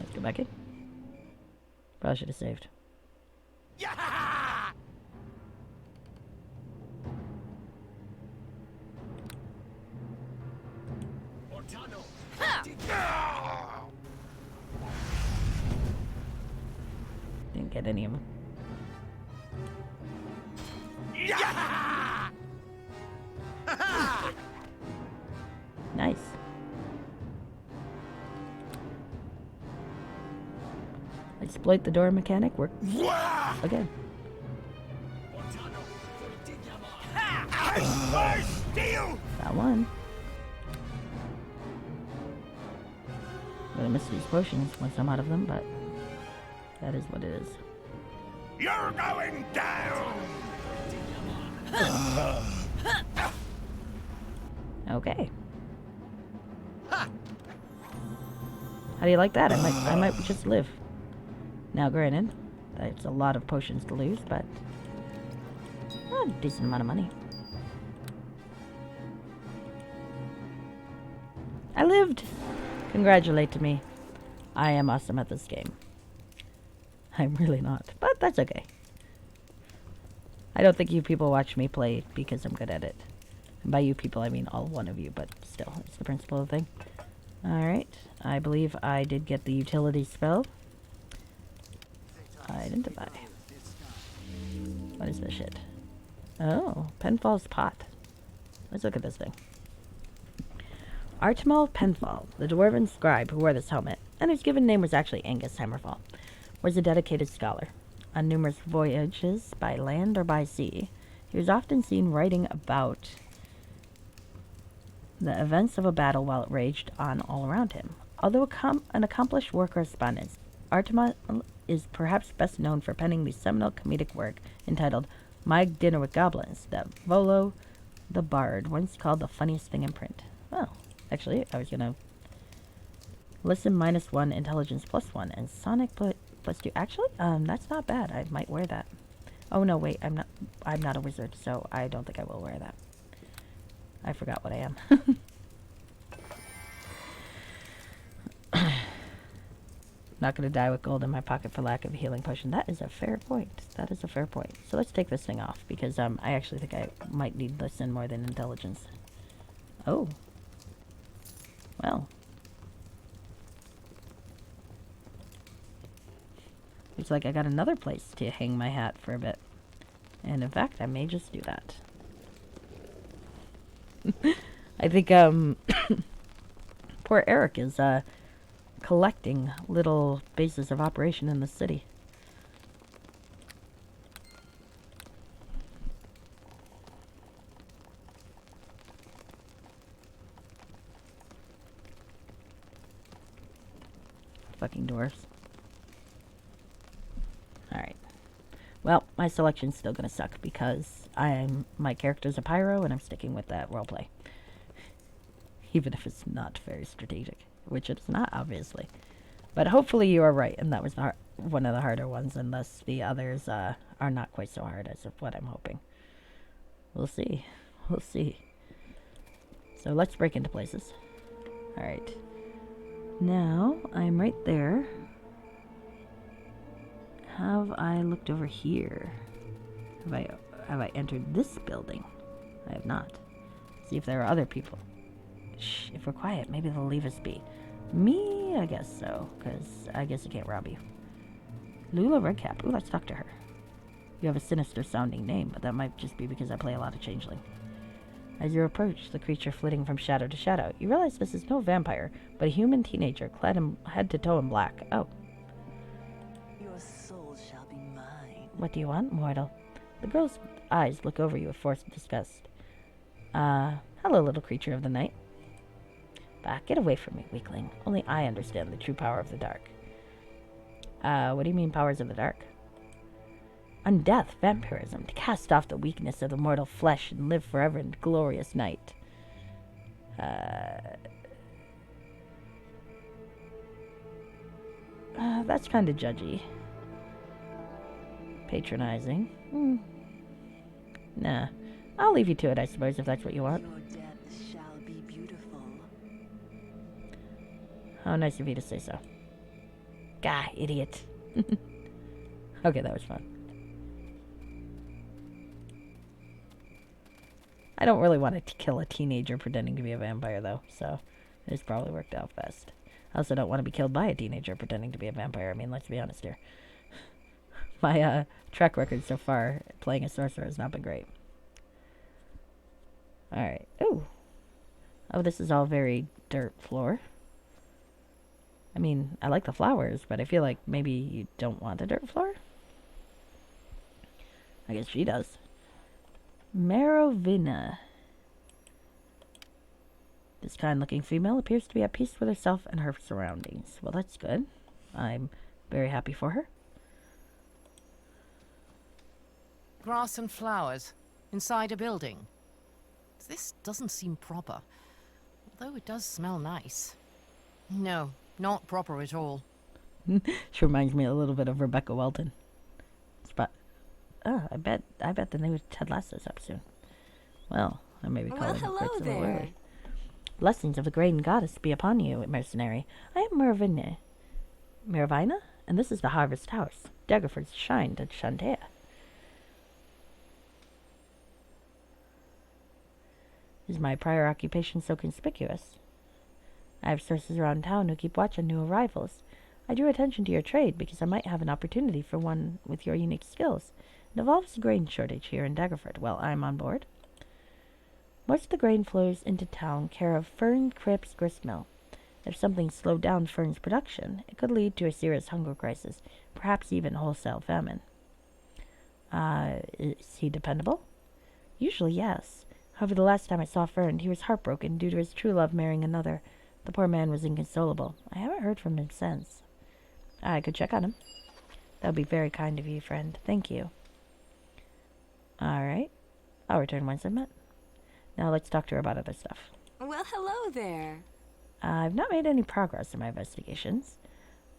Let's go back in. Probably should have saved. Didn't get any of them. Nice. Exploit the door mechanic. Work again. That one. I'm gonna miss these potions once I'm out of them, but that is what it is. You're going down! Okay. How do you like that? I might just live. Now, granted, it's a lot of potions to lose, but a decent amount of money. I lived! Congratulate me. I am awesome at this game. I'm really not, but that's okay. I don't think you people watch me play because I'm good at it. And by you people, I mean all one of you, but still, it's the principle of the thing. Alright, I believe I did get the utility spell. Identify. What is this shit? Oh, Penfall's pot. Let's look at this thing. Archibald Penfall, the dwarven scribe who wore this helmet, and whose given name was actually Angus Hammerfall, was a dedicated scholar. On numerous voyages by land or by sea, he was often seen writing about the events of a battle while it raged on all around him. Although an accomplished war correspondent, Archibald is perhaps best known for penning the seminal comedic work entitled My Dinner with Goblins, that Volo the Bard once called the funniest thing in print. Oh, actually, I was gonna listen -1, intelligence +1, and sonic +2. Actually, that's not bad. I might wear that. Oh no, wait, I'm not a wizard, so I don't think I will wear that. I forgot what I am. Not gonna die with gold in my pocket for lack of a healing potion. That is a fair point. That is a fair point. So let's take this thing off, because I actually think I might need listen more than intelligence. Oh. Well. Looks like I got another place to hang my hat for a bit. And in fact, I may just do that. I think, poor Eric is, collecting little bases of operation in the city. Fucking dwarfs. Alright. Well, my selection's still gonna suck because my character's a pyro and I'm sticking with that roleplay. Even if it's not very strategic. Which it's not, obviously. But hopefully you are right, and that was one of the harder ones, and thus the others are not quite so hard as of what I'm hoping. We'll see. We'll see. So let's break into places. Alright. Now, I'm right there. Have I looked over here? Have I entered this building? I have not. See if there are other people. Shh, if we're quiet, maybe they'll leave us be. Me? I guess so, because I guess I can't rob you. Lula Redcap. Ooh, let's talk to her. You have a sinister sounding name, but that might just be because I play a lot of Changeling. As you approach the creature flitting from shadow to shadow, you realize this is no vampire, but a human teenager clad in head to toe in black. Oh. Your soul shall be mine. What do you want, mortal? The girl's eyes look over you with forced disgust. Hello, little creature of the night. Bah, get away from me, weakling. Only I understand the true power of the dark. What do you mean, powers of the dark? Undeath, vampirism, to cast off the weakness of the mortal flesh and live forever in glorious night. That's kind of judgy. Patronizing. Nah. I'll leave you to it, I suppose, if that's what you want. Your death shall be beautiful. How nice of you to say so. Gah, idiot. Okay, that was fun. I don't really want to kill a teenager pretending to be a vampire, though, so it's probably worked out best. I also don't want to be killed by a teenager pretending to be a vampire. I mean, let's be honest here. My track record so far playing a sorcerer has not been great. Alright. Ooh. Oh, this is all very dirt floor. I mean, I like the flowers, but I feel like maybe you don't want the dirt floor? I guess she does. Neverwinter. This kind-looking female appears to be at peace with herself and her surroundings. Well, that's good. I'm very happy for her. Grass and flowers. Inside a building. This doesn't seem proper. Although it does smell nice. No, not proper at all. She reminds me a little bit of Rebecca Welton. Oh, I bet the new Ted Lasso's up soon. Well, I may be calling hello quits a little there. early. Blessings of the Great Goddess be upon you, mercenary. I am Meravina, and this is the Harvest House, Daggerford's shrine to Shantea. Is my prior occupation so conspicuous? I have sources around town who keep watch on new arrivals. I drew attention to your trade because I might have an opportunity for one with your unique skills. involves a grain shortage here in Daggerford. Well, I'm on board. Most of the grain flows into town, care of Fern Cripps Gristmill. If something slowed down Fern's production, it could lead to a serious hunger crisis, perhaps even wholesale famine. Is he dependable? Usually, yes. However, the last time I saw Fern, he was heartbroken due to his true love marrying another. The poor man was inconsolable. I haven't heard from him since. I could check on him. That would be very kind of you, friend. Thank you. Alright. I'll return once I'm met. Now let's talk to her about other stuff. Well, hello there. I've not made any progress in my investigations.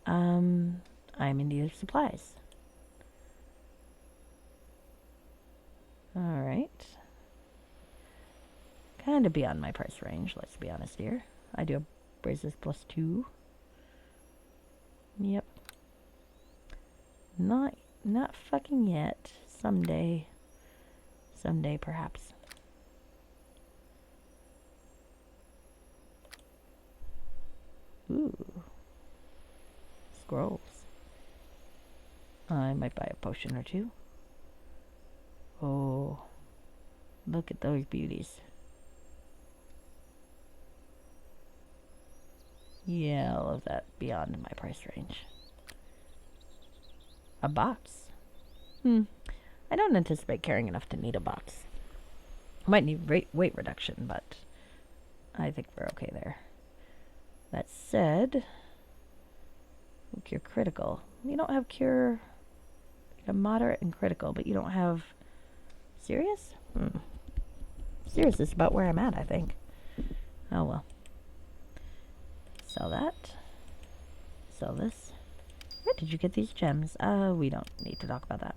I'm in need of supplies. Alright. Kind of beyond my price range, let's be honest here. I do have braces +2. Yep. Not fucking yet. Someday. Someday, perhaps. Ooh. Scrolls. I might buy a potion or two. Oh. Look at those beauties. Yeah, all of that beyond my price range. A box? I don't anticipate carrying enough to need a box. I might need weight reduction, but I think we're okay there. That said, cure critical. You don't have cure... You have moderate and critical, but you don't have... Serious? Serious is about where I'm at, I think. Oh well. Sell that. Sell this. Where did you get these gems? We don't need to talk about that.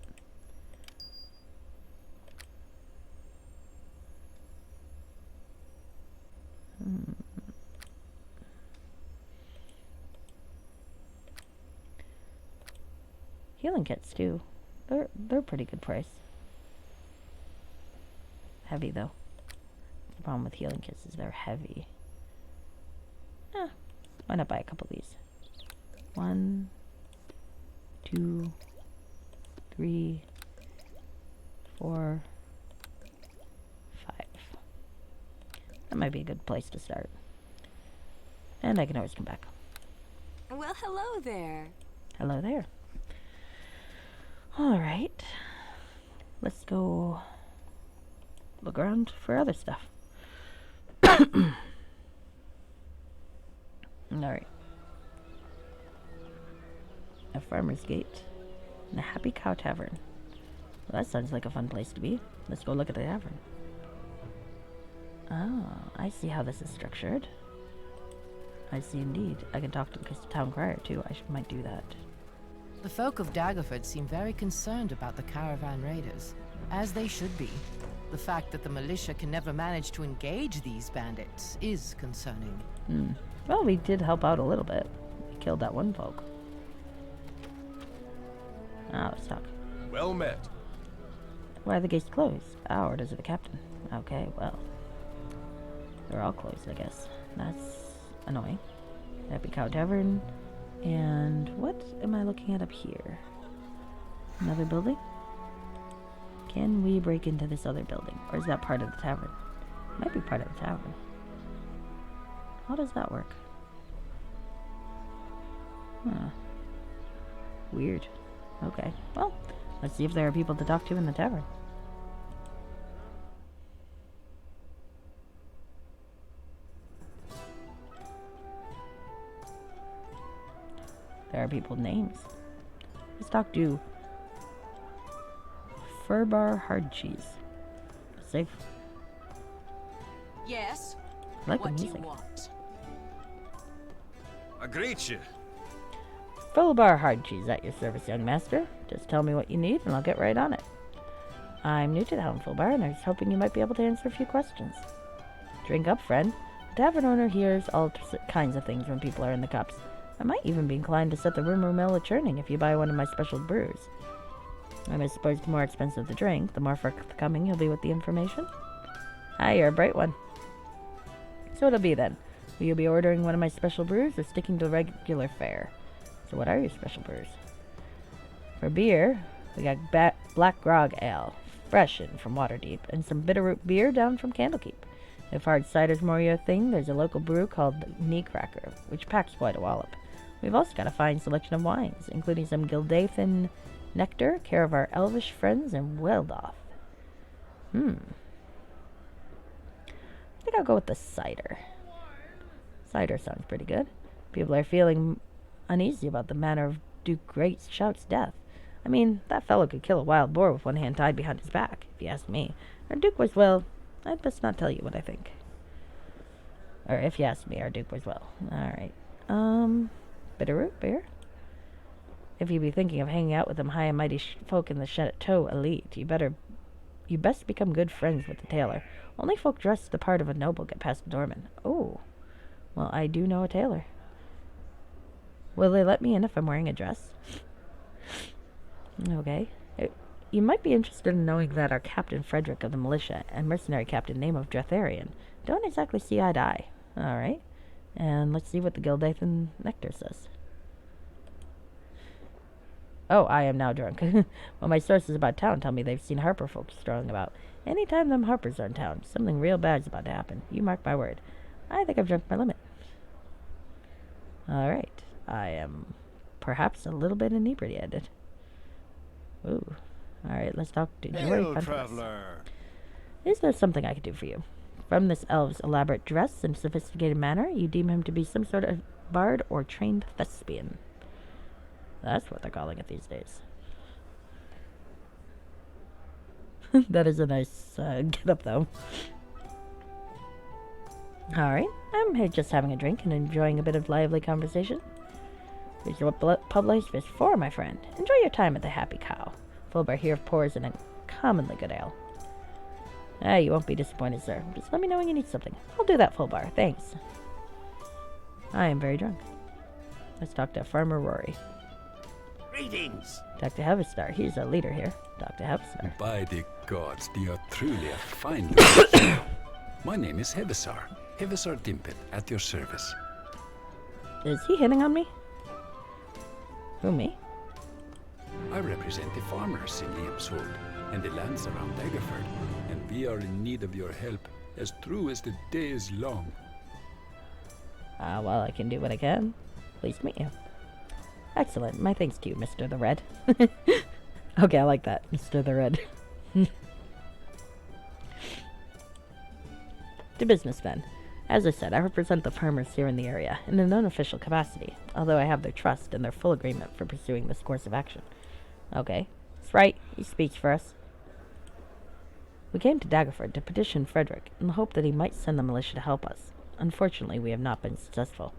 Healing kits too. They're pretty good price. Heavy though. The problem with healing kits is they're heavy. Why not buy a couple of these? 1, 2, 3, 4, 5. That might be a good place to start. And I can always come back. Well, hello there. Hello there. Alright. Let's go look around for other stuff. Alright. A farmer's gate. And a Happy Cow Tavern. Well, that sounds like a fun place to be. Let's go look at the tavern. Oh, I see how this is structured. I see indeed. I can talk to the town crier too. I might do that. The folk of Daggerford seem very concerned about the caravan raiders, as they should be. The fact that the militia can never manage to engage these bandits is concerning. Well, we did help out a little bit. We killed that one folk. Let's talk. Well met. Why are the gates closed? Orders of the captain. Okay, well. They're all closed, I guess. That's annoying. Happy Cow Tavern. And what am I looking at up here? Another building? Can we break into this other building? Or is that part of the tavern? Might be part of the tavern. How does that work? Weird. Okay. Well, let's see if there are people to talk to in the tavern. There are people names. Let's talk to Furbar Hard Cheese. Safe. Yes. I like what the do music. you want? I greet you. Furbar Hard Cheese at your service, young master. Just tell me what you need and I'll get right on it. I'm new to the town, Furbar, and I was hoping you might be able to answer a few questions. Drink up, friend. The tavern owner hears all kinds of things when people are in the cups. I might even be inclined to set the rumor mill a-churning if you buy one of my special brews. And I suppose the more expensive the drink, the more forthcoming you'll be with the information. Ah, you're a bright one. So it'll be then. Will you be ordering one of my special brews or sticking to regular fare? So what are your special brews? For beer, We got black grog ale, fresh in from Waterdeep, and some bitterroot beer down from Candlekeep. If hard cider's more your thing, there's a local brew called the Knee Cracker, which packs quite a wallop. We've also got a fine selection of wines, including some Gildathan nectar, care of our elvish friends in Weldorf. I think I'll go with the cider. Cider sounds pretty good. People are feeling uneasy about the manner of Duke Great Shout's death. I mean, that fellow could kill a wild boar with one hand tied behind his back, if you ask me. Our Duke was, well, I'd best not tell you what I think. Or if you ask me, our Duke was well. Alright. Bitterroot beer? If you be thinking of hanging out with them high and mighty folk in the Chateau Elite, you best become good friends with the tailor. Only folk dressed the part of a noble get past the doorman. Oh. Well, I do know a tailor. Will they let me in if I'm wearing a dress? Okay. You might be interested in knowing that our Captain Frederick of the militia and mercenary captain name of Dretharian don't exactly see eye to eye. Alright. And let's see what the Gildathan nectar says. Oh, I am now drunk. Well, my sources about town tell me they've seen Harper folks strolling about. Anytime them Harpers are in town, something real bad's about to happen. You mark my word. I think I've drunk my limit. Alright. I am perhaps a little bit inebriated. Ooh. Alright, let's talk to Jory traveler. Is there something I could do for you? From this elf's elaborate dress and sophisticated manner, you deem him to be some sort of bard or trained thespian. That's what they're calling it these days. That is a nice get up, though. Alright, I'm here just having a drink and enjoying a bit of lively conversation. Here's what pub life is for, my friend. Enjoy your time at the Happy Cow. Fulbar here pours in a commonly good ale. You won't be disappointed, sir. Just let me know when you need something. I'll do that, Fulbar. Thanks. I am very drunk. Let's talk to Farmer Rory. Greetings! Dr. Heavestar, he's our leader here. Dr. Heavestar. By the gods, you are truly a fine looking. My name is Heavesar. Heavesar Dimpet, at your service. Is he hitting on me? Who, me? I represent the farmers in Liamshold and the lands around Daggerford, and we are in need of your help, as true as the day is long. Well, I can do what I can. Pleased to meet you. Excellent. My thanks to you, Mr. the Red. Okay, I like that, Mr. the Red. To business, then. As I said, I represent the farmers here in the area, in an unofficial capacity, although I have their trust and their full agreement for pursuing this course of action. Okay. That's right. He speaks for us. We came to Daggerford to petition Frederick in the hope that he might send the militia to help us. Unfortunately, we have not been successful.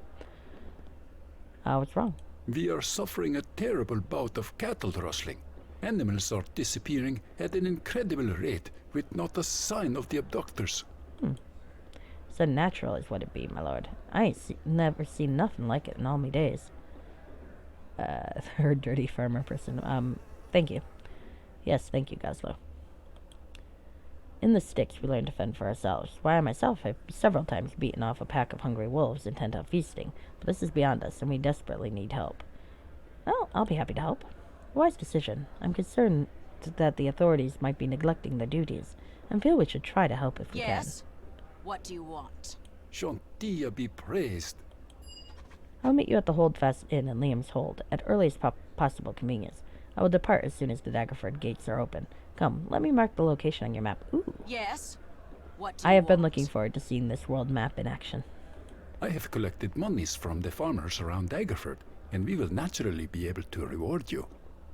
What's wrong? We are suffering a terrible bout of cattle rustling. Animals are disappearing at an incredible rate, with not a sign of the abductors. It's unnatural is what it be, my lord. I ain't never seen nothing like it in all me days. Third dirty farmer person. Thank you. Yes, thank you, Goslow. In the sticks, we learn to fend for ourselves. Why, I myself have several times beaten off a pack of hungry wolves intent on feasting, but this is beyond us, and we desperately need help. Well, I'll be happy to help. Wise decision. I'm concerned that the authorities might be neglecting their duties, and feel we should try to help if we can. Yes? What do you want? Shantia be praised. I'll meet you at the Holdfast Inn in Liam's Hold, at earliest possible convenience. I will depart as soon as the Daggerford gates are open. Come, let me mark the location on your map. Ooh. Yes? What do I you have been want? looking forward to seeing this world map in action. I have collected monies from the farmers around Daggerford, and we will naturally be able to reward you.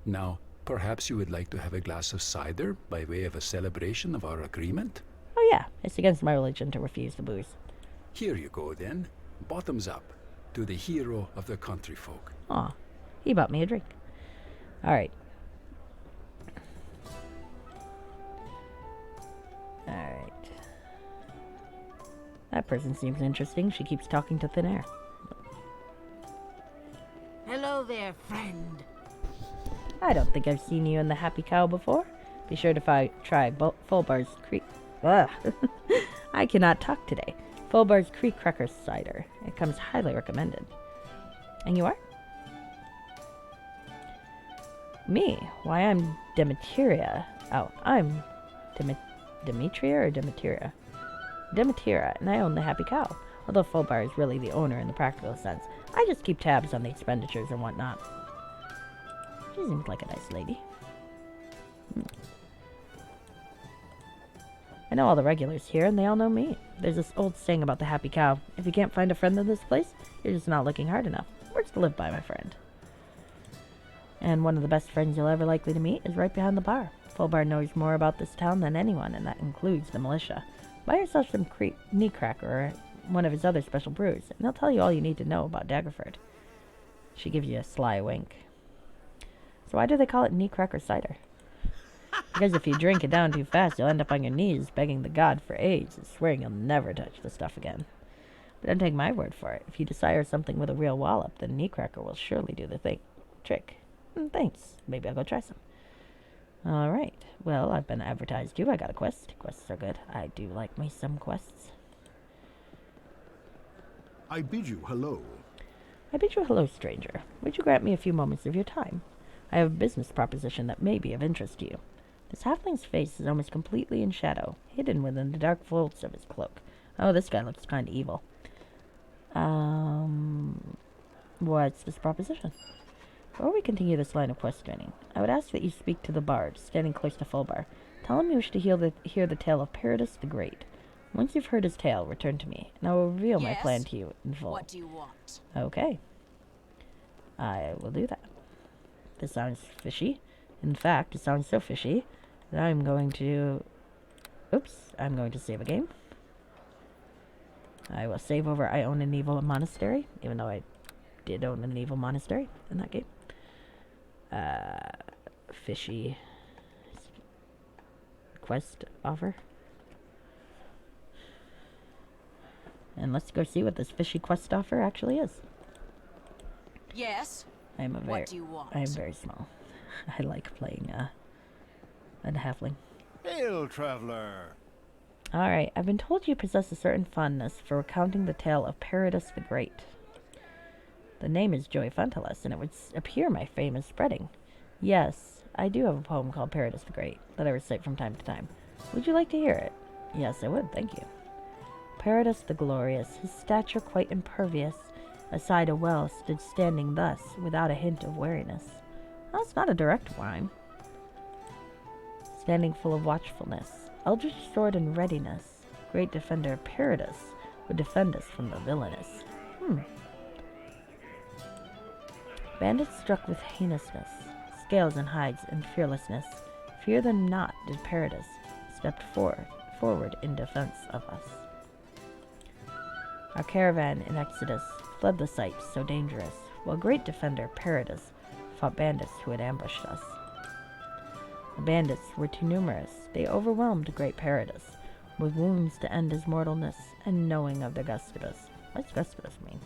Now, perhaps you would like to have a glass of cider by way of a celebration of our agreement? Oh yeah, it's against my religion to refuse the booze. Here you go, then. Bottoms up, to the hero of the country folk. Aw, he bought me a drink. Alright. Alright. That person seems interesting. She keeps talking to thin air. Hello there, friend. I don't think I've seen you in the Happy Cow before. Be sure to try Fulbar's Creek. Ugh. I cannot talk today. Fulbar's Creek Cracker Cider. It comes highly recommended. And you are? Me? Why, I'm Demetria. Oh, I'm Demetria or Demetria? Demetria, and I own the Happy Cow. Although Fulbar is really the owner in the practical sense, I just keep tabs on the expenditures and whatnot. She seems like a nice lady. I know all the regulars here, and they all know me. There's this old saying about the Happy Cow. If you can't find a friend in this place, you're just not looking hard enough. Words to live by, my friend. And one of the best friends you'll ever likely to meet is right behind the bar. Fulbar knows more about this town than anyone, and that includes the militia. Buy yourself some knee cracker or one of his other special brews, and he'll tell you all you need to know about Daggerford. She gives you a sly wink. So why do they call it knee cracker cider? Because if you drink it down too fast, you'll end up on your knees begging the god for AIDS and swearing you'll never touch the stuff again. But don't take my word for it. If you desire something with a real wallop, then knee cracker will surely do the trick. Thanks. Maybe I'll go try some. Alright. Well, I've been advertised to. I got a quest. Quests are good. I do like me some quests. I bid you hello. I bid you hello, stranger. Would you grant me a few moments of your time? I have a business proposition that may be of interest to you. This halfling's face is almost completely in shadow, hidden within the dark folds of his cloak. Oh, this guy looks kind of evil. What's this proposition? Before we continue this line of questioning, I would ask that you speak to the bard, standing close to Fulbar. Tell him you wish to hear the tale of Paradis the Great. Once you've heard his tale, return to me, and I will reveal my plan to you in full. What do you want? Okay. I will do that. This sounds fishy. In fact, it sounds so fishy that I'm going to save a game. I will save over I own an evil monastery, even though I did own an evil monastery in that game. Fishy quest offer. And let's go see what this fishy quest offer actually is. Yes. What do you want? I am very small. I like playing a halfling. Hail, traveler. Alright, I've been told you possess a certain fondness for recounting the tale of Paradis the Great. The name is Joy Funtalus, and it would appear my fame is spreading. Yes, I do have a poem called Paradis the Great that I recite from time to time. Would you like to hear it? Yes, I would, thank you. Paradis the Glorious, his stature quite impervious, aside a well stood standing thus, without a hint of wariness. Well, it's not a direct rhyme. Standing full of watchfulness, eldritch sword in readiness, great defender Paradis would defend us from the villainous. Bandits struck with heinousness, scales and hides and fearlessness, fear them not did Paradis, stepped forward in defense of us. Our caravan in Exodus fled the sight so dangerous, while great defender Paradis fought bandits who had ambushed us. The bandits were too numerous. They overwhelmed great Paradis, with wounds to end his mortalness, and knowing of the Gustibus. What's Gustibus mean?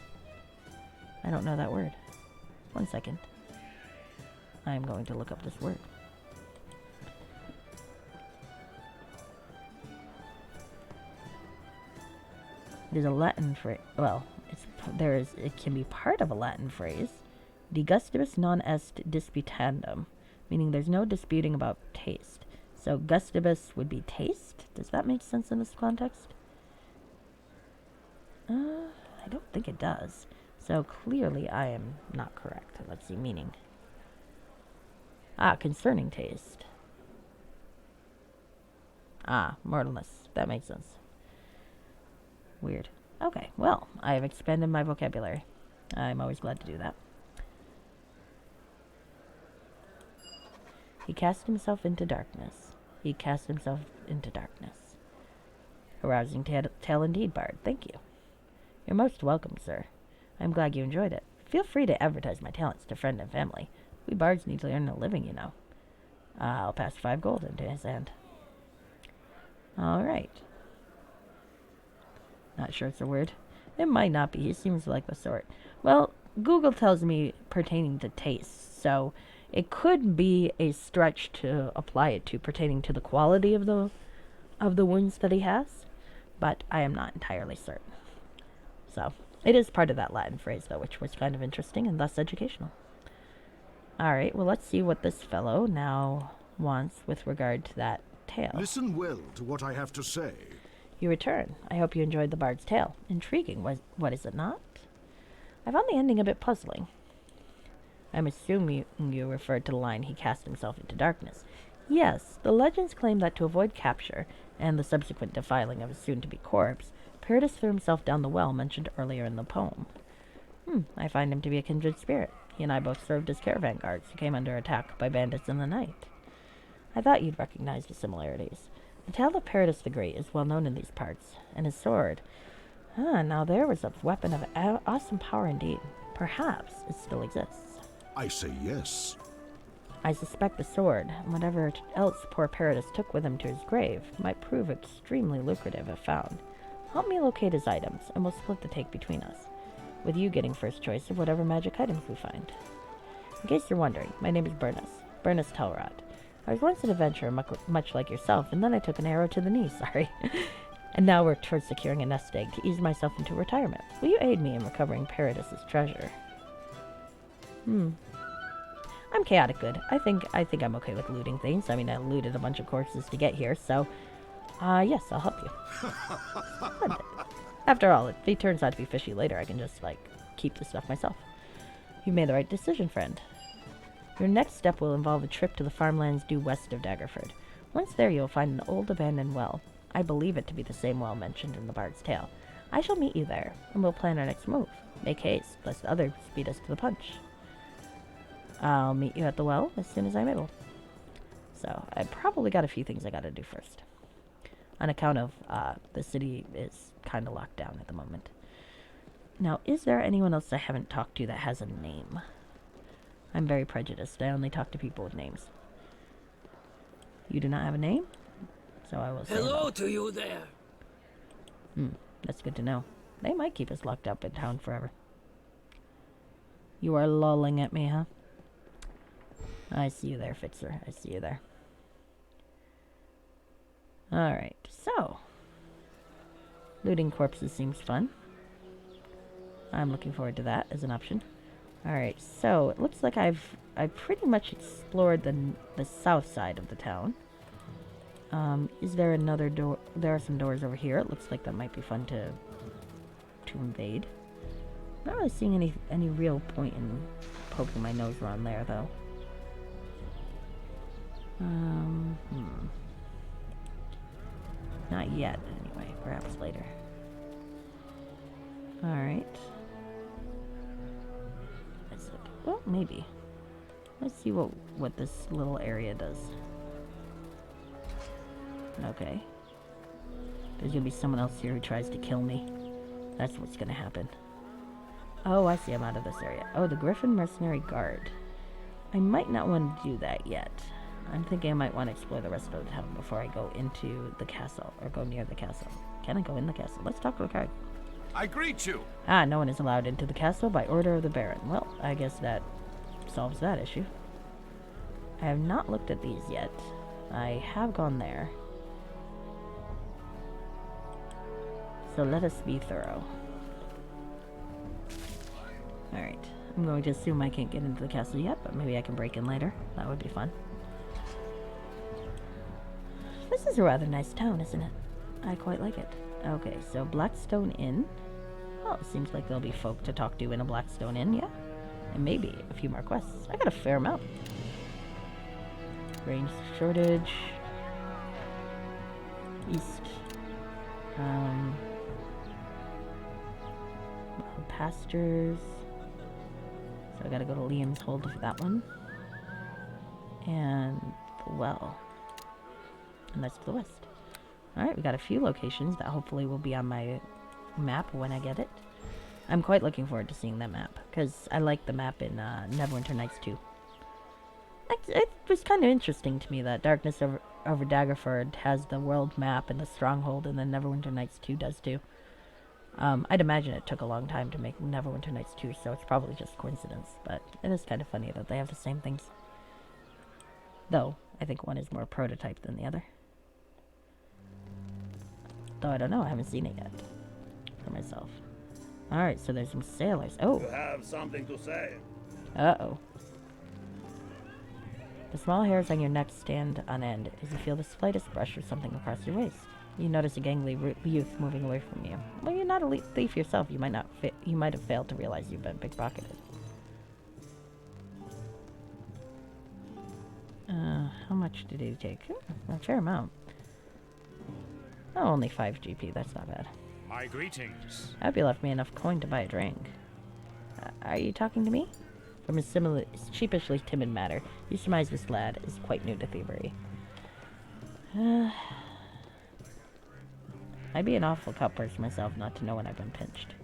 I don't know that word. 1 second. I am going to look up this word. It is a Latin phrase. Well, it can be part of a Latin phrase. De gustibus non est disputandum, meaning there's no disputing about taste. So gustibus would be taste? Does that make sense in this context? I don't think it does. So clearly I am not correct. Let's see, meaning. Concerning taste. Mortalness. That makes sense. Weird. Okay, well, I have expanded my vocabulary. I'm always glad to do that. He cast himself into darkness. He cast himself into darkness. A rousing tale indeed, Bard. Thank you. You're most welcome, sir. I'm glad you enjoyed it. Feel free to advertise my talents to friend and family. We bards need to earn a living, you know. I'll pass 5 gold into his hand. Alright. Not sure it's a word. It might not be. He seems like the sort. Well, Google tells me pertaining to taste, so it could be a stretch to apply it to pertaining to the quality of the wounds that he has, but I am not entirely certain. So, it is part of that Latin phrase, though, which was kind of interesting and thus educational. Alright, well, let's see what this fellow now wants with regard to that tale. Listen well to what I have to say. You return. I hope you enjoyed the Bard's Tale. Intriguing, what is it not? I found the ending a bit puzzling. I'm assuming you referred to the line, he cast himself into darkness. Yes, the legends claim that to avoid capture and the subsequent defiling of his soon-to-be corpse, Paradis threw himself down the well mentioned earlier in the poem. I find him to be a kindred spirit. He and I both served as caravan guards who came under attack by bandits in the night. I thought you'd recognize the similarities. The tale of Paradis the Great is well known in these parts, and his sword. Now there was a weapon of awesome power indeed. Perhaps it still exists. I say yes. I suspect the sword, and whatever else poor Paradis took with him to his grave, might prove extremely lucrative if found. Help me locate his items, and we'll split the take between us, with you getting first choice of whatever magic items we find. In case you're wondering, my name is Burnus Telrod. I was once an adventurer much like yourself, and then I took an arrow to the knee, sorry. And now work towards securing a nest egg to ease myself into retirement. Will you aid me in recovering Paradis's treasure? I'm chaotic good. I think I'm okay with looting things. I mean, I looted a bunch of corpses to get here, so yes, I'll help you. After all, if he turns out to be fishy later, I can just, keep the stuff myself. You made the right decision, friend. Your next step will involve a trip to the farmlands due west of Daggerford. Once there, you'll find an old abandoned well. I believe it to be the same well mentioned in the Bard's Tale. I shall meet you there, and we'll plan our next move. Make haste, lest others beat us to the punch. I'll meet you at the well as soon as I'm able. So, I probably got a few things I gotta do first. On account of, the city is kind of locked down at the moment. Now, is there anyone else I haven't talked to that has a name? I'm very prejudiced. I only talk to people with names. You do not have a name? So I will say Hello to you there. That's good to know. They might keep us locked up in town forever. You are lolling at me, huh? I see you there, Fitzer. I see you there. Alright, so. Looting corpses seems fun. I'm looking forward to that as an option. Alright, so it looks like I've pretty much explored the south side of the town. Is there another door? There are some doors over here. It looks like that might be fun to invade. Not really seeing any real point in poking my nose around there, though. Not yet, anyway. Perhaps later. Alright. Let's look. Well, maybe. Let's see what this little area does. Okay. There's gonna be someone else here who tries to kill me. That's what's gonna happen. Oh, I see. I'm out of this area. Oh, the Griffin Mercenary Guard. I might not want to do that yet. I'm thinking I might want to explore the rest of the town before I go into the castle, or go near the castle. Can I go in the castle? Let's talk to the guard. I greet you. No one is allowed into the castle by order of the Baron. Well, I guess that solves that issue. I have not looked at these yet. I have gone there. So let us be thorough. Alright. I'm going to assume I can't get into the castle yet, but maybe I can break in later. That would be fun. This is a rather nice town, isn't it? I quite like it. Okay, so Blackstone Inn. Oh, it seems like there'll be folk to talk to in a Blackstone Inn, yeah. And maybe a few more quests. I got a fair amount. Range shortage. East. Pastures. So I gotta go to Liam's Hold for that one. And the well. And that's to the west. Alright, we got a few locations that hopefully will be on my map when I get it. I'm quite looking forward to seeing that map, because I like the map in Neverwinter Nights 2. It was kind of interesting to me that Darkness over Daggerford has the world map and the stronghold, and then Neverwinter Nights 2 does too. I'd imagine it took a long time to make Neverwinter Nights 2, so it's probably just coincidence, but it is kind of funny that they have the same things. Though, I think one is more prototype than the other. Though I don't know, I haven't seen it yet for myself. Alright, so there's some sailors. Oh! You have something to say? Uh-oh. The small hairs on your neck stand on end as you feel the slightest brush or something across your waist. You notice a gangly youth moving away from you. Well, you're not a thief yourself. You might have failed to realize you've been pickpocketed. How much did he take? A fair amount. Oh, only 5 GP. That's not bad. My greetings. I hope you left me enough coin to buy a drink. Are you talking to me? From his sheepishly timid manner, you surmise this lad is quite new to thievery. I'd be an awful cupper's myself not to know when I've been pinched.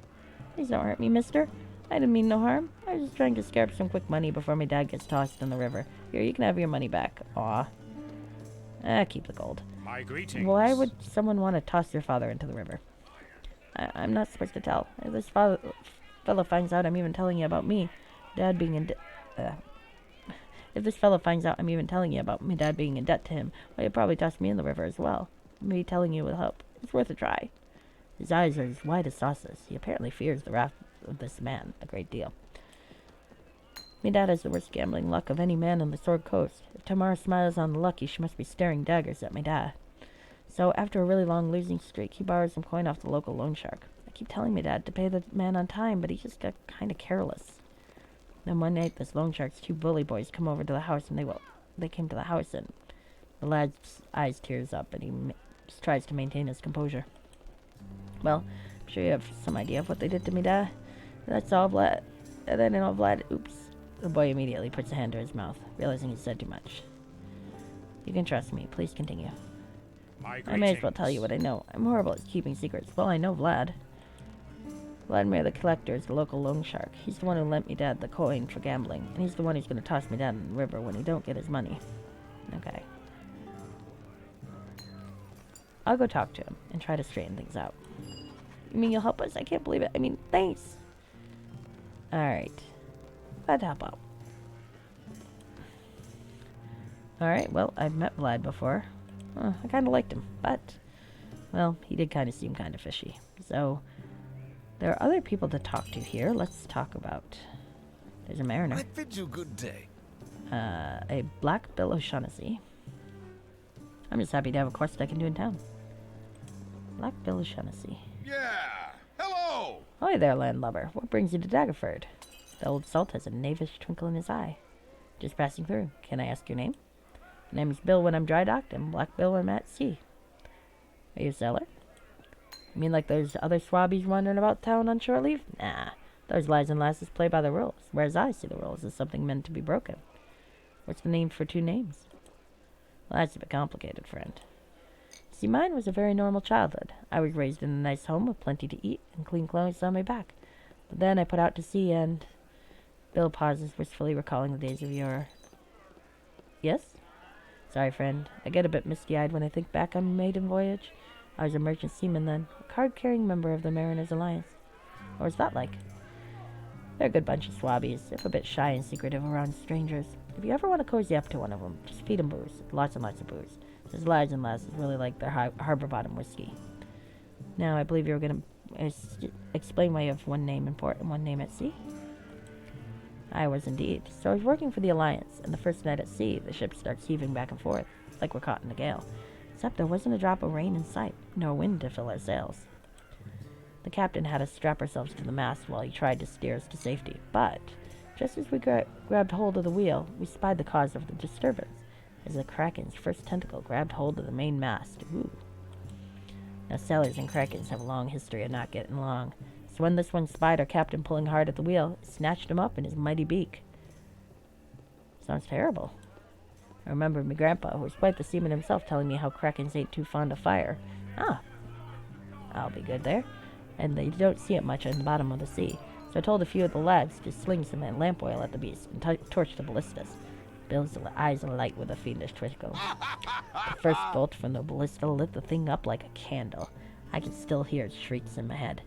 Please don't hurt me, mister. I didn't mean no harm. I was just trying to scare up some quick money before my dad gets tossed in the river. Here, you can have your money back. Aw. Keep the gold. My greetings. Why would someone want to toss your father into the river? I'm not supposed to tell. If this fellow finds out I'm even telling you about me, Dad being in if this fellow finds out I'm even telling you about my dad being in debt to him, well, he'll probably toss me in the river as well. Me telling you will help. It's worth a try. His eyes are as wide as saucers. He apparently fears the wrath of this man a great deal. Me dad has the worst gambling luck of any man on the Sword Coast. If Tamara smiles on the lucky, she must be staring daggers at my dad. So, after a really long losing streak, he borrowed some coin off the local loan shark. I keep telling my dad to pay the man on time, but he just got kind of careless. Then one night, this loan shark's 2 bully boys come over to the house, and they came to the house, and the lad's eyes tears up, and he just tries to maintain his composure. Well, I'm sure you have some idea of what they did to me, Dad. That's all, Vlad. And then, Vlad, oops. The boy immediately puts a hand to his mouth, realizing he said too much. You can trust me. Please continue. I may as well tell you what I know. I'm horrible at keeping secrets. Well, I know Vlad. Vladimir the Collector is the local loan shark. He's the one who lent me Dad the coin for gambling, and he's the one who's going to toss me down in the river when he don't get his money. Okay. I'll go talk to him and try to straighten things out. You mean you'll help us? I can't believe it. I mean, thanks. Alright. Glad to help out. Alright, well, I've met Vlad before. I kind of liked him, but, well, he did kind of seem kind of fishy. So, there are other people to talk to here. Let's talk about... There's a mariner. I bid you good day. A Black Bill O'Shaughnessy. I'm just happy to have a quest I can do in town. Black Bill O'Shaughnessy. Yeah! Hello! Hi there, landlubber. What brings you to Daggerford? The old salt has a knavish twinkle in his eye. Just passing through. Can I ask your name? My name's Bill when I'm dry docked, and Black Bill when I'm at sea. Are you a sailor? You mean like those other swabbies wandering about town on shore leave? Nah. Those lads and lasses play by the rules, whereas I see the rules as something meant to be broken. What's the name for 2 names? Well, that's a bit complicated, friend. See, mine was a very normal childhood. I was raised in a nice home with plenty to eat and clean clothes on my back. But then I put out to sea and... Bill pauses, wistfully recalling the days of yore. Yes? Sorry, friend. I get a bit misty-eyed when I think back on my maiden voyage. I was a merchant seaman then, a card-carrying member of the Mariners' Alliance. What was that like? They're a good bunch of swabbies, if a bit shy and secretive around strangers. If you ever want to cozy up to one of them, just feed them booze. Lots and lots of booze. Those lads and lasses really like their harbor bottom whiskey. Now, I believe you were going to explain why you have one name in port and one name at sea? I was indeed. So I was working for the Alliance, and the first night at sea, the ship starts heaving back and forth, like we're caught in a gale. Except there wasn't a drop of rain in sight, nor wind to fill our sails. The captain had us strap ourselves to the mast while he tried to steer us to safety, but just as we grabbed hold of the wheel, we spied the cause of the disturbance, as the Kraken's first tentacle grabbed hold of the main mast. Ooh. Now, sailors and Krakens have a long history of not getting along, so when this one spied our captain pulling hard at the wheel, it snatched him up in his mighty beak. Sounds terrible. I remember my grandpa, who was quite the seaman himself, telling me how Krakens ain't too fond of fire. Ah, I'll be good there. And they don't see it much on the bottom of the sea, so I told a few of the lads to sling some lamp oil at the beast and torch the ballistas. Bill's eyes alight with a fiendish twinkle. The first bolt from the ballista lit the thing up like a candle. I can still hear its shrieks in my head.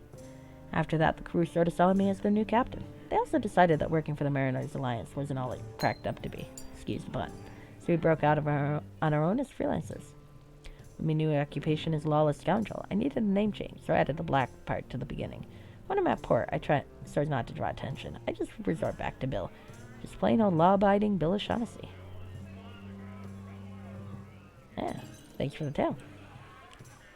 After that, the crew sort of saw me as their new captain. They also decided that working for the Mariners' Alliance wasn't all it cracked up to be. Excuse the pun. So we broke out on our own as freelancers. With my new occupation as lawless scoundrel, I needed a name change, so I added the black part to the beginning. When I'm at port, I try so as not to draw attention. I just resort back to Bill. Just plain old law-abiding Bill O'Shaughnessy. Thanks for the tale.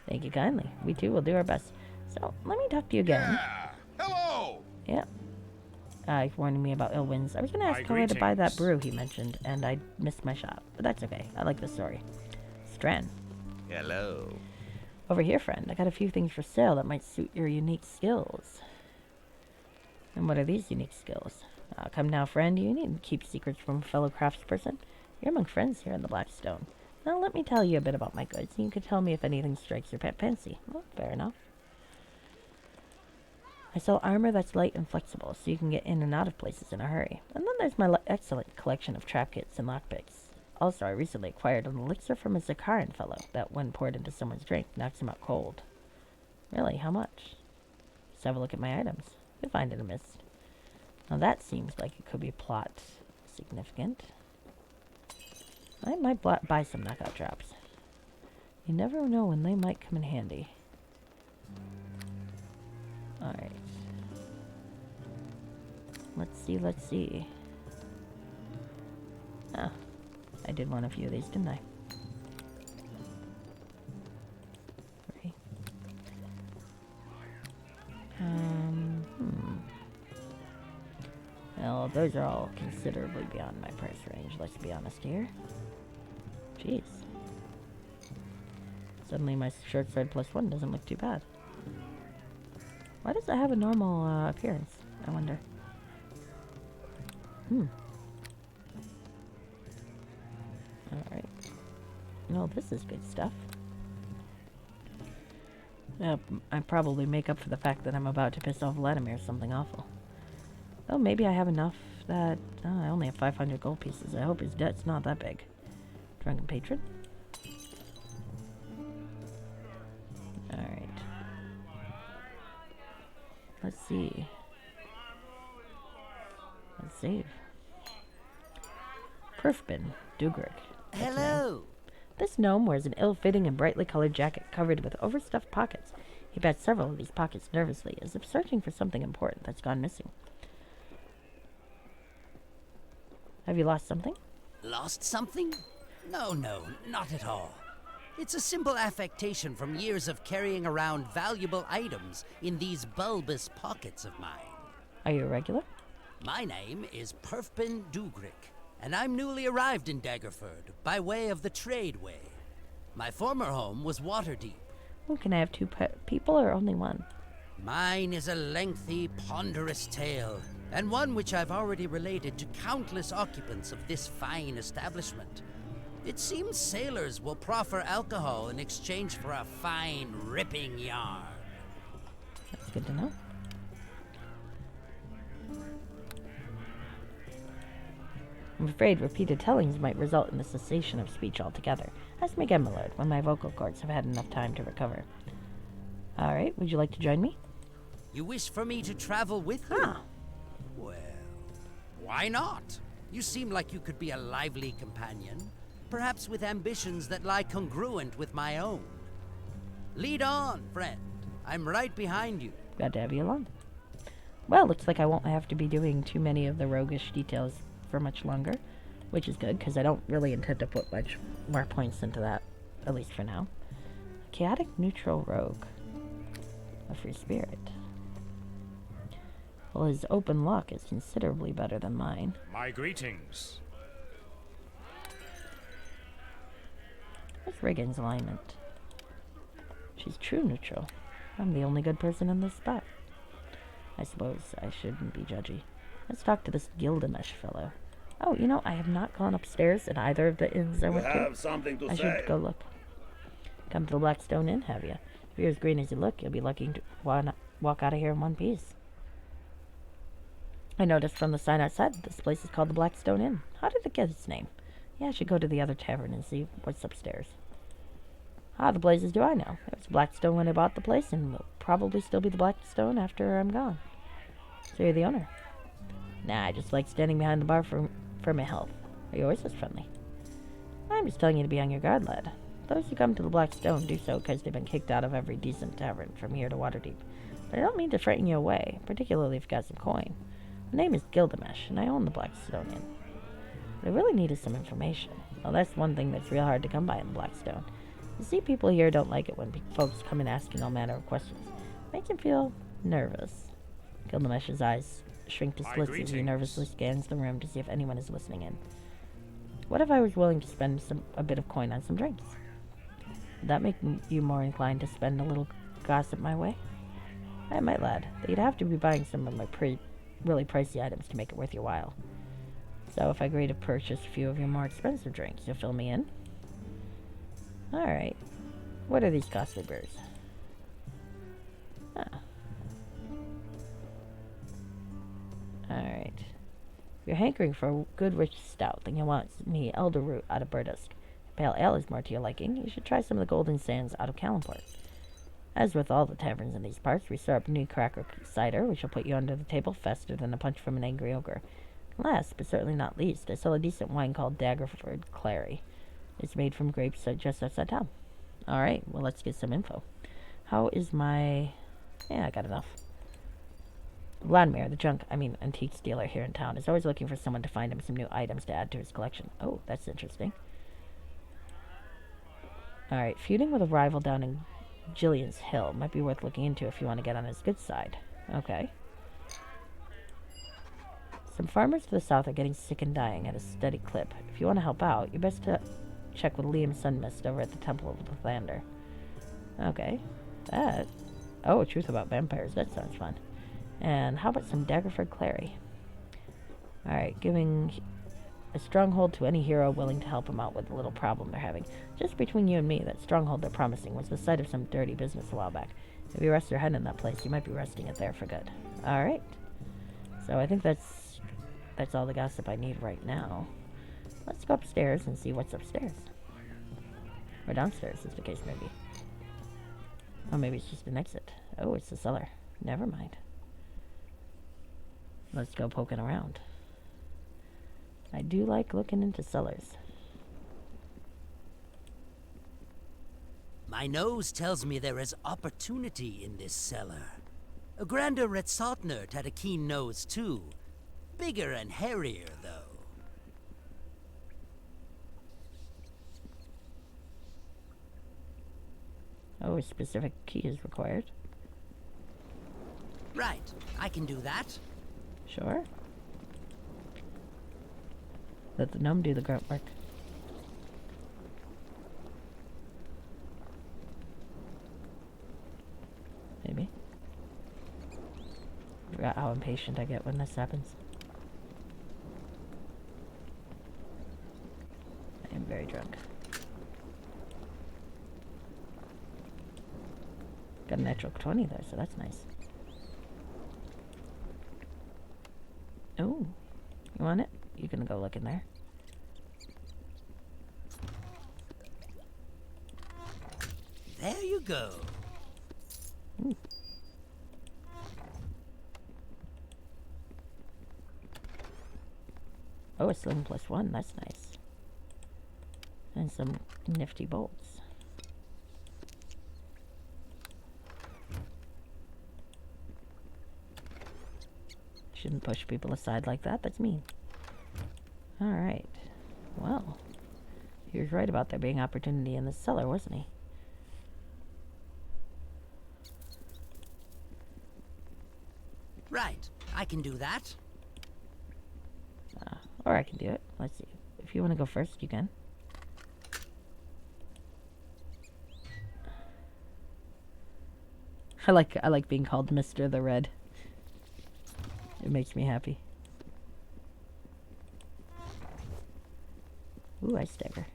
Thank you kindly. We too will do our best. So, let me talk to you again. Yeah. Hello. Yeah. He's warning me about ill winds. I was going to ask Color to buy that brew he mentioned, and I missed my shot. But that's okay. I like the story. Stran. Hello. Over here, friend. I got a few things for sale that might suit your unique skills. And what are these unique skills? Come now, friend. You needn't keep secrets from a fellow craftsperson. You're among friends here in the Blackstone. Now, let me tell you a bit about my goods, and you can tell me if anything strikes your pet fancy. Well, fair enough. I sell armor that's light and flexible, so you can get in and out of places in a hurry. And then there's my excellent collection of trap kits and lockpicks. Also, I recently acquired an elixir from a Zakaran fellow that, when poured into someone's drink, knocks him out cold. Really? How much? Let's have a look at my items. You'll find it amiss. Now that seems like it could be plot significant. I might buy some knockout drops. You never know when they might come in handy. Alright. Let's see. Ah, I did want a few of these, didn't I? Three. Well, those are all considerably beyond my price range, let's be honest here. Jeez. Suddenly my short sword +1 doesn't look too bad. Why does it have a normal appearance, I wonder? Alright. No, this is good stuff. I probably make up for the fact that I'm about to piss off Vladimir something awful. Oh, maybe I have enough that... I only have 500 gold pieces. I hope his debt's not that big. Drunken patron? Alright. Let's see. Let's save. Perfbin, Dugrick. Hello. This gnome wears an ill-fitting and brightly colored jacket covered with overstuffed pockets. He pats several of these pockets nervously, as if searching for something important that's gone missing. Have you lost something? Lost something? No, not at all. It's a simple affectation from years of carrying around valuable items in these bulbous pockets of mine. Are you a regular? My name is Perfbin Dugrick, and I'm newly arrived in Daggerford by way of the trade way. My former home was Waterdeep. Well, can I have two people or only one? Mine is a lengthy, ponderous tale, and one which I've already related to countless occupants of this fine establishment. It seems sailors will proffer alcohol in exchange for a fine, ripping yarn. That's good to know. I'm afraid repeated tellings might result in the cessation of speech altogether. Ask me again, my lord, when my vocal cords have had enough time to recover. Alright, would you like to join me? You wish for me to travel with you? Ah. Well, why not? You seem like you could be a lively companion, perhaps with ambitions that lie congruent with my own. Lead on, friend. I'm right behind you. Glad to have you along. Well, looks like I won't have to be doing too many of the roguish details for much longer, which is good, because I don't really intend to put much more points into that, at least for now. Chaotic neutral rogue. A free spirit. Well, his open luck is considerably better than mine. My greetings. Where's Regan's alignment? She's true neutral. I'm the only good person in this spot. I suppose I shouldn't be judgy. Let's talk to this Gilgamesh fellow. Oh, you know, I have not gone upstairs in either of the inns I went to. Have something to I say. should go look. Come to the Blackstone Inn, have you? If you're as green as you look, you'll be lucky to walk out of here in one piece. I noticed from the sign outside that this place is called the Blackstone Inn. How did it get its name? Yeah, I should go to the other tavern and see what's upstairs. Ah, the blazes do I know. It was Blackstone when I bought the place, and will probably still be the Blackstone after I'm gone. So you're the owner? Nah, I just like standing behind the bar for my health. Are you always this friendly? I'm just telling you to be on your guard, lad. Those who come to the Blackstone do so because they've been kicked out of every decent tavern from here to Waterdeep. But I don't mean to frighten you away, particularly if you've got some coin. My name is Gilgamesh, and I own the Blackstone Inn. What I really need is some information. Well, that's one thing that's real hard to come by in the Blackstone. You see, people here don't like it when folks come in asking all manner of questions. Makes him feel nervous. Gilgamesh's eyes shrink to slits as he nervously scans the room to see if anyone is listening in. What if I was willing to spend a bit of coin on some drinks? Would that make you more inclined to spend a little gossip my way? I might, lad, that you'd have to be buying some of my really pricey items to make it worth your while. So if I agree to purchase a few of your more expensive drinks, you'll fill me in? Alright. What are these costly brews? Ah. Alright. If you're hankering for a good rich stout, then you'll want me elder root out of Burdusk. If pale ale is more to your liking, you should try some of the golden sands out of Callanport. As with all the taverns in these parts, we serve up new cracker cider, which will put you under the table faster than a punch from an angry ogre. Last, but certainly not least, I sell a decent wine called Daggerford Clary. It's made from grapes just outside town. Alright, well, let's get some info. How is my... Yeah, I got enough. Vladimir, the antiques dealer here in town, is always looking for someone to find him some new items to add to his collection. Oh, that's interesting. Alright, feuding with a rival down in Jillian's Hill might be worth looking into if you want to get on his good side. Okay. Some farmers to the south are getting sick and dying at a steady clip. If you want to help out, you best to check with Liam Sunmist over at the Temple of Lathander. Okay. That... Oh, truth about vampires. That sounds fun. And how about some Daggerford Clary? Alright, giving a stronghold to any hero willing to help him out with the little problem they're having. Just between you and me, that stronghold they're promising was the site of some dirty business a while back. If you rest your head in that place, you might be resting it there for good. Alright. So I think that's all the gossip I need right now. Let's go upstairs and see what's upstairs. Or downstairs, as the case may be. Or maybe it's just an exit. Oh, it's the cellar. Never mind. Let's go poking around. I do like looking into cellars. My nose tells me there is opportunity in this cellar. A Grander Retsotnert had a keen nose too. Bigger and hairier, though. Oh, a specific key is required. Right, I can do that. Sure. Let the gnome do the grunt work. Maybe. Forgot how impatient I get when this happens. I am very drunk. Got a natural 20 there, so that's nice. Oh, you want it? You can go look in there. There you go. Ooh. Oh, a sling +1. That's nice. And some nifty bolts. Shouldn't push people aside like that. That's mean. Alright. Well, he was right about there being opportunity in the cellar, wasn't he? Right. I can do that. Or I can do it. Let's see. If you want to go first, you can. I like being called Mr. the Red. It makes me happy. Ooh, ice dagger.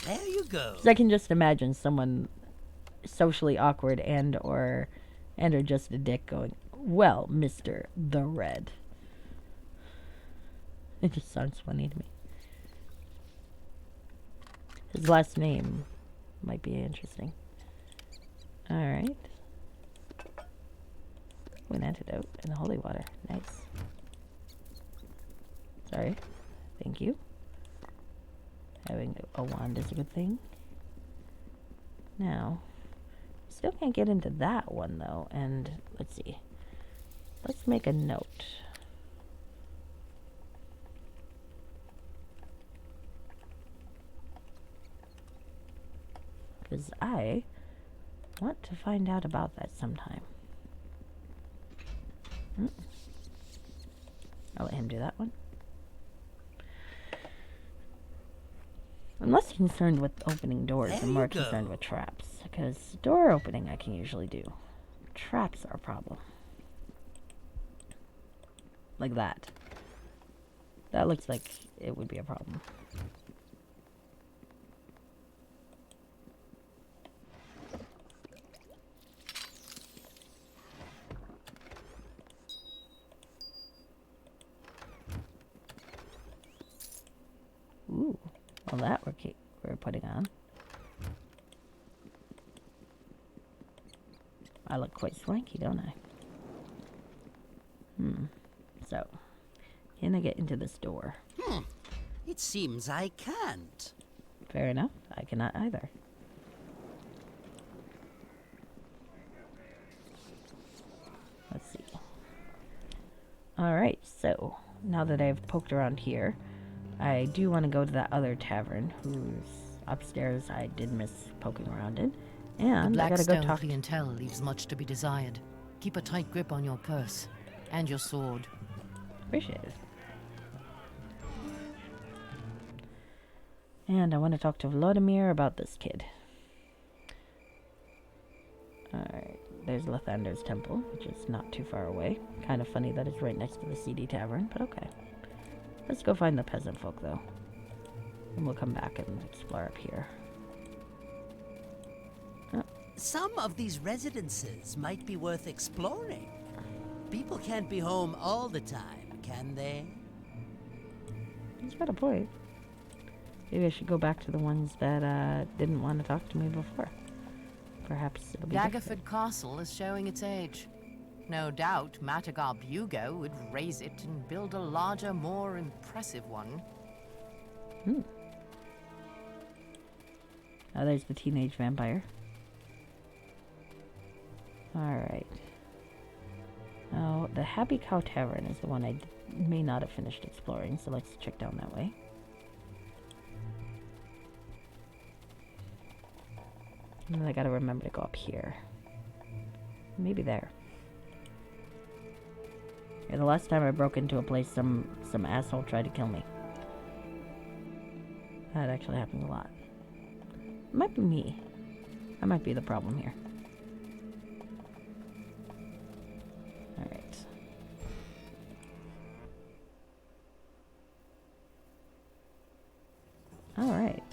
There you go. 'Cause I can just imagine someone socially awkward and or just a dick going, well, Mr. the Red. It just sounds funny to me. His last name might be interesting. Alright. An antidote and holy water. Nice. Sorry. Thank you. Having a wand is a good thing. Now, still can't get into that one though. And let's see. Let's make a note. because I want to find out about that sometime. I'll let him do that one. I'm less concerned with opening doors and more concerned with traps, because door opening I can usually do. Traps are a problem. Like that. That looks like it would be a problem. Ooh, well that we're putting on. I look quite swanky, don't I? So, can I get into this door? It seems I can't. Fair enough. I cannot either. Let's see. Alright, so, now that I've poked around here, I do want to go to that other tavern, who's upstairs I did miss poking around in. And I gotta go talk. The clientele leaves much to be desired. Keep a tight grip on your purse. And your sword. Appreciate it. And I want to talk to Vladimir about this kid. Alright, there's Lathander's temple, which is not too far away. Kind of funny that it's right next to the seedy tavern, but okay. Let's go find the peasant folk, though. And we'll come back and explore up here. Oh. Some of these residences might be worth exploring. People can't be home all the time, can they? He's got a point. Maybe I should go back to the ones that didn't want to talk to me before. Perhaps it'll be Daggerford different. Castle is showing its age. No doubt Matagar Bugo would raise it and build a larger, more impressive one. Oh, there's the teenage vampire. Alright. Oh, the Happy Cow Tavern is the one I may not have finished exploring, so let's check down that way. And then I gotta remember to go up here. Maybe there. Yeah, the last time I broke into a place, some asshole tried to kill me. That actually happens a lot. It might be me. I might be the problem here. Alright. Alright.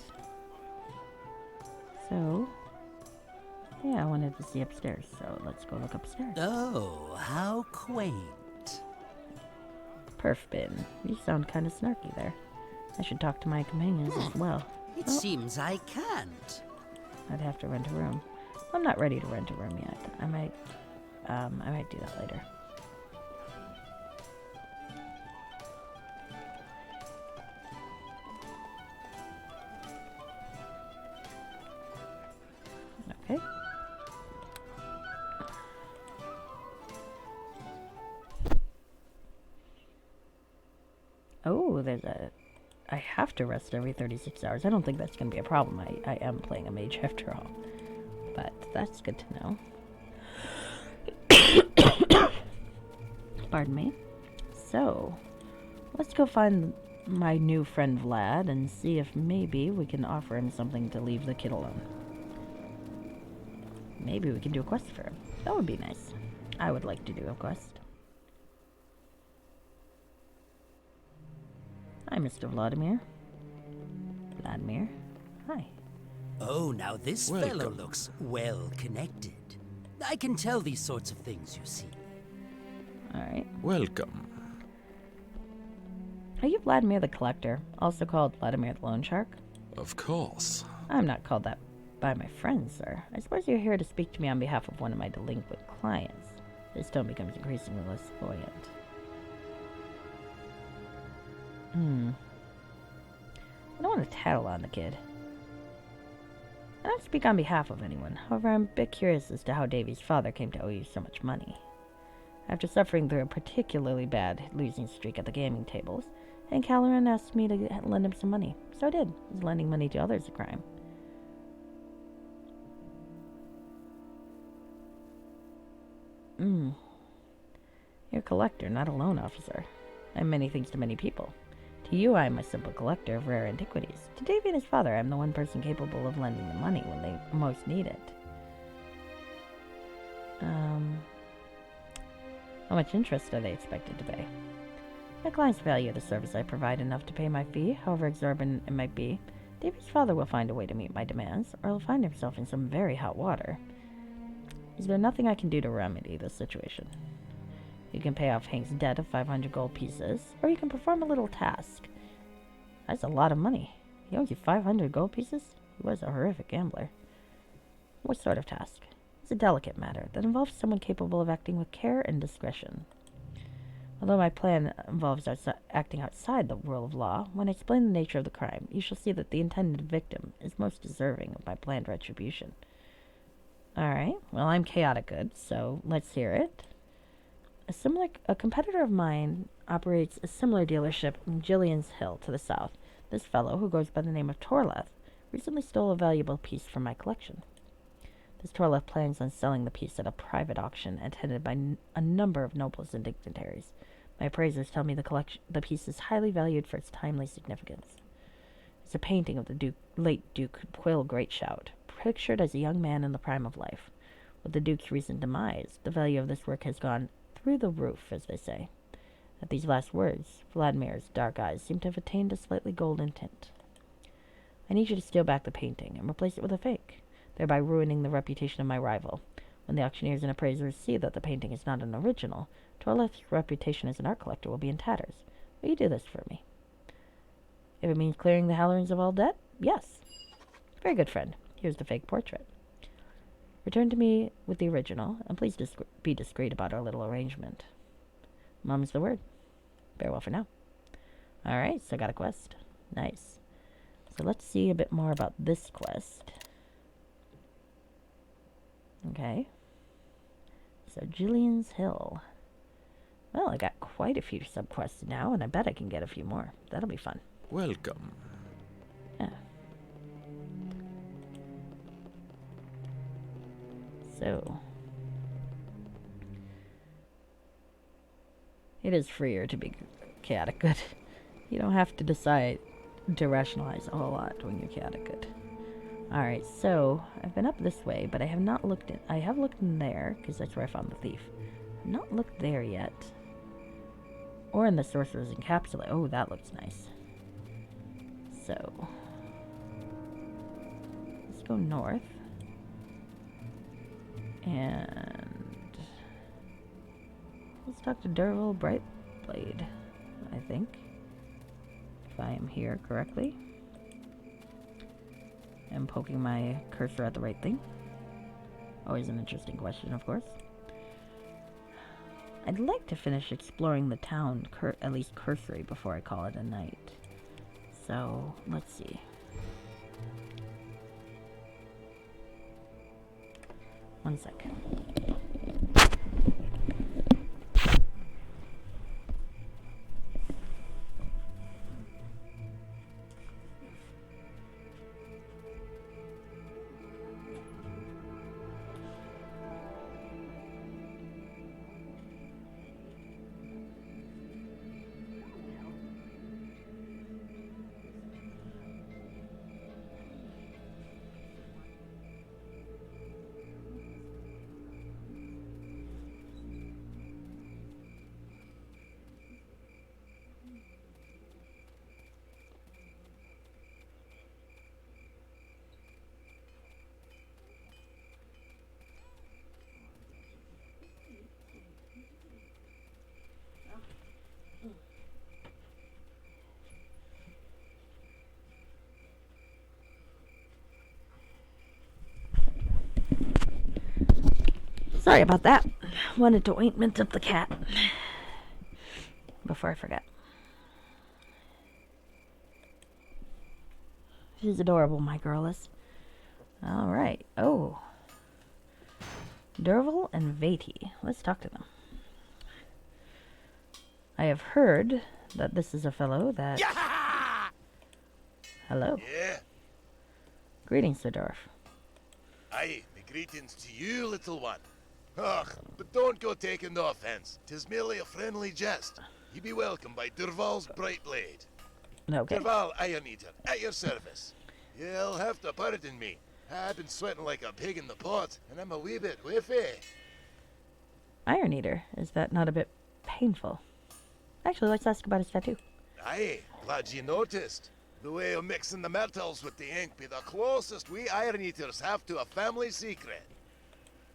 So, yeah, I wanted to see upstairs, so let's go look upstairs. Oh, how quaint. Perfbin, you sound kind of snarky there. I should talk to my companions as well. It seems I can't. I'd have to rent a room. I'm not ready to rent a room yet. I might do that later. Okay. Oh, there's a... I have to rest every 36 hours. I don't think that's going to be a problem. I am playing a mage after all. But that's good to know. Pardon me. So, let's go find my new friend Vlad and see if maybe we can offer him something to leave the kid alone. Maybe we can do a quest for him. That would be nice. I would like to do a quest. Hi, Mr. Vladimir. Vladimir. Hi. Oh, now this Welcome. fellow looks well connected. I can tell these sorts of things, you see. Alright. Welcome. Are you Vladimir the Collector, also called Vladimir the Loan Shark? Of course. I'm not called that by my friends, sir. I suppose you're here to speak to me on behalf of one of my delinquent clients. This tone becomes increasingly less buoyant. I don't want to tattle on the kid. I don't speak on behalf of anyone. However, I'm a bit curious as to how Davy's father came to owe you so much money. After suffering through a particularly bad losing streak at the gaming tables, Hank Halloran asked me to lend him some money. So I did. Is lending money to others a crime? You're a collector, not a loan officer. I'm many things to many people. To you, I am a simple collector of rare antiquities. To Davy and his father, I am the one person capable of lending them money when they most need it. How much interest are they expected to pay? My clients value the service I provide enough to pay my fee, however exorbitant it might be. Davy's father will find a way to meet my demands, or he'll find himself in some very hot water. Is there nothing I can do to remedy this situation? You can pay off Hank's debt of 500 gold pieces, or you can perform a little task. That's a lot of money. He owes you 500 gold pieces? He was a horrific gambler. What sort of task? It's a delicate matter that involves someone capable of acting with care and discretion. Although my plan involves acting outside the rule of law, when I explain the nature of the crime, you shall see that the intended victim is most deserving of my planned retribution. Alright, well, I'm chaotic good, so let's hear it. A competitor of mine operates a similar dealership in Gillian's Hill to the south. This fellow, who goes by the name of Torleth, recently stole a valuable piece from my collection. This Torleth plans on selling the piece at a private auction attended by a number of nobles and dignitaries. My appraisers tell me the piece is highly valued for its timely significance. It's a painting of the late Duke Quill Greatshout, pictured as a young man in the prime of life. With the Duke's recent demise, the value of this work has gone through the roof, as they say. At these last words, Vladimir's dark eyes seem to have attained a slightly golden tint. I need you to steal back the painting and replace it with a fake, thereby ruining the reputation of my rival. When the auctioneers and appraisers see that the painting is not an original, Torleth's reputation as an art collector will be in tatters. Will you do this for me? If it means clearing the Halloran's of all debt, yes. Very good, friend. Here's the fake portrait. Return to me with the original, and please be discreet about our little arrangement. Mum's the word. Farewell for now. Alright, so I got a quest. Nice. So let's see a bit more about this quest. Okay. So, Gillian's Hill. Well, I got quite a few subquests now, and I bet I can get a few more. That'll be fun. Welcome. Yeah. So, it is freer to be chaotic good. You don't have to decide to rationalize a whole lot when you're chaotic good. Alright, so I've been up this way, but I have not looked in. I have looked in there, because that's where I found the thief. I've not looked there yet. Or in the sorcerer's encapsulate. Oh, that looks nice. So, let's go north. And let's talk to Durval Brightblade, I think. If I am here correctly. I'm poking my cursor at the right thing. Always an interesting question, of course. I'd like to finish exploring the town, at least cursory, before I call it a night. So, let's see. One second. Sorry about that. Wanted to ointment up the cat before I forget. She's adorable, my girl is. Alright. Oh. Durval and Vati. Let's talk to them. I have heard that this is a fellow that... Yeah! Hello. Yeah? Greetings, Sir Dorf. Aye, my greetings to you, little one. Ugh, but don't go taking no offense. 'Tis merely a friendly jest. Ye be welcome by Durval's bright blade. Okay. Durval Iron Eater, at your service. You'll have to pardon me. I've been sweating like a pig in the pot, and I'm a wee bit whiffy. Iron Eater. Is that not a bit painful? Actually, let's ask about his tattoo. Aye, glad ye noticed. The way of mixing the metals with the ink be the closest we Iron Eaters have to a family secret.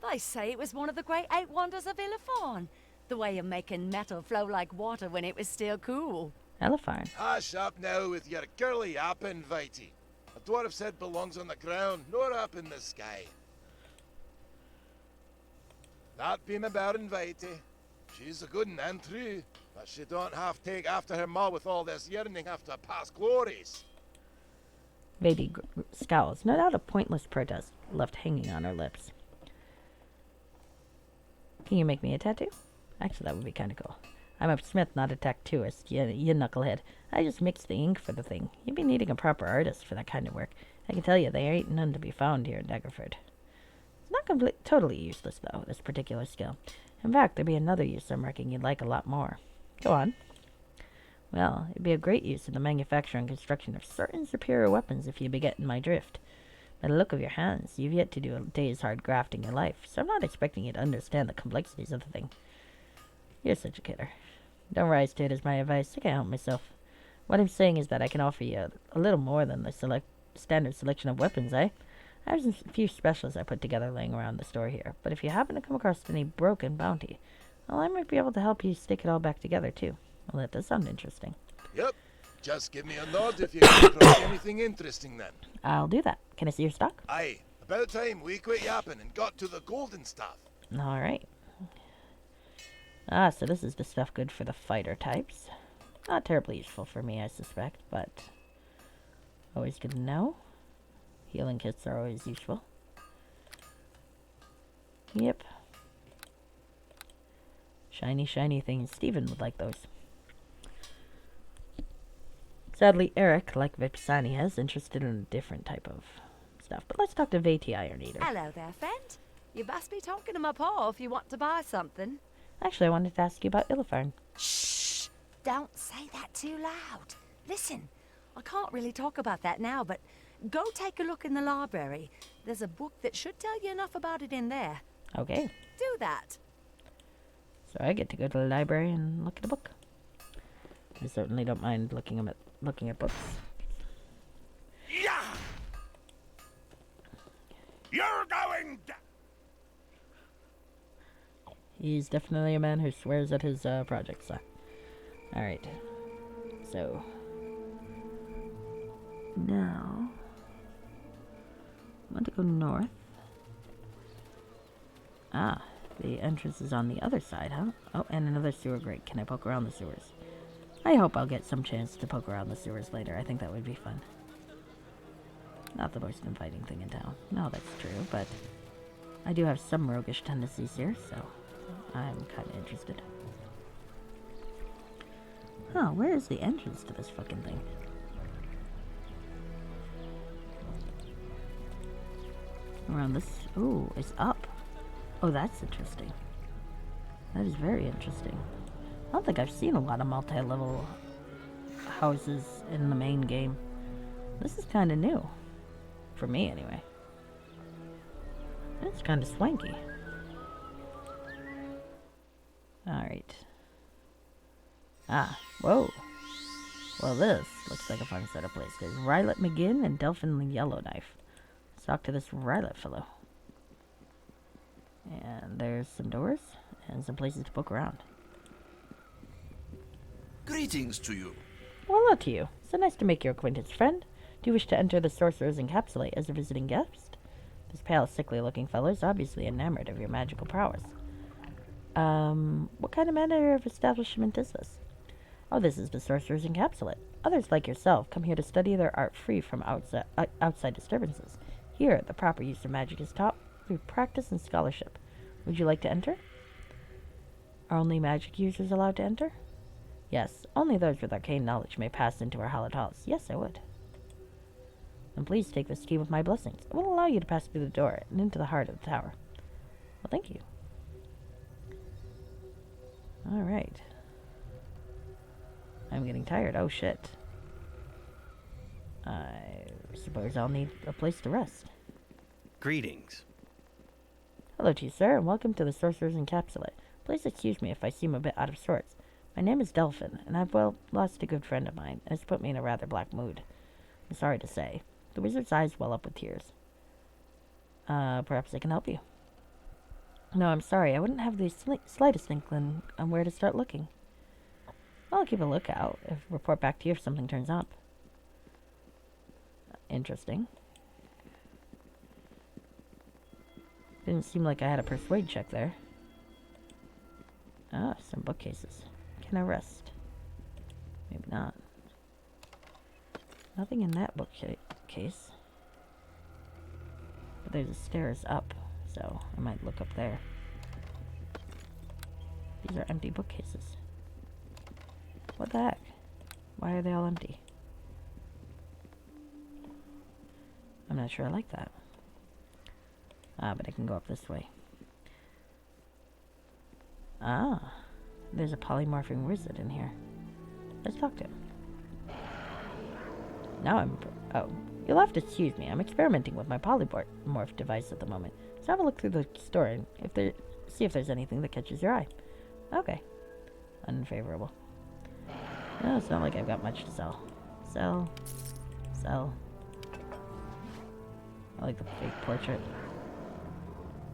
They say it was one of the great 8 wonders of Illifarn. The way of making metal flow like water when it was still cool. Illifarn. Hush up now with your girly yapping, Vitey. A dwarf's head belongs on the ground, nor up in the sky. That be my bairn, Vitey. She's a good un and true, but she don't half take after her ma with all this yearning after past glories. Vady scowls, no doubt a pointless protest left hanging on her lips. Can you make me a tattoo? Actually, that would be kind of cool. I'm a smith, not a tattooist, you knucklehead. I just mixed the ink for the thing. You'd be needing a proper artist for that kind of work. I can tell you, there ain't none to be found here in Daggerford. It's not totally useless, though, this particular skill. In fact, there'd be another use I'm reckoning you'd like a lot more. Go on. Well, it'd be of great use in the manufacture and construction of certain superior weapons if you be getting my drift. By the look of your hands, you've yet to do a day's hard graft in your life, so I'm not expecting you to understand the complexities of the thing. You're such a kidder. Don't rise to it is my advice. I can't help myself. What I'm saying is that I can offer you a little more than the standard selection of weapons, eh? I have a few specials I put together laying around the store here, but if you happen to come across any broken bounty, well, I might be able to help you stick it all back together, too. Well, that does sound interesting. Yep. Just give me a nod if you come across anything interesting then. I'll do that. Can I see your stock? Aye. About time we quit yapping and got to the golden stuff. All right. Ah, so this is the stuff good for the fighter types. Not terribly useful for me, I suspect, but always good to know. Healing kits are always useful. Yep. Shiny, shiny things. Steven would like those. Sadly, Eric, like Vipsani, is interested in a different type of stuff. But let's talk to Vati Iron Eater. Hello there, friend. You must be talking to my paw if you want to buy something. Actually, I wanted to ask you about Illifarn. Shh! Don't say that too loud. Listen, I can't really talk about that now, but go take a look in the library. There's a book that should tell you enough about it in there. Okay. Do that. So I get to go to the library and look at a book. I certainly don't mind looking at books. Yeah! You're going down! He's definitely a man who swears at his projects. Alright. So. Now. I want to go north. Ah, the entrance is on the other side, huh? Oh, and another sewer grate. Can I poke around the sewers? I hope I'll get some chance to poke around the sewers later. I think that would be fun. Not the most inviting thing in town. No, that's true, but I do have some roguish tendencies here, so I'm kind of interested. Huh, where is the entrance to this fucking thing? Around this... Ooh, it's up. Oh, that's interesting. That is very interesting. I don't think I've seen a lot of multi-level houses in the main game. This is kind of new. For me, anyway. It's kind of swanky. Alright. Ah, whoa. Well, this looks like a fun set of places. Rylet McGinn and Delphin Yellowknife. Let's talk to this Rylet fellow. And there's some doors and some places to poke around. Greetings to you. Well, hello to you. So nice to make your acquaintance, friend. Do you wish to enter the Sorcerer's Encapsulate as a visiting guest? This pale, sickly-looking fellow is obviously enamored of your magical prowess. What kind of manner of establishment is this? Oh, this is the Sorcerer's Encapsulate. Others like yourself come here to study their art free from outside disturbances. Here, the proper use of magic is taught through practice and scholarship. Would you like to enter? Are only magic users allowed to enter? Yes, only those with arcane knowledge may pass into our hallowed halls. Yes, I would. Then please take this key with my blessings. It will allow you to pass through the door and into the heart of the tower. Well, thank you. Alright. I'm getting tired. Oh, shit. I suppose I'll need a place to rest. Greetings. Hello to you, sir, and welcome to the Sorcerer's Encapsulate. Please excuse me if I seem a bit out of sorts. My name is Delphin, and I've, well, lost a good friend of mine, and it's put me in a rather black mood. I'm sorry to say. The wizard's eyes well up with tears. Perhaps I can help you. No, I'm sorry. I wouldn't have the slightest inkling on where to start looking. I'll keep a lookout. Report back to you if something turns up. Interesting. Didn't seem like I had a persuade check there. Ah, some bookcases. Can I rest? Maybe not. Nothing in that bookcase. But there's a stairs up, so I might look up there. These are empty bookcases. What the heck? Why are they all empty? I'm not sure I like that. Ah, but I can go up this way. Ah, there's a polymorphing wizard in here. Let's talk to him. Now oh, you'll have to excuse me. I'm experimenting with my polymorph device at the moment. So have a look through the store and see if there's anything that catches your eye. Okay. Unfavorable. No, it's not like I've got much to sell. Sell. Sell. I like the fake portrait.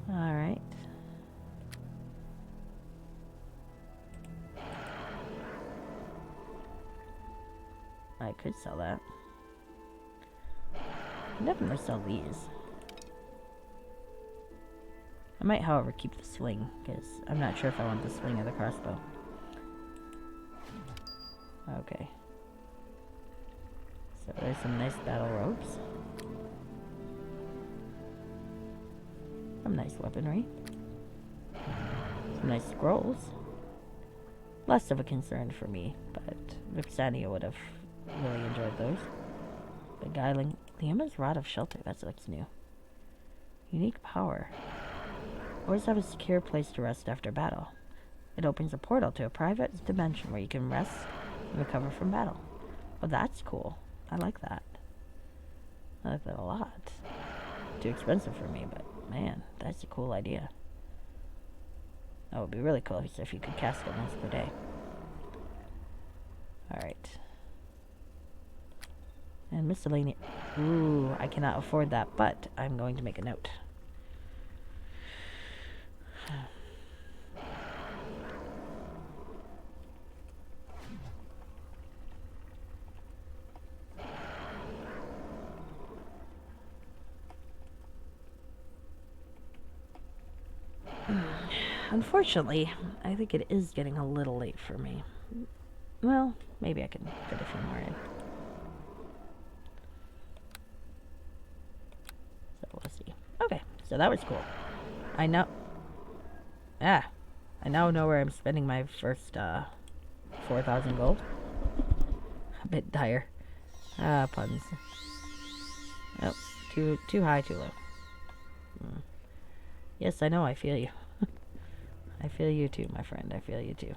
Alright. I could sell that. I'll definitely sell these. I might, however, keep the sling, because I'm not sure if I want the sling or the crossbow. Okay. So there's some nice battle robes. Some nice weaponry. Some nice scrolls. Less of a concern for me, but Vipsania would have really enjoyed those. Beguiling Liama's Rod of Shelter, that looks new. Unique power. Always have a secure place to rest after battle. It opens a portal to a private dimension where you can rest and recover from battle. Well, that's cool. I like that. I like that a lot. Too expensive for me, but man, that's a cool idea. That would be really cool if you could cast it once per day. Alright. And miscellaneous. Ooh, I cannot afford that, but I'm going to make a note. Unfortunately, I think it is getting a little late for me. Well, maybe I can fit a few more in. So we'll see. Okay, so that was cool. I now know where I'm spending my first 4,000 gold. A bit dire. Puns. Oh, too high, too low. Yes, I know, I feel you. I feel you too, my friend. I feel you too.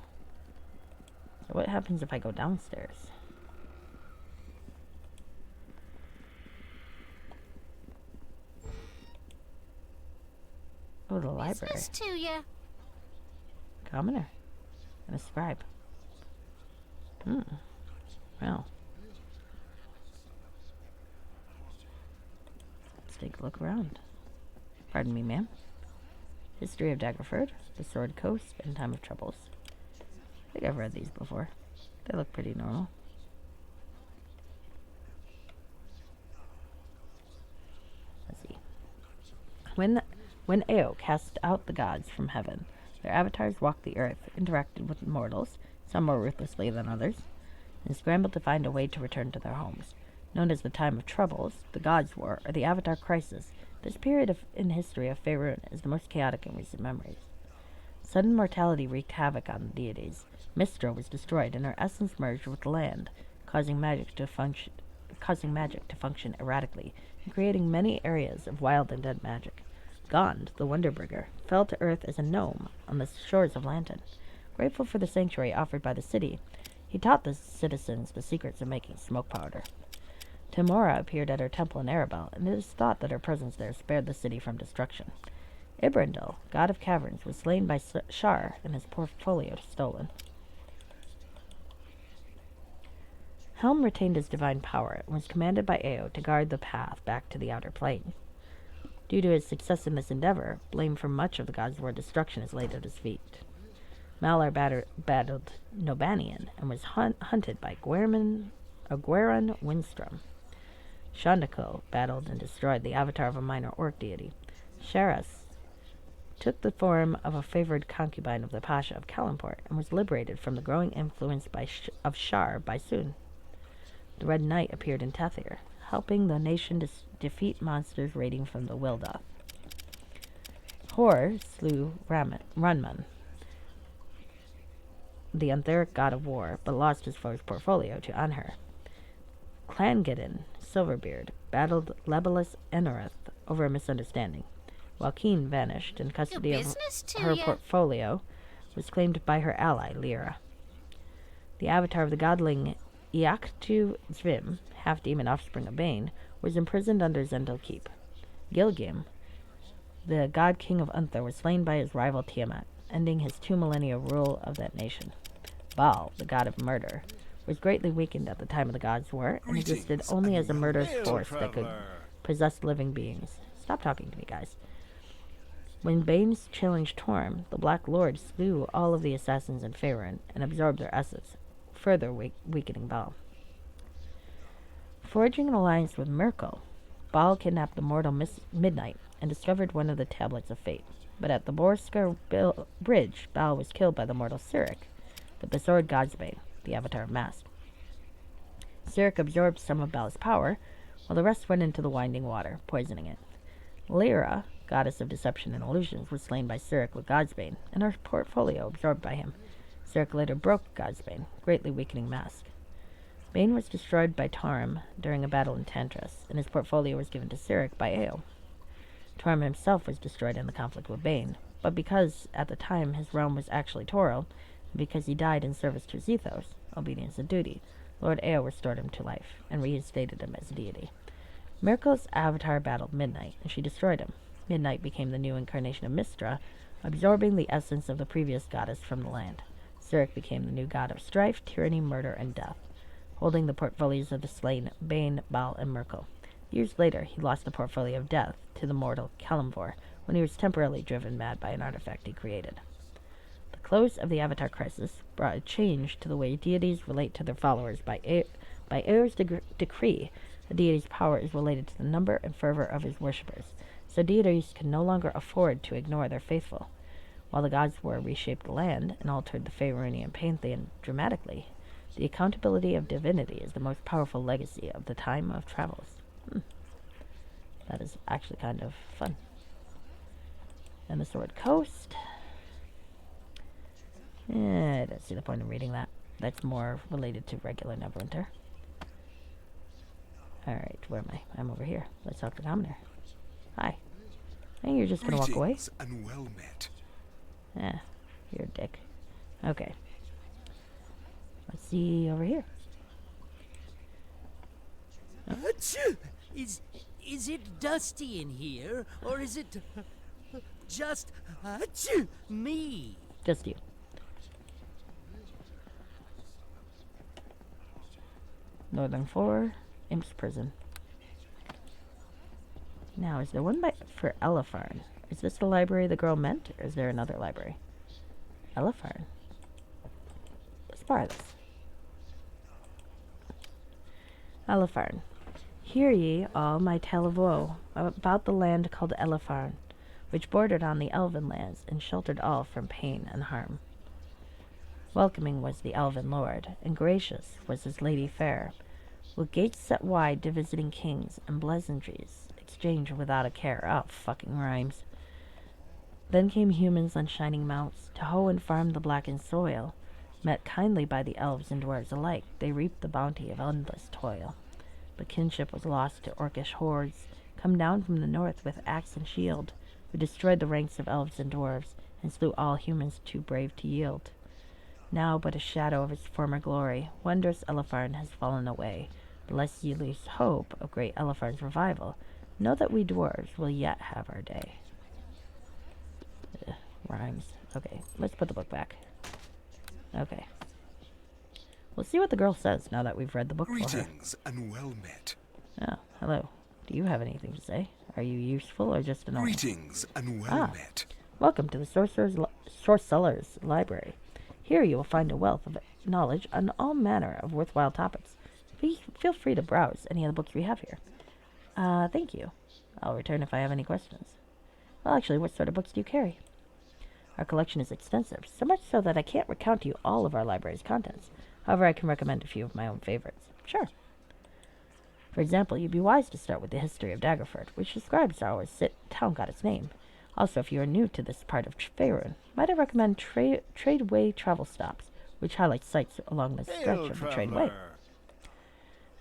So what happens if I go downstairs? Oh, the library. Business to you. Commoner. And a scribe. Well. Let's take a look around. Pardon me, ma'am. History of Daggerford, The Sword Coast, and Time of Troubles. I think I've read these before. They look pretty normal. Let's see. When Ao cast out the gods from heaven, their avatars walked the earth, interacted with mortals, some more ruthlessly than others, and scrambled to find a way to return to their homes. Known as the Time of Troubles, the Gods' War, or the Avatar Crisis, this period in history of Faerun is the most chaotic in recent memories. Sudden mortality wreaked havoc on the deities. Mistra was destroyed and her essence merged with the land, causing magic to function erratically and creating many areas of wild and dead magic. Gond, the Wonderbringer, fell to earth as a gnome on the shores of Lantern. Grateful for the sanctuary offered by the city, he taught the citizens the secrets of making smoke powder. Timora appeared at her temple in Arabelle, and it is thought that her presence there spared the city from destruction. Ibrandil, god of caverns, was slain by Shar and his portfolio stolen. Helm retained his divine power and was commanded by Eo to guard the path back to the outer plane. Due to his success in this endeavor, blame for much of the god's war destruction is laid at his feet. Malar battled Nobanian and was hunted by Gwaran Windstrom. Shandako battled and destroyed the avatar of a minor orc deity. Sharas took the form of a favored concubine of the Pasha of Kalimport and was liberated from the growing influence of Shar by Sun. The Red Knight appeared in Tethir, helping the nation defeat monsters raiding from the Wildoth. Hor slew Runman, the Untheric god of war, but lost his foe's portfolio to Anhur. Clangeddon, Silverbeard, battled Lebolus Enorith over a misunderstanding. While Keen vanished, and custody of her portfolio was claimed by her ally, Lyra. The avatar of the godling Iaktu Zvim, half-demon offspring of Bane, was imprisoned under Zendel Keep. Gilgim, the god-king of Unther, was slain by his rival Tiamat, ending his 2 millennia rule of that nation. Baal, the god of murder, was greatly weakened at the time of the gods' war, and existed only as a murderous force that could possess living beings. Stop talking to me, guys. When Banes challenged Torm, the Black Lord slew all of the assassins in Faerun and absorbed their essence, further weakening Baal. Forging an alliance with Merkel, Baal kidnapped the mortal Midnight and discovered one of the tablets of fate. But at the Borskar Bridge, Baal was killed by the mortal Cyric, the besored Godsbane, the avatar of Mast. Cyric absorbed some of Baal's power, while the rest went into the winding water, poisoning it. Lyra, goddess of deception and illusions, was slain by Cyric with Godsbane, and her portfolio absorbed by him. Cyric later broke Godsbane, greatly weakening Mask. Bane was destroyed by Tarim during a battle in Tantras, and his portfolio was given to Cyric by Eo. Tarim himself was destroyed in the conflict with Bane, but because, at the time, his realm was actually Toril, and because he died in service to Zethos, obedience and duty, Lord Eo restored him to life, and reinstated him as deity. Mirko's avatar battled Midnight, and she destroyed him. Midnight became the new incarnation of Mystra, absorbing the essence of the previous goddess from the land. Cyric became the new god of strife, tyranny, murder, and death, holding the portfolios of the slain Bane, Baal, and Mirko. Years later, he lost the portfolio of death to the mortal Kalimvor when he was temporarily driven mad by an artifact he created. The close of the Avatar crisis brought a change to the way deities relate to their followers. By Eo's decree, a deity's power is related to the number and fervor of his worshippers, so deities can no longer afford to ignore their faithful. While the gods' war reshaped the land and altered the Faerunian pantheon dramatically, the accountability of divinity is the most powerful legacy of the time of travels. That is actually kind of fun. And the Sword Coast. I don't see the point in reading that. That's more related to regular Neverwinter. Alright, where am I? I'm over here. Let's talk to Commoner. Hi. I think you're just gonna walk away. And well met. You're a dick. Okay. Let's see over here. Is it dusty in here, or is it just me? Just you. Northern 4, Imp's Prison. Now, is there one for Elefarn? Is this the library the girl meant, or is there another library? Elefarn. Let's borrow this. Elefarn. Hear ye all my tale of woe about the land called Elefarn, which bordered on the elven lands and sheltered all from pain and harm. Welcoming was the elven lord, and gracious was his lady fair, with gates set wide to visiting kings and pleasantries exchanged without a care. Oh, fucking rhymes. Then came humans on shining mounts to hoe and farm the blackened soil. Met kindly by the elves and dwarves alike, they reaped the bounty of endless toil. But kinship was lost to orcish hordes, come down from the north with axe and shield, who destroyed the ranks of elves and dwarves, and slew all humans too brave to yield. now but a shadow of its former glory. Wondrous Elefarn has fallen away. But lest ye lose hope of great Elefarn's revival, know that we dwarves will yet have our day. Rhymes. Okay, let's put the book back. Okay. We'll see what the girl says now that we've read the book for her. Greetings and well met. Oh, hello. Do you have anything to say? Are you useful or just annoying? Greetings and well met. Welcome to the Sorcerer's Library. Here you will find a wealth of knowledge on all manner of worthwhile topics. Feel free to browse any of the books we have here. Thank you. I'll return if I have any questions. Well, actually, what sort of books do you carry? Our collection is extensive, so much so that I can't recount to you all of our library's contents. However, I can recommend a few of my own favorites. Sure. For example, you'd be wise to start with the history of Daggerford, which describes how our town got its name. Also, if you are new to this part of Faerun, might I recommend Tradeway Travel Stops, which highlights sites along the stretch of the Tradeway.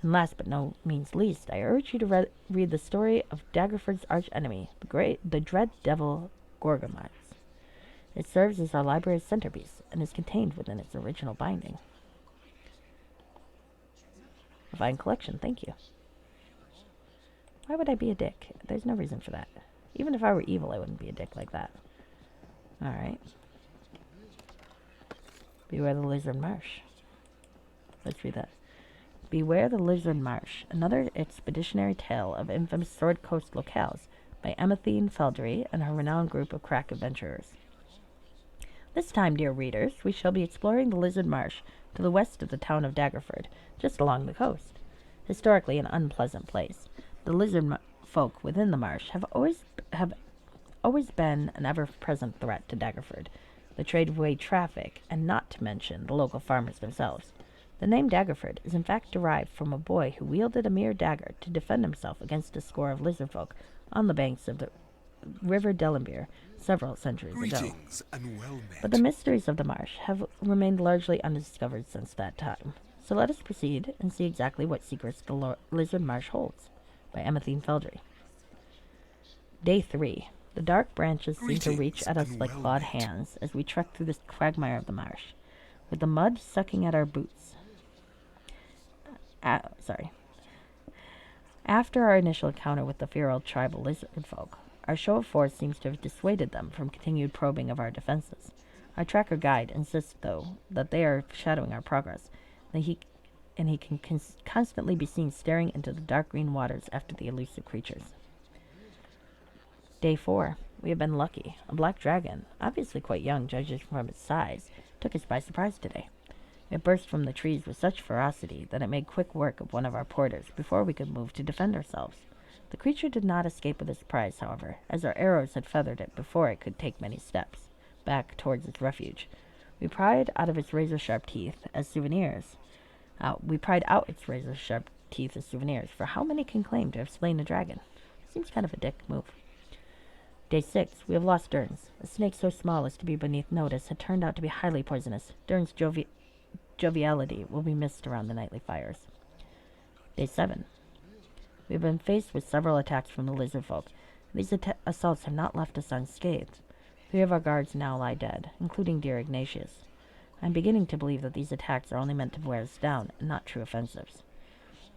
And last but no means least, I urge you to read the story of Daggerford's arch-enemy, the dread devil Gorgomites. It serves as our library's centerpiece, and is contained within its original binding. A fine collection, thank you. Why would I be a dick? There's no reason for that. Even if I were evil, I wouldn't be a dick like that. Alright. Beware the Lizard Marsh. Let's read that. Beware the Lizard Marsh, another expeditionary tale of infamous Sword Coast locales by Emathine Feldry and her renowned group of crack adventurers. This time, dear readers, we shall be exploring the Lizard Marsh to the west of the town of Daggerford, just along the coast. Historically an unpleasant place, the lizard folk within the marsh have always been an ever-present threat to Daggerford, the tradeway traffic, and not to mention the local farmers themselves. The name Daggerford is in fact derived from a boy who wielded a mere dagger to defend himself against a score of lizard folk on the banks of the River Delambere several centuries ago. And well met. But the mysteries of the marsh have remained largely undiscovered since that time. So let us proceed and see exactly what secrets the Lizard Marsh holds, by Emathine Feldry. Day 3. The dark branches seem to reach at us like clawed hands as we trek through this quagmire of the marsh, with the mud sucking at our boots. After our initial encounter with the feral tribal lizard folk, our show of force seems to have dissuaded them from continued probing of our defenses. Our tracker guide insists, though, that they are shadowing our progress, and he can constantly be seen staring into the dark green waters after the elusive creatures. Day 4. We have been lucky. A black dragon, obviously quite young judging from its size, took us by surprise today. It burst from the trees with such ferocity that it made quick work of one of our porters before we could move to defend ourselves. The creature did not escape with its prize, however, as our arrows had feathered it before it could take many steps back towards its refuge. We pried out its razor-sharp teeth as souvenirs, for how many can claim to have slain a dragon? Seems kind of a dick move. Day 6. We have lost Durns. A snake so small as to be beneath notice had turned out to be highly poisonous. Durns' joviality will be missed around the nightly fires. Day 7. We have been faced with several attacks from the lizard folk. These assaults have not left us unscathed. 3 of our guards now lie dead, including dear Ignatius. I am beginning to believe that these attacks are only meant to wear us down, and not true offensives.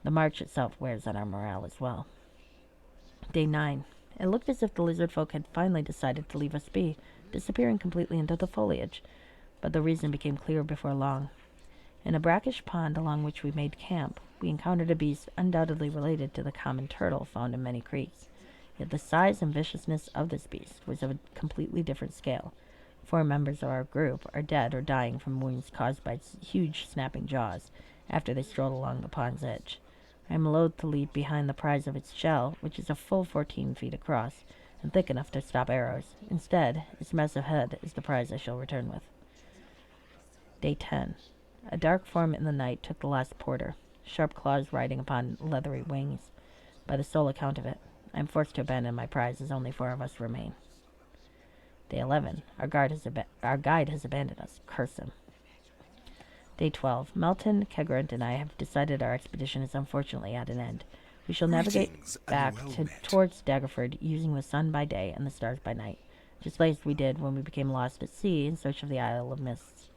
The march itself wears on our morale as well. Day 9. It looked as if the lizard folk had finally decided to leave us be, disappearing completely into the foliage, but the reason became clear before long. In a brackish pond along which we made camp, we encountered a beast undoubtedly related to the common turtle found in many creeks. Yet the size and viciousness of this beast was of a completely different scale. 4 members of our group are dead or dying from wounds caused by its huge snapping jaws after they strolled along the pond's edge. I am loath to leave behind the prize of its shell, which is a full 14 feet across, and thick enough to stop arrows. Instead, its massive head is the prize I shall return with. Day 10. A dark form in the night took the last porter, sharp claws riding upon leathery wings. By the sole account of it, I am forced to abandon my prize as only 4 of us remain. Day 11. Our guide has abandoned us. Curse him. Day 12. Melton, Kegrant, and I have decided our expedition is unfortunately at an end. We shall navigate back towards Daggerford using the sun by day and the stars by night, just like we did when we became lost at sea in search of the Isle of Mists.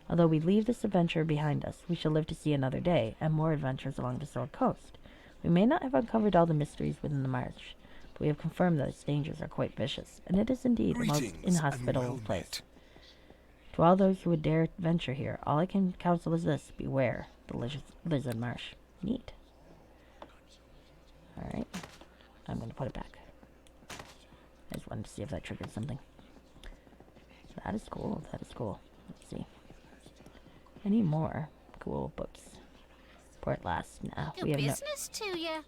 Although we leave this adventure behind us, we shall live to see another day, and more adventures along the Sword Coast. We may not have uncovered all the mysteries within the march, but we have confirmed that its dangers are quite vicious, and it is indeed a most inhospitable place. To all those who would dare venture here, all I can counsel is this: beware the lizard marsh. Neat. Alright. I'm going to put it back. I just wanted to see if that triggered something. That is cool. That is cool. Let's see. Any more cool books? Port Last. Nah, we have business to you.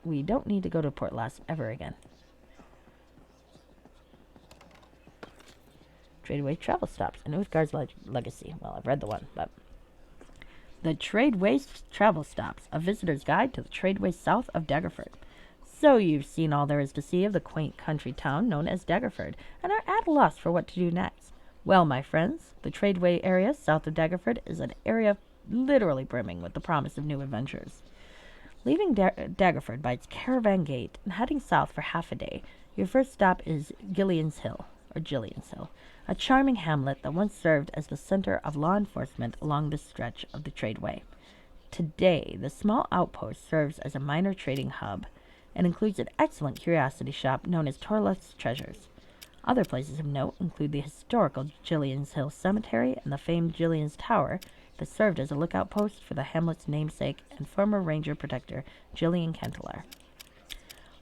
We don't need to go to Port Last ever again. Tradeway travel stops. And Uthgar's Legacy. Well, I've read the one, but... The Tradeway travel stops. A visitor's guide to the Tradeway south of Daggerford. So you've seen all there is to see of the quaint country town known as Daggerford, and are at a loss for what to do next. Well, my friends, the Tradeway area south of Daggerford is an area literally brimming with the promise of new adventures. Leaving Daggerford by its caravan gate and heading south for half a day, your first stop is Gillian's Hill, a charming hamlet that once served as the center of law enforcement along this stretch of the Tradeway. Today, the small outpost serves as a minor trading hub and includes an excellent curiosity shop known as Torleth's Treasures. Other places of note include the historical Gillian's Hill Cemetery and the famed Gillian's Tower that served as a lookout post for the hamlet's namesake and former ranger protector Gillian Kentelar.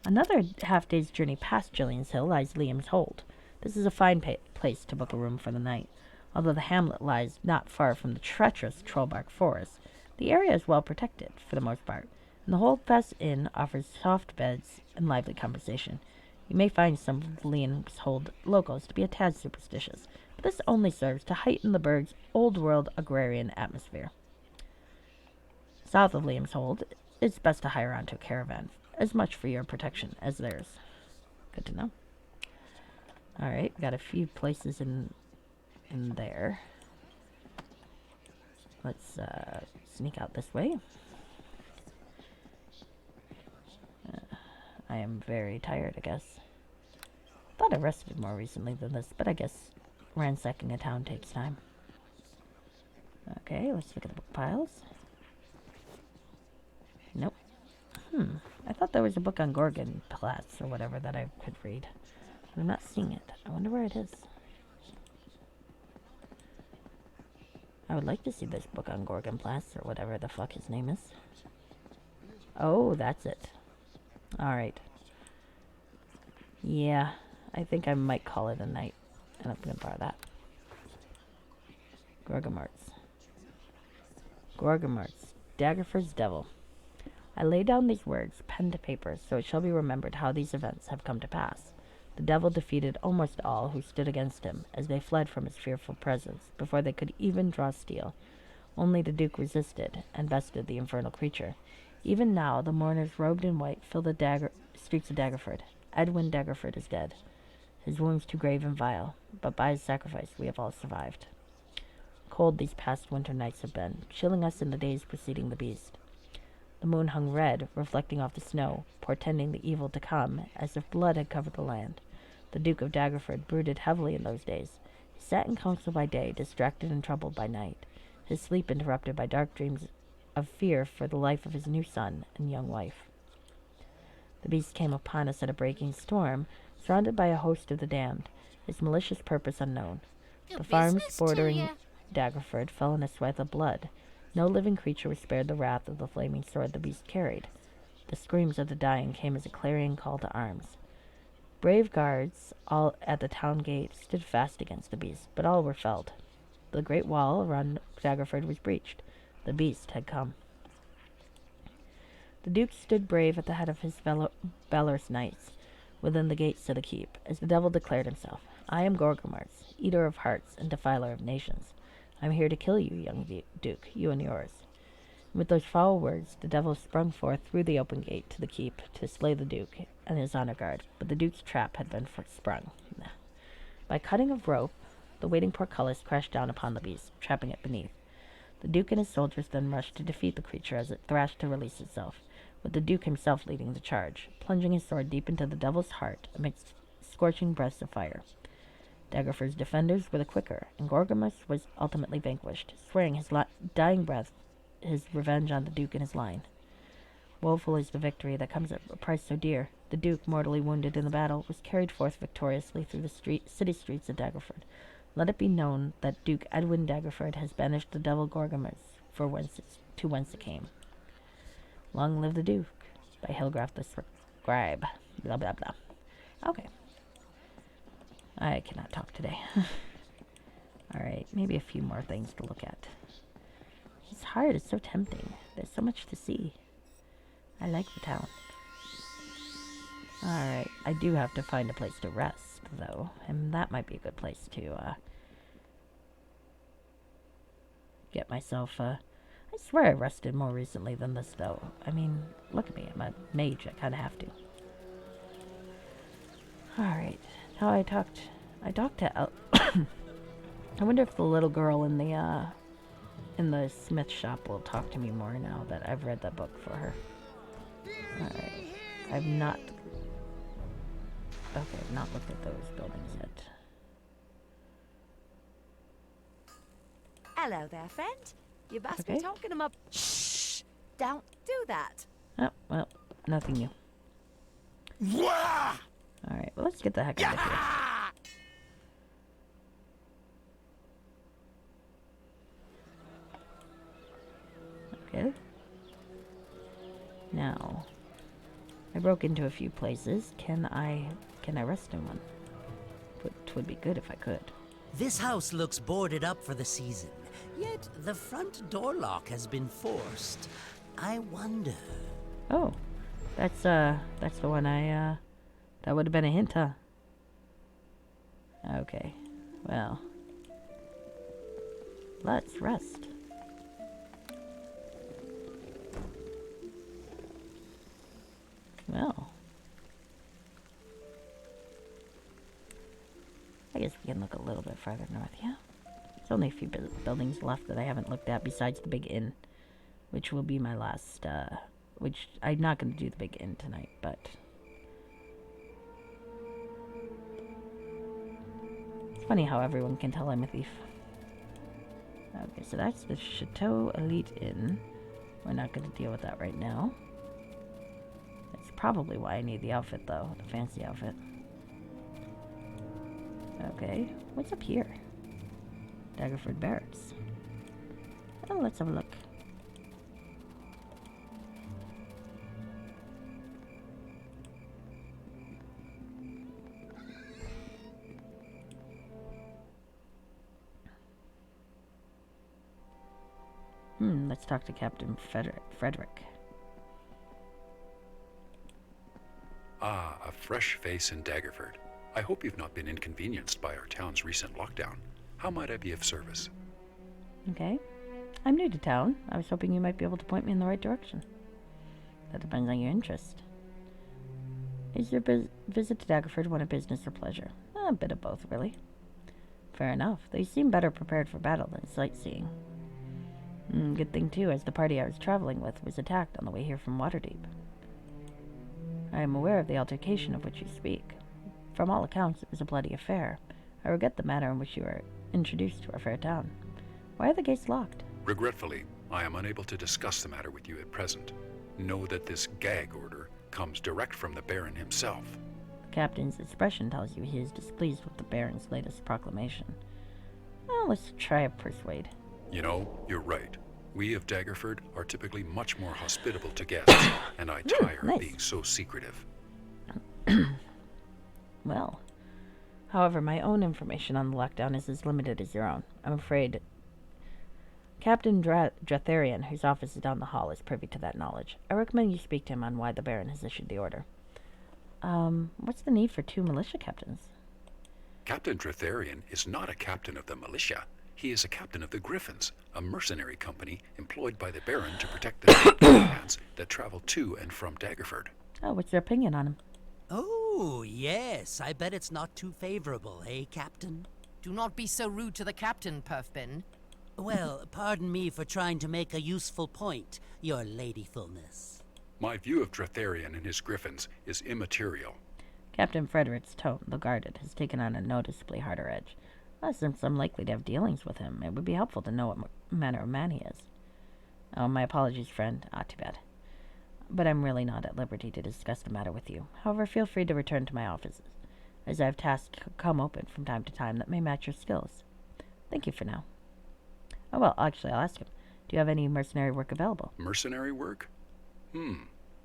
Another half-day's journey past Gillian's Hill lies Liam's Hold. This is a fine place to book a room for the night. Although the hamlet lies not far from the treacherous Trollbark Forest, the area is well protected, for the most part, and the Holdfast Inn offers soft beds and lively conversation. You may find some of Liam's Hold locals to be a tad superstitious, but this only serves to heighten the burg's old-world agrarian atmosphere. South of Liam's Hold, it's best to hire onto a caravan, as much for your protection as theirs. Good to know. Alright, got a few places in there. Let's sneak out this way. I am very tired, I guess. Thought I rested more recently than this, but I guess ransacking a town takes time. Okay, let's look at the book piles. Nope. I thought there was a book on Gorgon Platz or whatever that I could read. But I'm not seeing it. I wonder where it is. I would like to see this book on Gorgon Platz or whatever the fuck his name is. Oh, that's it. Alright. Yeah, I think I might call it a night. And I'm going to borrow that. Gorgomarts. Gorgomarts. Daggerford's Devil. I lay down these words, pen to paper, so it shall be remembered how these events have come to pass. The devil defeated almost all who stood against him, as they fled from his fearful presence, before they could even draw steel. Only the Duke resisted, and bested the infernal creature. Even now, the mourners robed in white fill the streets of Daggerford. Edwin Daggerford is dead, his wounds too grave and vile, but by his sacrifice we have all survived. Cold these past winter nights have been, chilling us in the days preceding the beast. The moon hung red, reflecting off the snow, portending the evil to come, as if blood had covered the land. The Duke of Daggerford brooded heavily in those days. He sat in council by day, distracted and troubled by night, his sleep interrupted by dark dreams of fear for the life of his new son and young wife. The beast came upon us at a breaking storm, surrounded by a host of the damned, his malicious purpose unknown. The farms bordering Daggerford fell in a sweat of blood. No living creature was spared the wrath of the flaming sword the beast carried. The screams of the dying came as a clarion call to arms. Brave guards, all at the town gate, stood fast against the beast, but all were felled. The great wall around Daggerford was breached. The beast had come. The Duke stood brave at the head of his valorous knights within the gates of the keep, as the devil declared himself. I am Gorgomarts, eater of hearts and defiler of nations. I am here to kill you, young Duke, you and yours. And with those foul words, the devil sprung forth through the open gate to the keep to slay the Duke and his honor guard, but the Duke's trap had been sprung. By cutting of rope, the waiting portcullis crashed down upon the beast, trapping it beneath. The Duke and his soldiers then rushed to defeat the creature as it thrashed to release itself, with the Duke himself leading the charge, plunging his sword deep into the devil's heart amidst scorching breaths of fire. Daggerford's defenders were the quicker, and Gorgomus was ultimately vanquished, swearing his dying breath his revenge on the Duke and his line. Woeful is the victory that comes at a price so dear. The Duke, mortally wounded in the battle, was carried forth victoriously through the city streets of Daggerford. Let it be known that Duke Edwin Daggerford has banished the devil Gorgomus to whence it came. Long live the Duke, by Hilgrath the Scribe. Blah, blah, blah. Okay. I cannot talk today. Alright, maybe a few more things to look at. This heart is so tempting. There's so much to see. I like the town. Alright, I do have to find a place to rest, though. And that might be a good place to, get myself, I swear I rested more recently than this, though. I mean, look at me. I'm a mage. I kind of have to. Alright. Now I talked to I wonder if the little girl in the smith shop will talk to me more now that I've read that book for her. Alright. I've not looked at those buildings yet. Hello there, friend. You must be talking them up. Shh! Don't do that. Oh, well, nothing new. Alright, well, let's get the heck out of here. Okay. Now, I broke into a few places. Can I rest in one? It would be good if I could. This house looks boarded up for the season, yet the front door lock has been forced. I wonder... Oh, that's the one that would have been a hint, huh? Okay, well, let's rest. Well, I guess we can look a little bit farther north, yeah? There's only a few buildings left that I haven't looked at besides the Big Inn, which will be my last, which I'm not going to do the Big Inn tonight, but... It's funny how everyone can tell I'm a thief. Okay, so that's the Chateau Elite Inn. We're not going to deal with that right now. That's probably why I need the outfit, though. The fancy outfit. Okay, what's up here? Daggerford Barracks. Oh, let's have a look. Let's talk to Captain Frederick. Ah, a fresh face in Daggerford. I hope you've not been inconvenienced by our town's recent lockdown. How might I be of service? Okay. I'm new to town. I was hoping you might be able to point me in the right direction. That depends on your interest. Is your visit to Daggerford one of business or pleasure? A bit of both, really. Fair enough. They seem better prepared for battle than sightseeing. Good thing, too, as the party I was traveling with was attacked on the way here from Waterdeep. I am aware of the altercation of which you speak. From all accounts, it was a bloody affair. I regret the manner in which you were introduced to our fair town. Why are the gates locked? Regretfully, I am unable to discuss the matter with you at present. Know that this gag order comes direct from the Baron himself. The captain's expression tells you he is displeased with the Baron's latest proclamation. Well, let's try a persuade. You know, you're right. We of Daggerford are typically much more hospitable to guests, and I tire of being so secretive. Well, however, my own information on the lockdown is as limited as your own. I'm afraid Captain Dratharian, whose office is down the hall, is privy to that knowledge. I recommend you speak to him on why the Baron has issued the order. What's the need for 2 militia captains? Captain Dratharian is not a captain of the militia. He is a captain of the Griffins, a mercenary company employed by the Baron to protect the lands that travel to and from Daggerford. Oh, what's your opinion on him? Oh, yes. I bet it's not too favorable, eh, Captain? Do not be so rude to the captain, Perfbin. Well, pardon me for trying to make a useful point, your ladyfulness. My view of Dratharian and his Griffins is immaterial. Captain Frederick's tone, though guarded, has taken on a noticeably harder edge. Since I'm likely to have dealings with him, it would be helpful to know what manner of man he is. Oh, my apologies, friend. Too bad. But I'm really not at liberty to discuss the matter with you. However, feel free to return to my office, as I have tasks come open from time to time that may match your skills. Thank you for now. Oh, well, actually, I'll ask him. Do you have any mercenary work available? Mercenary work?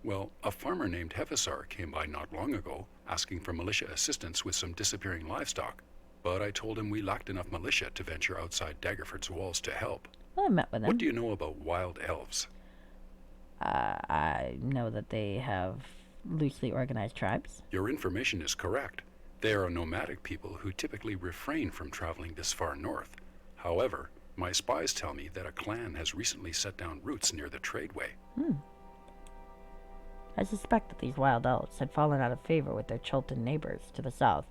Well, a farmer named Hefesar came by not long ago, asking for militia assistance with some disappearing livestock. But I told him we lacked enough militia to venture outside Daggerford's walls to help. Well, I met with him. What do you know about wild elves? I know that they have loosely organized tribes. Your information is correct. They are a nomadic people who typically refrain from traveling this far north. However, my spies tell me that a clan has recently set down roots near the tradeway. I suspect that these wild elves had fallen out of favor with their Chultan neighbors to the south,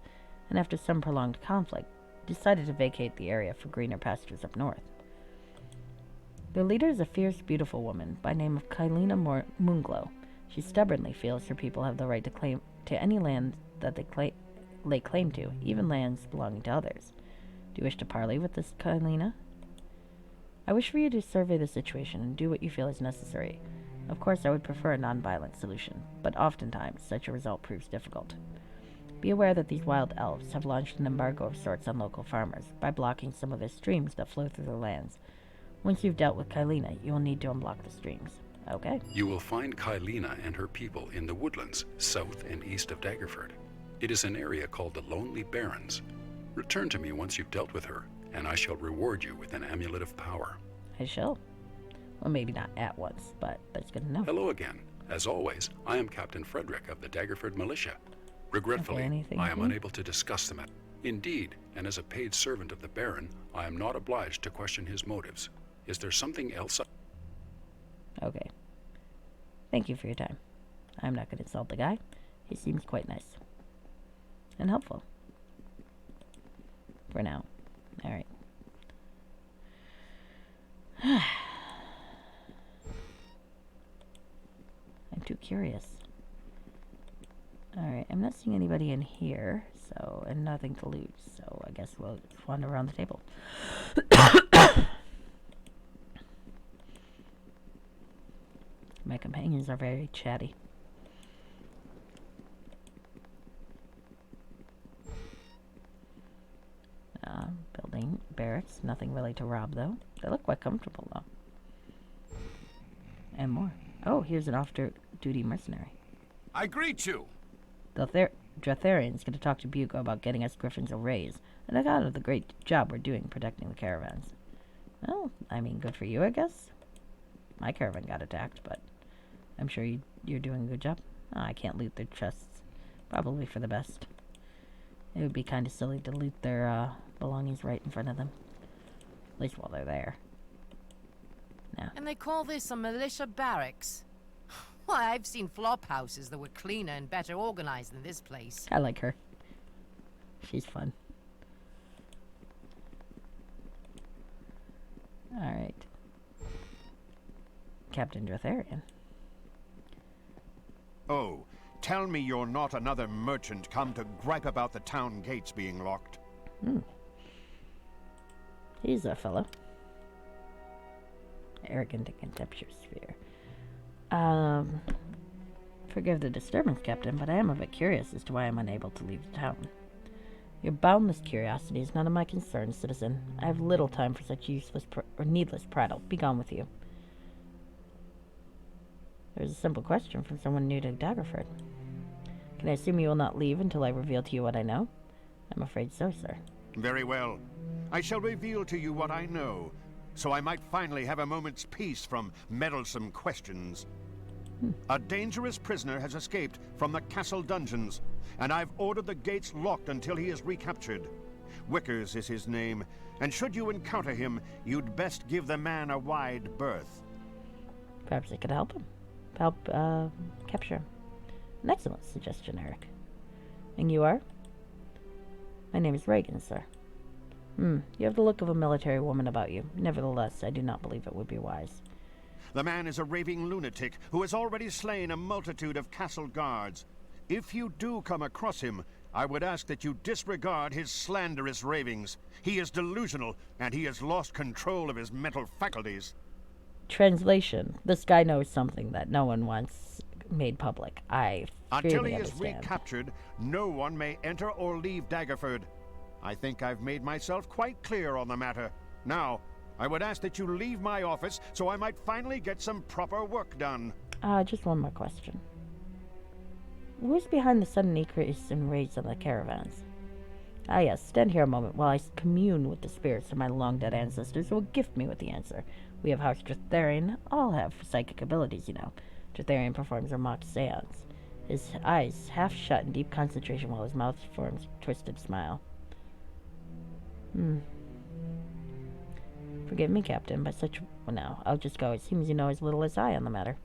and after some prolonged conflict, decided to vacate the area for greener pastures up north. Their leader is a fierce, beautiful woman by name of Kylina Moonglow. She stubbornly feels her people have the right to claim to any land that they lay claim to, even lands belonging to others. Do you wish to parley with this Kylina? I wish for you to survey the situation and do what you feel is necessary. Of course, I would prefer a non-violent solution, but oftentimes such a result proves difficult. Be aware that these wild elves have launched an embargo of sorts on local farmers by blocking some of their streams that flow through their lands. Once you've dealt with Kylina, you will need to unblock the streams. Okay. You will find Kylina and her people in the woodlands, south and east of Daggerford. It is an area called the Lonely Barrens. Return to me once you've dealt with her, and I shall reward you with an amulet of power. I shall. Well, maybe not at once, but that's good to know. Hello again. As always, I am Captain Frederick of the Daggerford Militia. Regretfully, I am unable to discuss them. Indeed, and as a paid servant of the Baron, I am not obliged to question his motives. Is there something else? Okay. Thank you for your time. I'm not going to insult the guy. He seems quite nice. And helpful. For now. Alright. I'm too curious. Alright, I'm not seeing anybody in here, so, and nothing to loot, so I guess we'll just wander around the table. My companions are very chatty. Building barracks, nothing really to rob though. They look quite comfortable though. And more. Oh, here's an off-duty mercenary. I greet you. The Dratharian's going to talk to Bugo about getting us Griffins a raise, and I got the great job we're doing protecting the caravans. Well, I mean, good for you, I guess. My caravan got attacked, but I'm sure you're doing a good job. Oh, I can't loot their chests. Probably for the best. It would be kind of silly to loot their belongings right in front of them. At least while they're there. No. And they call this a militia barracks? Why, I've seen flop houses that were cleaner and better organized than this place. I like her. She's fun. Alright. Captain Dratharian. Oh, tell me you're not another merchant come to gripe about the town gates being locked. He's a fellow. Arrogant and contemptuous sphere. Forgive the disturbance, Captain, but I am a bit curious as to why I'm unable to leave the town. Your boundless curiosity is none of my concern, citizen. I have little time for such useless or needless prattle. Be gone with you. There's a simple question from someone new to Daggerford. Can I assume you will not leave until I reveal to you what I know? I'm afraid so, sir. Very well. I shall reveal to you what I know, so I might finally have a moment's peace from meddlesome questions. A dangerous prisoner has escaped from the castle dungeons, and I've ordered the gates locked until he is recaptured. Wickers is his name, and should you encounter him, you'd best give the man a wide berth. Perhaps I could help him. Capture him. An excellent suggestion, Eric. And you are? My name is Reagan, sir. You have the look of a military woman about you. Nevertheless, I do not believe it would be wise. The man is a raving lunatic who has already slain a multitude of castle guards. If you do come across him, I would ask that you disregard his slanderous ravings. He is delusional, and he has lost control of his mental faculties. Translation. This guy knows something that no one wants made public. I Until freely he is understand. recaptured, no one may enter or leave Daggerford. I think I've made myself quite clear on the matter. Now, I would ask that you leave my office so I might finally get some proper work done. Just one more question. Who's behind the sudden increase in raids on the caravans? Ah yes, stand here a moment while I commune with the spirits of my long-dead ancestors who will gift me with the answer. We have House Dretharian. All have psychic abilities, you know. Dretharian performs a mock seance. His eyes half shut in deep concentration while his mouth forms a twisted smile. Forgive me, Captain, but such... Well, now, I'll just go. It seems you know as little as I on the matter.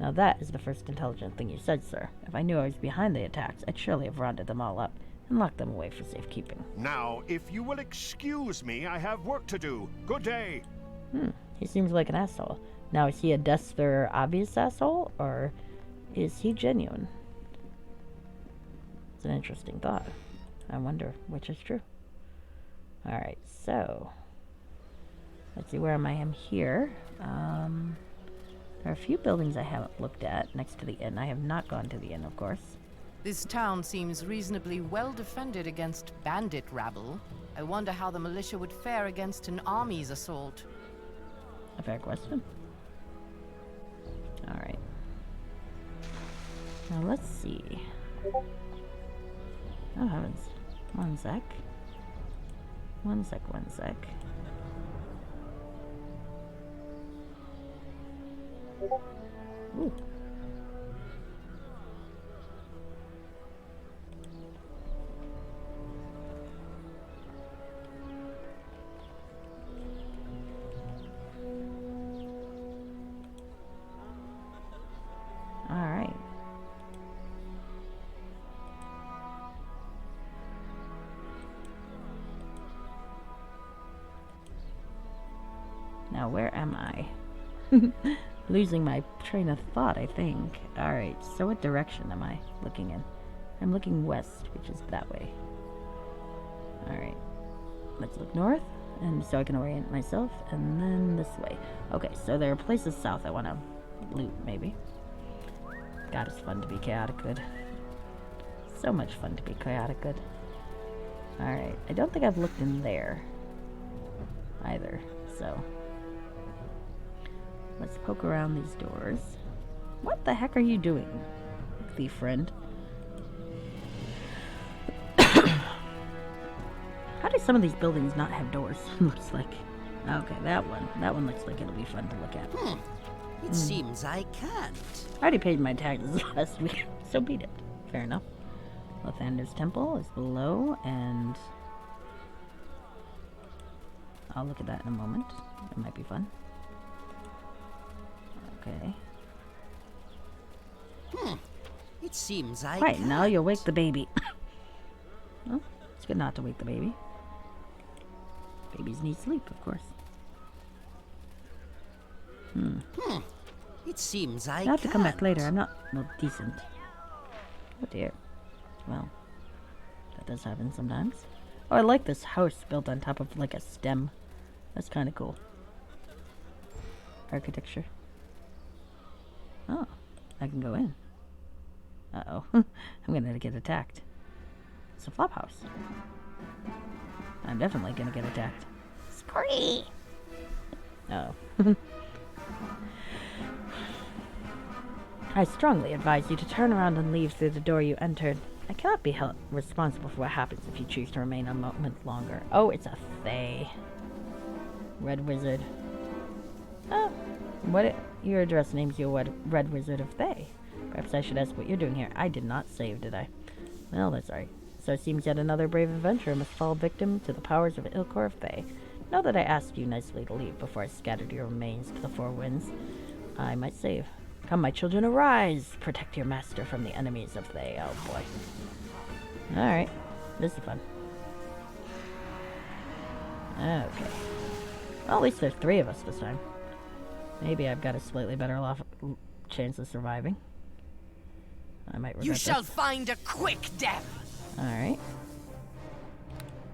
Now that is the first intelligent thing you said, sir. If I knew I was behind the attacks, I'd surely have rounded them all up and locked them away for safekeeping. Now, if you will excuse me, I have work to do. Good day. He seems like an asshole. Now, is he a desper obvious asshole, or is he genuine? It's an interesting thought. I wonder which is true. Alright, so... Let's see, where am I? I'm here. There are a few buildings I haven't looked at next to the inn. I have not gone to the inn, of course. This town seems reasonably well defended against bandit rabble. I wonder how the militia would fare against an army's assault. A fair question. Alright. Now let's see. Oh heavens. One sec. One sec. Ooh. All right. Now where am I? Losing my train of thought, I think. Alright, so what direction am I looking in? I'm looking west, which is that way. Alright. Let's look north, and so I can orient myself, and then this way. Okay, so there are places south I want to loot, maybe. God, it's fun to be chaotic good. So much fun to be chaotic good. Alright, I don't think I've looked in there either, so... Let's poke around these doors. What the heck are you doing, thief friend? How do some of these buildings not have doors? Looks like. Okay, that one looks like it'll be fun to look at. It seems I can't. I already paid my taxes last week, so beat it. Fair enough. Lathander's temple is below, and I'll look at that in a moment. It might be fun. Okay. It seems I Right, can't. now you'll wake the baby. Well, it's good not to wake the baby. Babies need sleep, of course. It seems I I'll have to come back can't. later. I'm not, well, decent. Oh dear. Well, that does happen sometimes. Oh, I like this house built on top of, like, a stem. That's kind of cool. Architecture. Oh, I can go in. Uh-oh. I'm gonna get attacked. It's a flop house. I'm definitely gonna get attacked. Scree! Uh-oh. I strongly advise you to turn around and leave through the door you entered. I cannot be held responsible for what happens if you choose to remain a moment longer. Oh, it's a Fae. Red Wizard. Oh, your address names you a Red Wizard of Fae. Perhaps I should ask what you're doing here. I did not save, did I? Well, that's right. So it seems yet another brave adventurer must fall victim to the powers of Ilkor of Fae. Know that I asked you nicely to leave before I scattered your remains to the four winds. I might save. Come, my children, arise! Protect your master from the enemies of Fae. Oh, boy. Alright. This is fun. Okay. Well, at least there's 3 of us this time. Maybe I've got a slightly better chance of surviving. I might regret You shall this. find a quick death. Alright.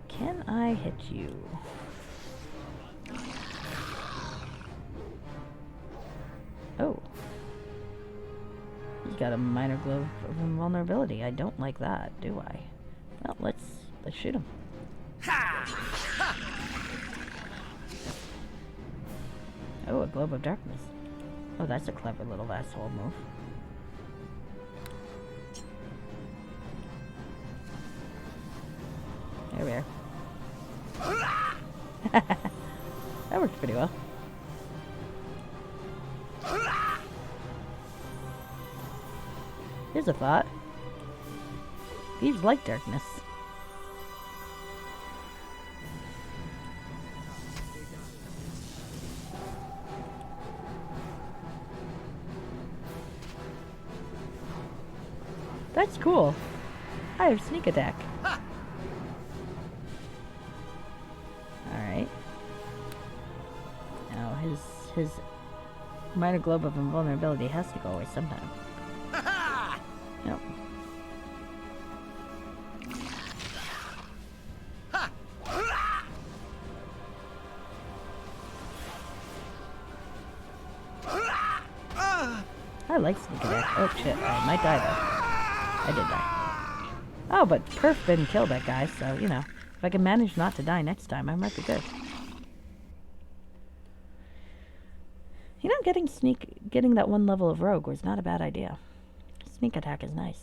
Can I hit you? Oh. He's got a minor glow of invulnerability. I don't like that, do I? Well, let's shoot him. Oh, a globe of darkness. Oh, that's a clever little asshole move. There we are. That worked pretty well. Here's a thought. Thieves like darkness. That's cool. I have sneak attack. Alright. Now his minor globe of invulnerability has to go away sometime. Yep. I like sneak attack. Oh shit, I might die though. I did die. Oh, but Perf didn't kill that guy, so, you know, if I can manage not to die next time, I might be good. You know, getting that one level of rogue was not a bad idea. Sneak attack is nice.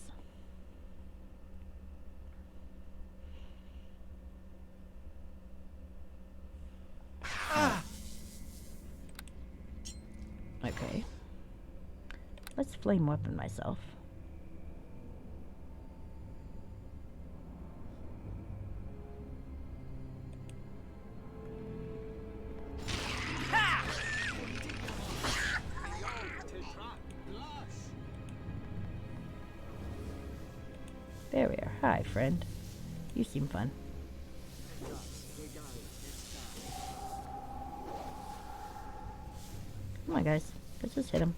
Okay. Let's flame weapon myself. There we are. Hi, friend. You seem fun. Come on, guys. Let's just hit him.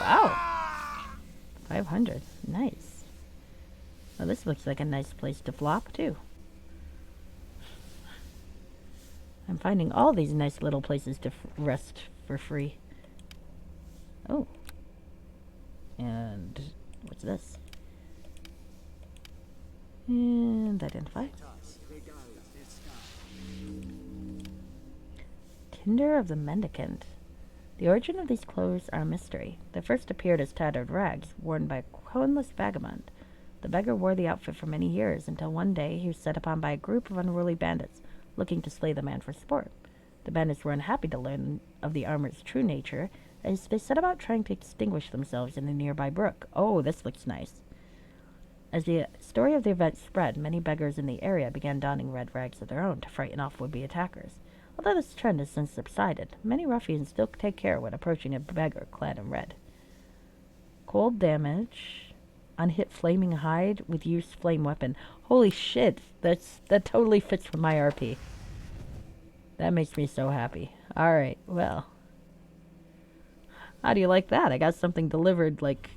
Wow. 500. Nice. Well, this looks like a nice place to flop, too. I'm finding all these nice little places to rest for free. Oh. And what's this? And identify. Tinder of the Mendicant. The origin of these clothes are a mystery. They first appeared as tattered rags, worn by a homeless vagabond. The beggar wore the outfit for many years, until one day he was set upon by a group of unruly bandits, looking to slay the man for sport. The bandits were unhappy to learn of the armor's true nature, as they set about trying to extinguish themselves in a nearby brook. Oh, this looks nice. As the story of the event spread, many beggars in the area began donning red rags of their own to frighten off would-be attackers. Although this trend has since subsided, many ruffians still take care when approaching a beggar clad in red. Cold damage. Unhit flaming hide with used flame weapon. Holy shit, that totally fits with my RP. That makes me so happy. Alright, well. How do you like that? I got something delivered like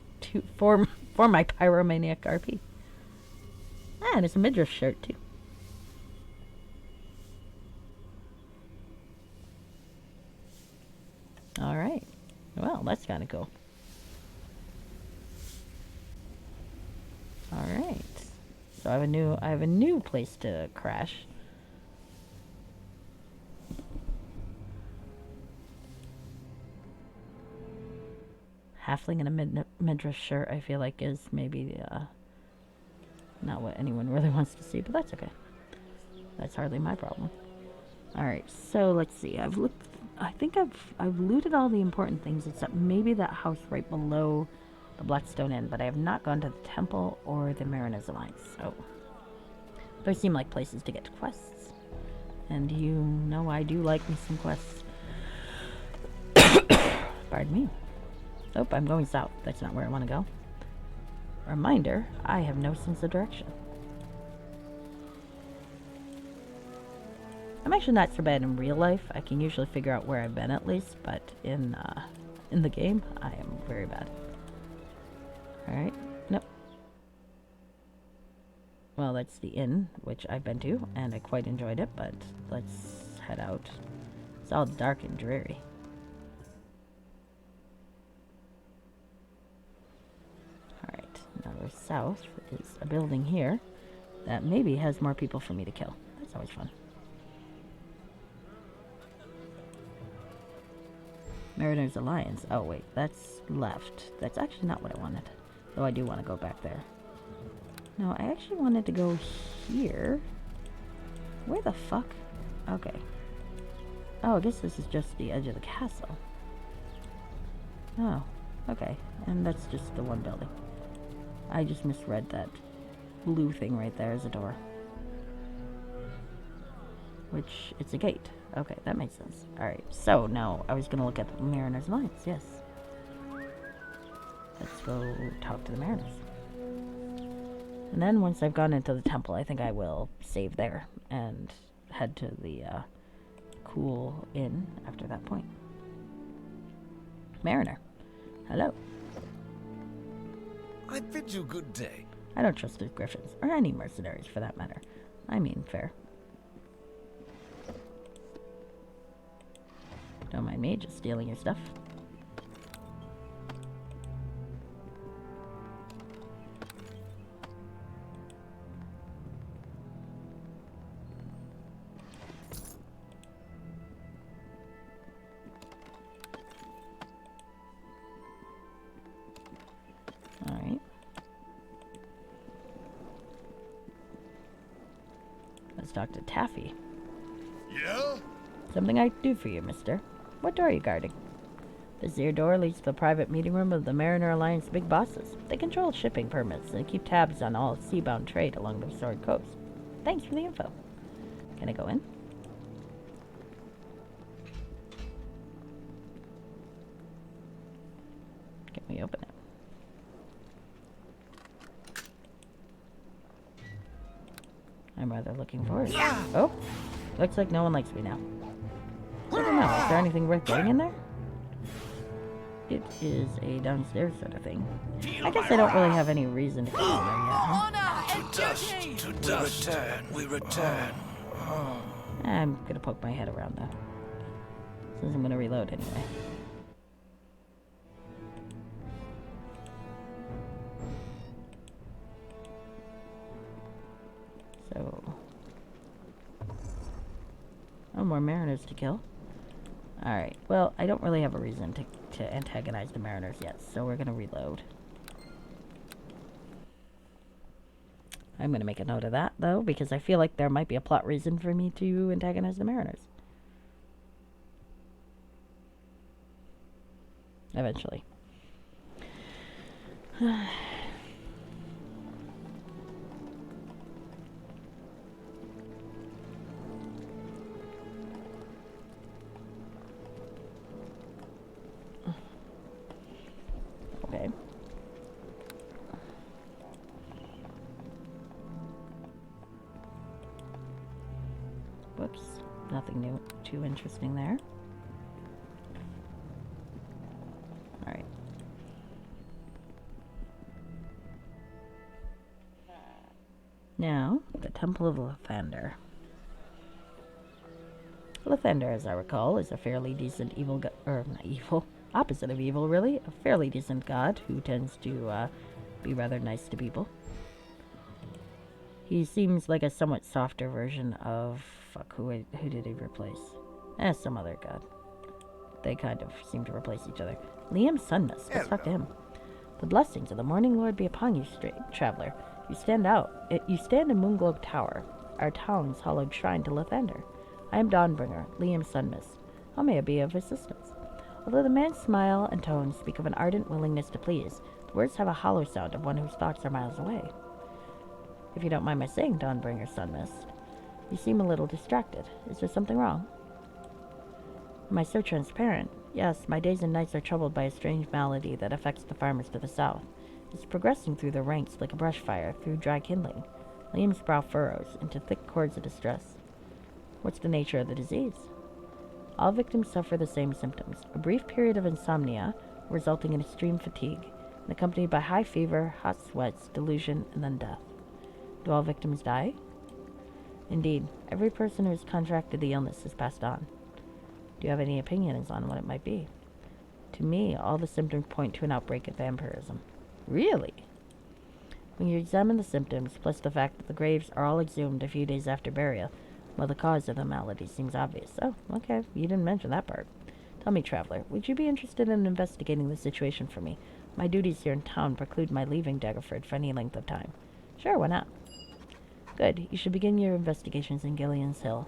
for my pyromaniac RP. Ah, and it's a midriff shirt too. Alright. Well, that's kinda cool. Alright. So I have a new place to crash. Halfling in a midriff shirt, I feel like, is maybe not what anyone really wants to see, but that's okay. That's hardly my problem. Alright, so let's see. I think I've looted all the important things except maybe that house right below the Blackstone Inn, but I have not gone to the temple or the Mariners Alliance, so those seem like places to get quests. And you know I do like me some quests. Pardon me. Oh, I'm going south. That's not where I want to go. Reminder, I have no sense of direction. I'm actually not so bad in real life. I can usually figure out where I've been at least, but in the game, I am very bad. Alright, nope. Well, that's the inn, which I've been to, and I quite enjoyed it, but let's head out. It's all dark and dreary. Alright, now we're south is a building here that maybe has more people for me to kill. That's always fun. Mariner's Alliance. Oh wait, that's left. That's actually not what I wanted. Though I do want to go back there. No, I actually wanted to go here. Where the fuck? Okay. Oh, I guess this is just the edge of the castle. Oh, okay. And that's just the one building. I just misread that blue thing right there as a door. Which, it's a gate. Okay, that makes sense. Alright, so now I was going to look at the Mariner's Alliance, yes. Let's go talk to the Mariners. And then once I've gone into the temple, I think I will save there and head to the cool inn after that point. Mariner, hello. I bid you good day. I don't trust the griffins, or any mercenaries for that matter. I mean, fair. Don't mind me just stealing your stuff. Alright. Let's talk to Taffy. Yeah? Something I can do for you, mister. What door are you guarding? This here door leads to the private meeting room of the Mariner Alliance big bosses. They control shipping permits and keep tabs on all seabound trade along the Sword Coast. Thanks for the info. Can I go in? Can we open it? I'm rather looking forward to it. Oh, looks like no one likes me now. I don't know, is there anything worth getting in there? It is a downstairs sort of thing. I guess I don't really have any reason to go in there yet, huh? To dust, we return. I'm gonna poke my head around though, since I'm gonna reload anyway. So, oh, more mariners to kill. Alright, well, I don't really have a reason to antagonize the mariners yet, so we're gonna reload. I'm gonna make a note of that, though, because I feel like there might be a plot reason for me to antagonize the mariners. Eventually. Okay. Whoops. Nothing new, too interesting there. Alright. Now, the Temple of Lathander. Lathander, as I recall, is a fairly decent evil not evil. Opposite of evil, really. A fairly decent god who tends to be rather nice to people. He seems like a somewhat softer version of... Fuck, who did he replace? Some other god. They kind of seem to replace each other. Liam Sunmus. Let's talk to him. The blessings of the Morning Lord be upon you, traveler. You stand in Moonglobe Tower, our town's hallowed shrine to Lathander. I am Dawnbringer, Liam Sunmus. How may I be of assistance? Although the man's smile and tone speak of an ardent willingness to please, the words have a hollow sound of one whose thoughts are miles away. If you don't mind my saying, Dawnbringer Sunmist, you seem a little distracted. Is there something wrong? Am I so transparent? Yes, my days and nights are troubled by a strange malady that affects the farmers to the south. It's progressing through their ranks like a brush fire through dry kindling. Liam's brow furrows into thick cords of distress. What's the nature of the disease? All victims suffer the same symptoms. A brief period of insomnia, resulting in extreme fatigue, and accompanied by high fever, hot sweats, delusion, and then death. Do all victims die? Indeed, every person who has contracted the illness has passed on. Do you have any opinions on what it might be? To me, all the symptoms point to an outbreak of vampirism. Really? When you examine the symptoms, plus the fact that the graves are all exhumed a few days after burial, well, the cause of the malady seems obvious. Oh, okay, you didn't mention that part. Tell me, traveler, would you be interested in investigating the situation for me? My duties here in town preclude my leaving Daggerford for any length of time. Sure, why not? Good. You should begin your investigations in Gillian's Hill,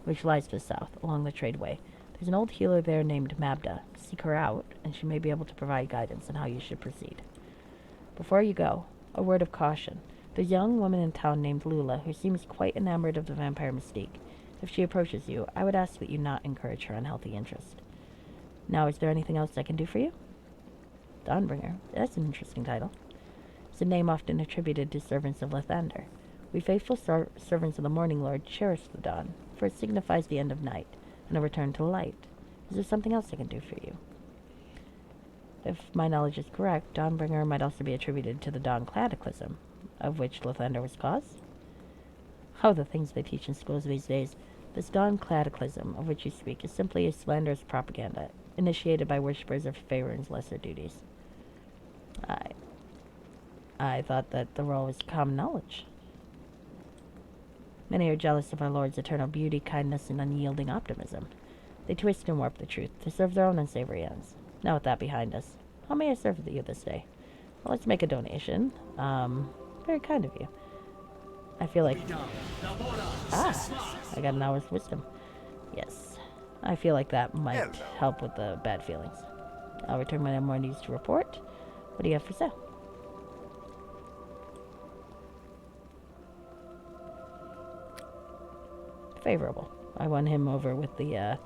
which lies to the south, along the tradeway. There's an old healer there named Mabda. Seek her out, and she may be able to provide guidance on how you should proceed. Before you go, a word of caution. There's a young woman in town named Lula who seems quite enamored of the vampire mystique. If she approaches you, I would ask that you not encourage her unhealthy interest. Now, is there anything else I can do for you? Dawnbringer. That's an interesting title. It's a name often attributed to servants of Lathander. We faithful servants of the Morning Lord cherish the dawn, for it signifies the end of night, and a return to light. Is there something else I can do for you? If my knowledge is correct, Dawnbringer might also be attributed to the Dawn Cataclysm, of which Lathander was cause? Oh, the things they teach in schools these days. This Dawn Cataclysm, of which you speak, is simply a slanderous propaganda, initiated by worshippers of Faerun's lesser duties. I thought that the role was common knowledge. Many are jealous of our Lord's eternal beauty, kindness, and unyielding optimism. They twist and warp the truth to serve their own unsavory ends. Now with that behind us, how may I serve you this day? Well, let's make a donation. Very kind of you. I feel like... I got an hour's wisdom. Yes. I feel like that might help with the bad feelings. I'll return my more news to report. What do you have for sale? Favorable. I won him over with the,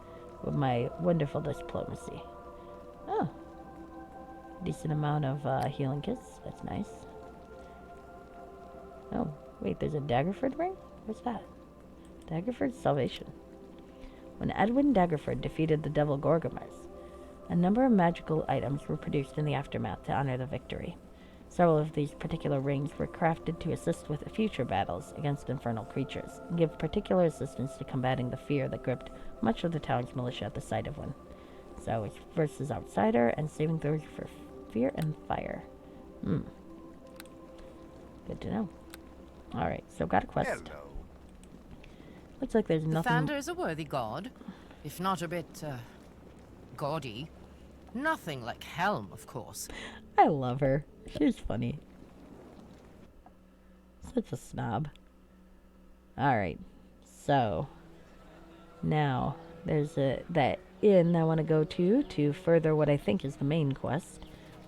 with my wonderful diplomacy. Oh. Decent amount of, healing kits. That's nice. Oh, wait, there's a Daggerford ring? What's that? Daggerford's salvation. When Edwin Daggerford defeated the devil Gorgomas, a number of magical items were produced in the aftermath to honor the victory. Several of these particular rings were crafted to assist with future battles against infernal creatures, and give particular assistance to combating the fear that gripped much of the town's militia at the sight of one. So it's versus outsider and saving throws for fear and fire. Good to know. Alright, so got a quest. Hello. Looks like there's nothing... Lathander is a worthy god, if not a bit, gaudy. Nothing like Helm, of course. I love her. She's funny. Such a snob. Alright, so... now, there's that inn I want to go to further what I think is the main quest.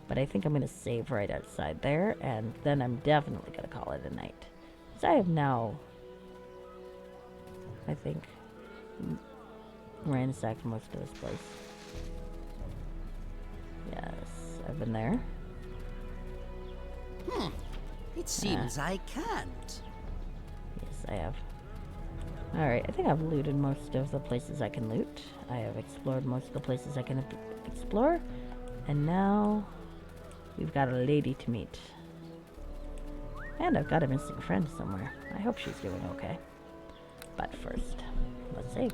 But I think I'm going to save right outside there, and then I'm definitely going to call it a night. So I have now, I think, ransacked most of this place. Yes, I've been there. It seems I can't. Yes, I have. Alright, I think I've looted most of the places I can loot. I have explored most of the places I can explore. And now, we've got a lady to meet. And I've got a missing friend somewhere. I hope she's doing okay. But first, let's save.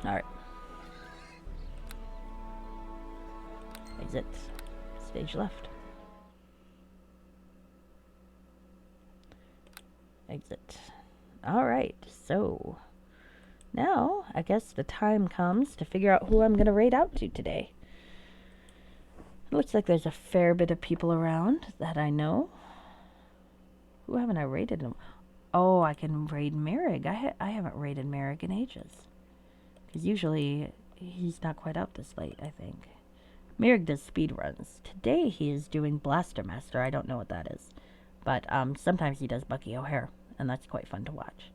Alright. Exit. Stage left. Exit. Alright, so now I guess the time comes to figure out who I'm going to raid out to today. It looks like there's a fair bit of people around that I know. Who haven't I raided them? Oh, I can raid Merrig. I haven't raided Merrig in ages. Because usually he's not quite up this late, I think. Merrig does speed runs. Today he is doing Blaster Master. I don't know what that is. But sometimes he does Bucky O'Hare. And that's quite fun to watch.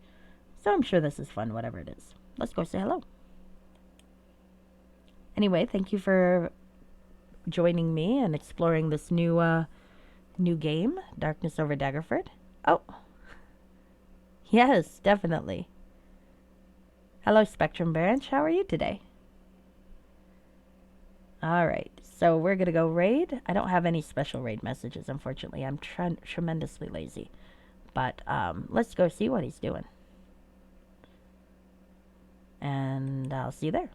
So I'm sure this is fun, whatever it is. Let's go say hello. Anyway, thank you for joining me and exploring this new game, Darkness over Daggerford. Oh. Yes, definitely. Hello, Spectrum Branch. How are you today? Alright, so we're going to go raid. I don't have any special raid messages, unfortunately. I'm tremendously lazy. But let's go see what he's doing. And I'll see you there.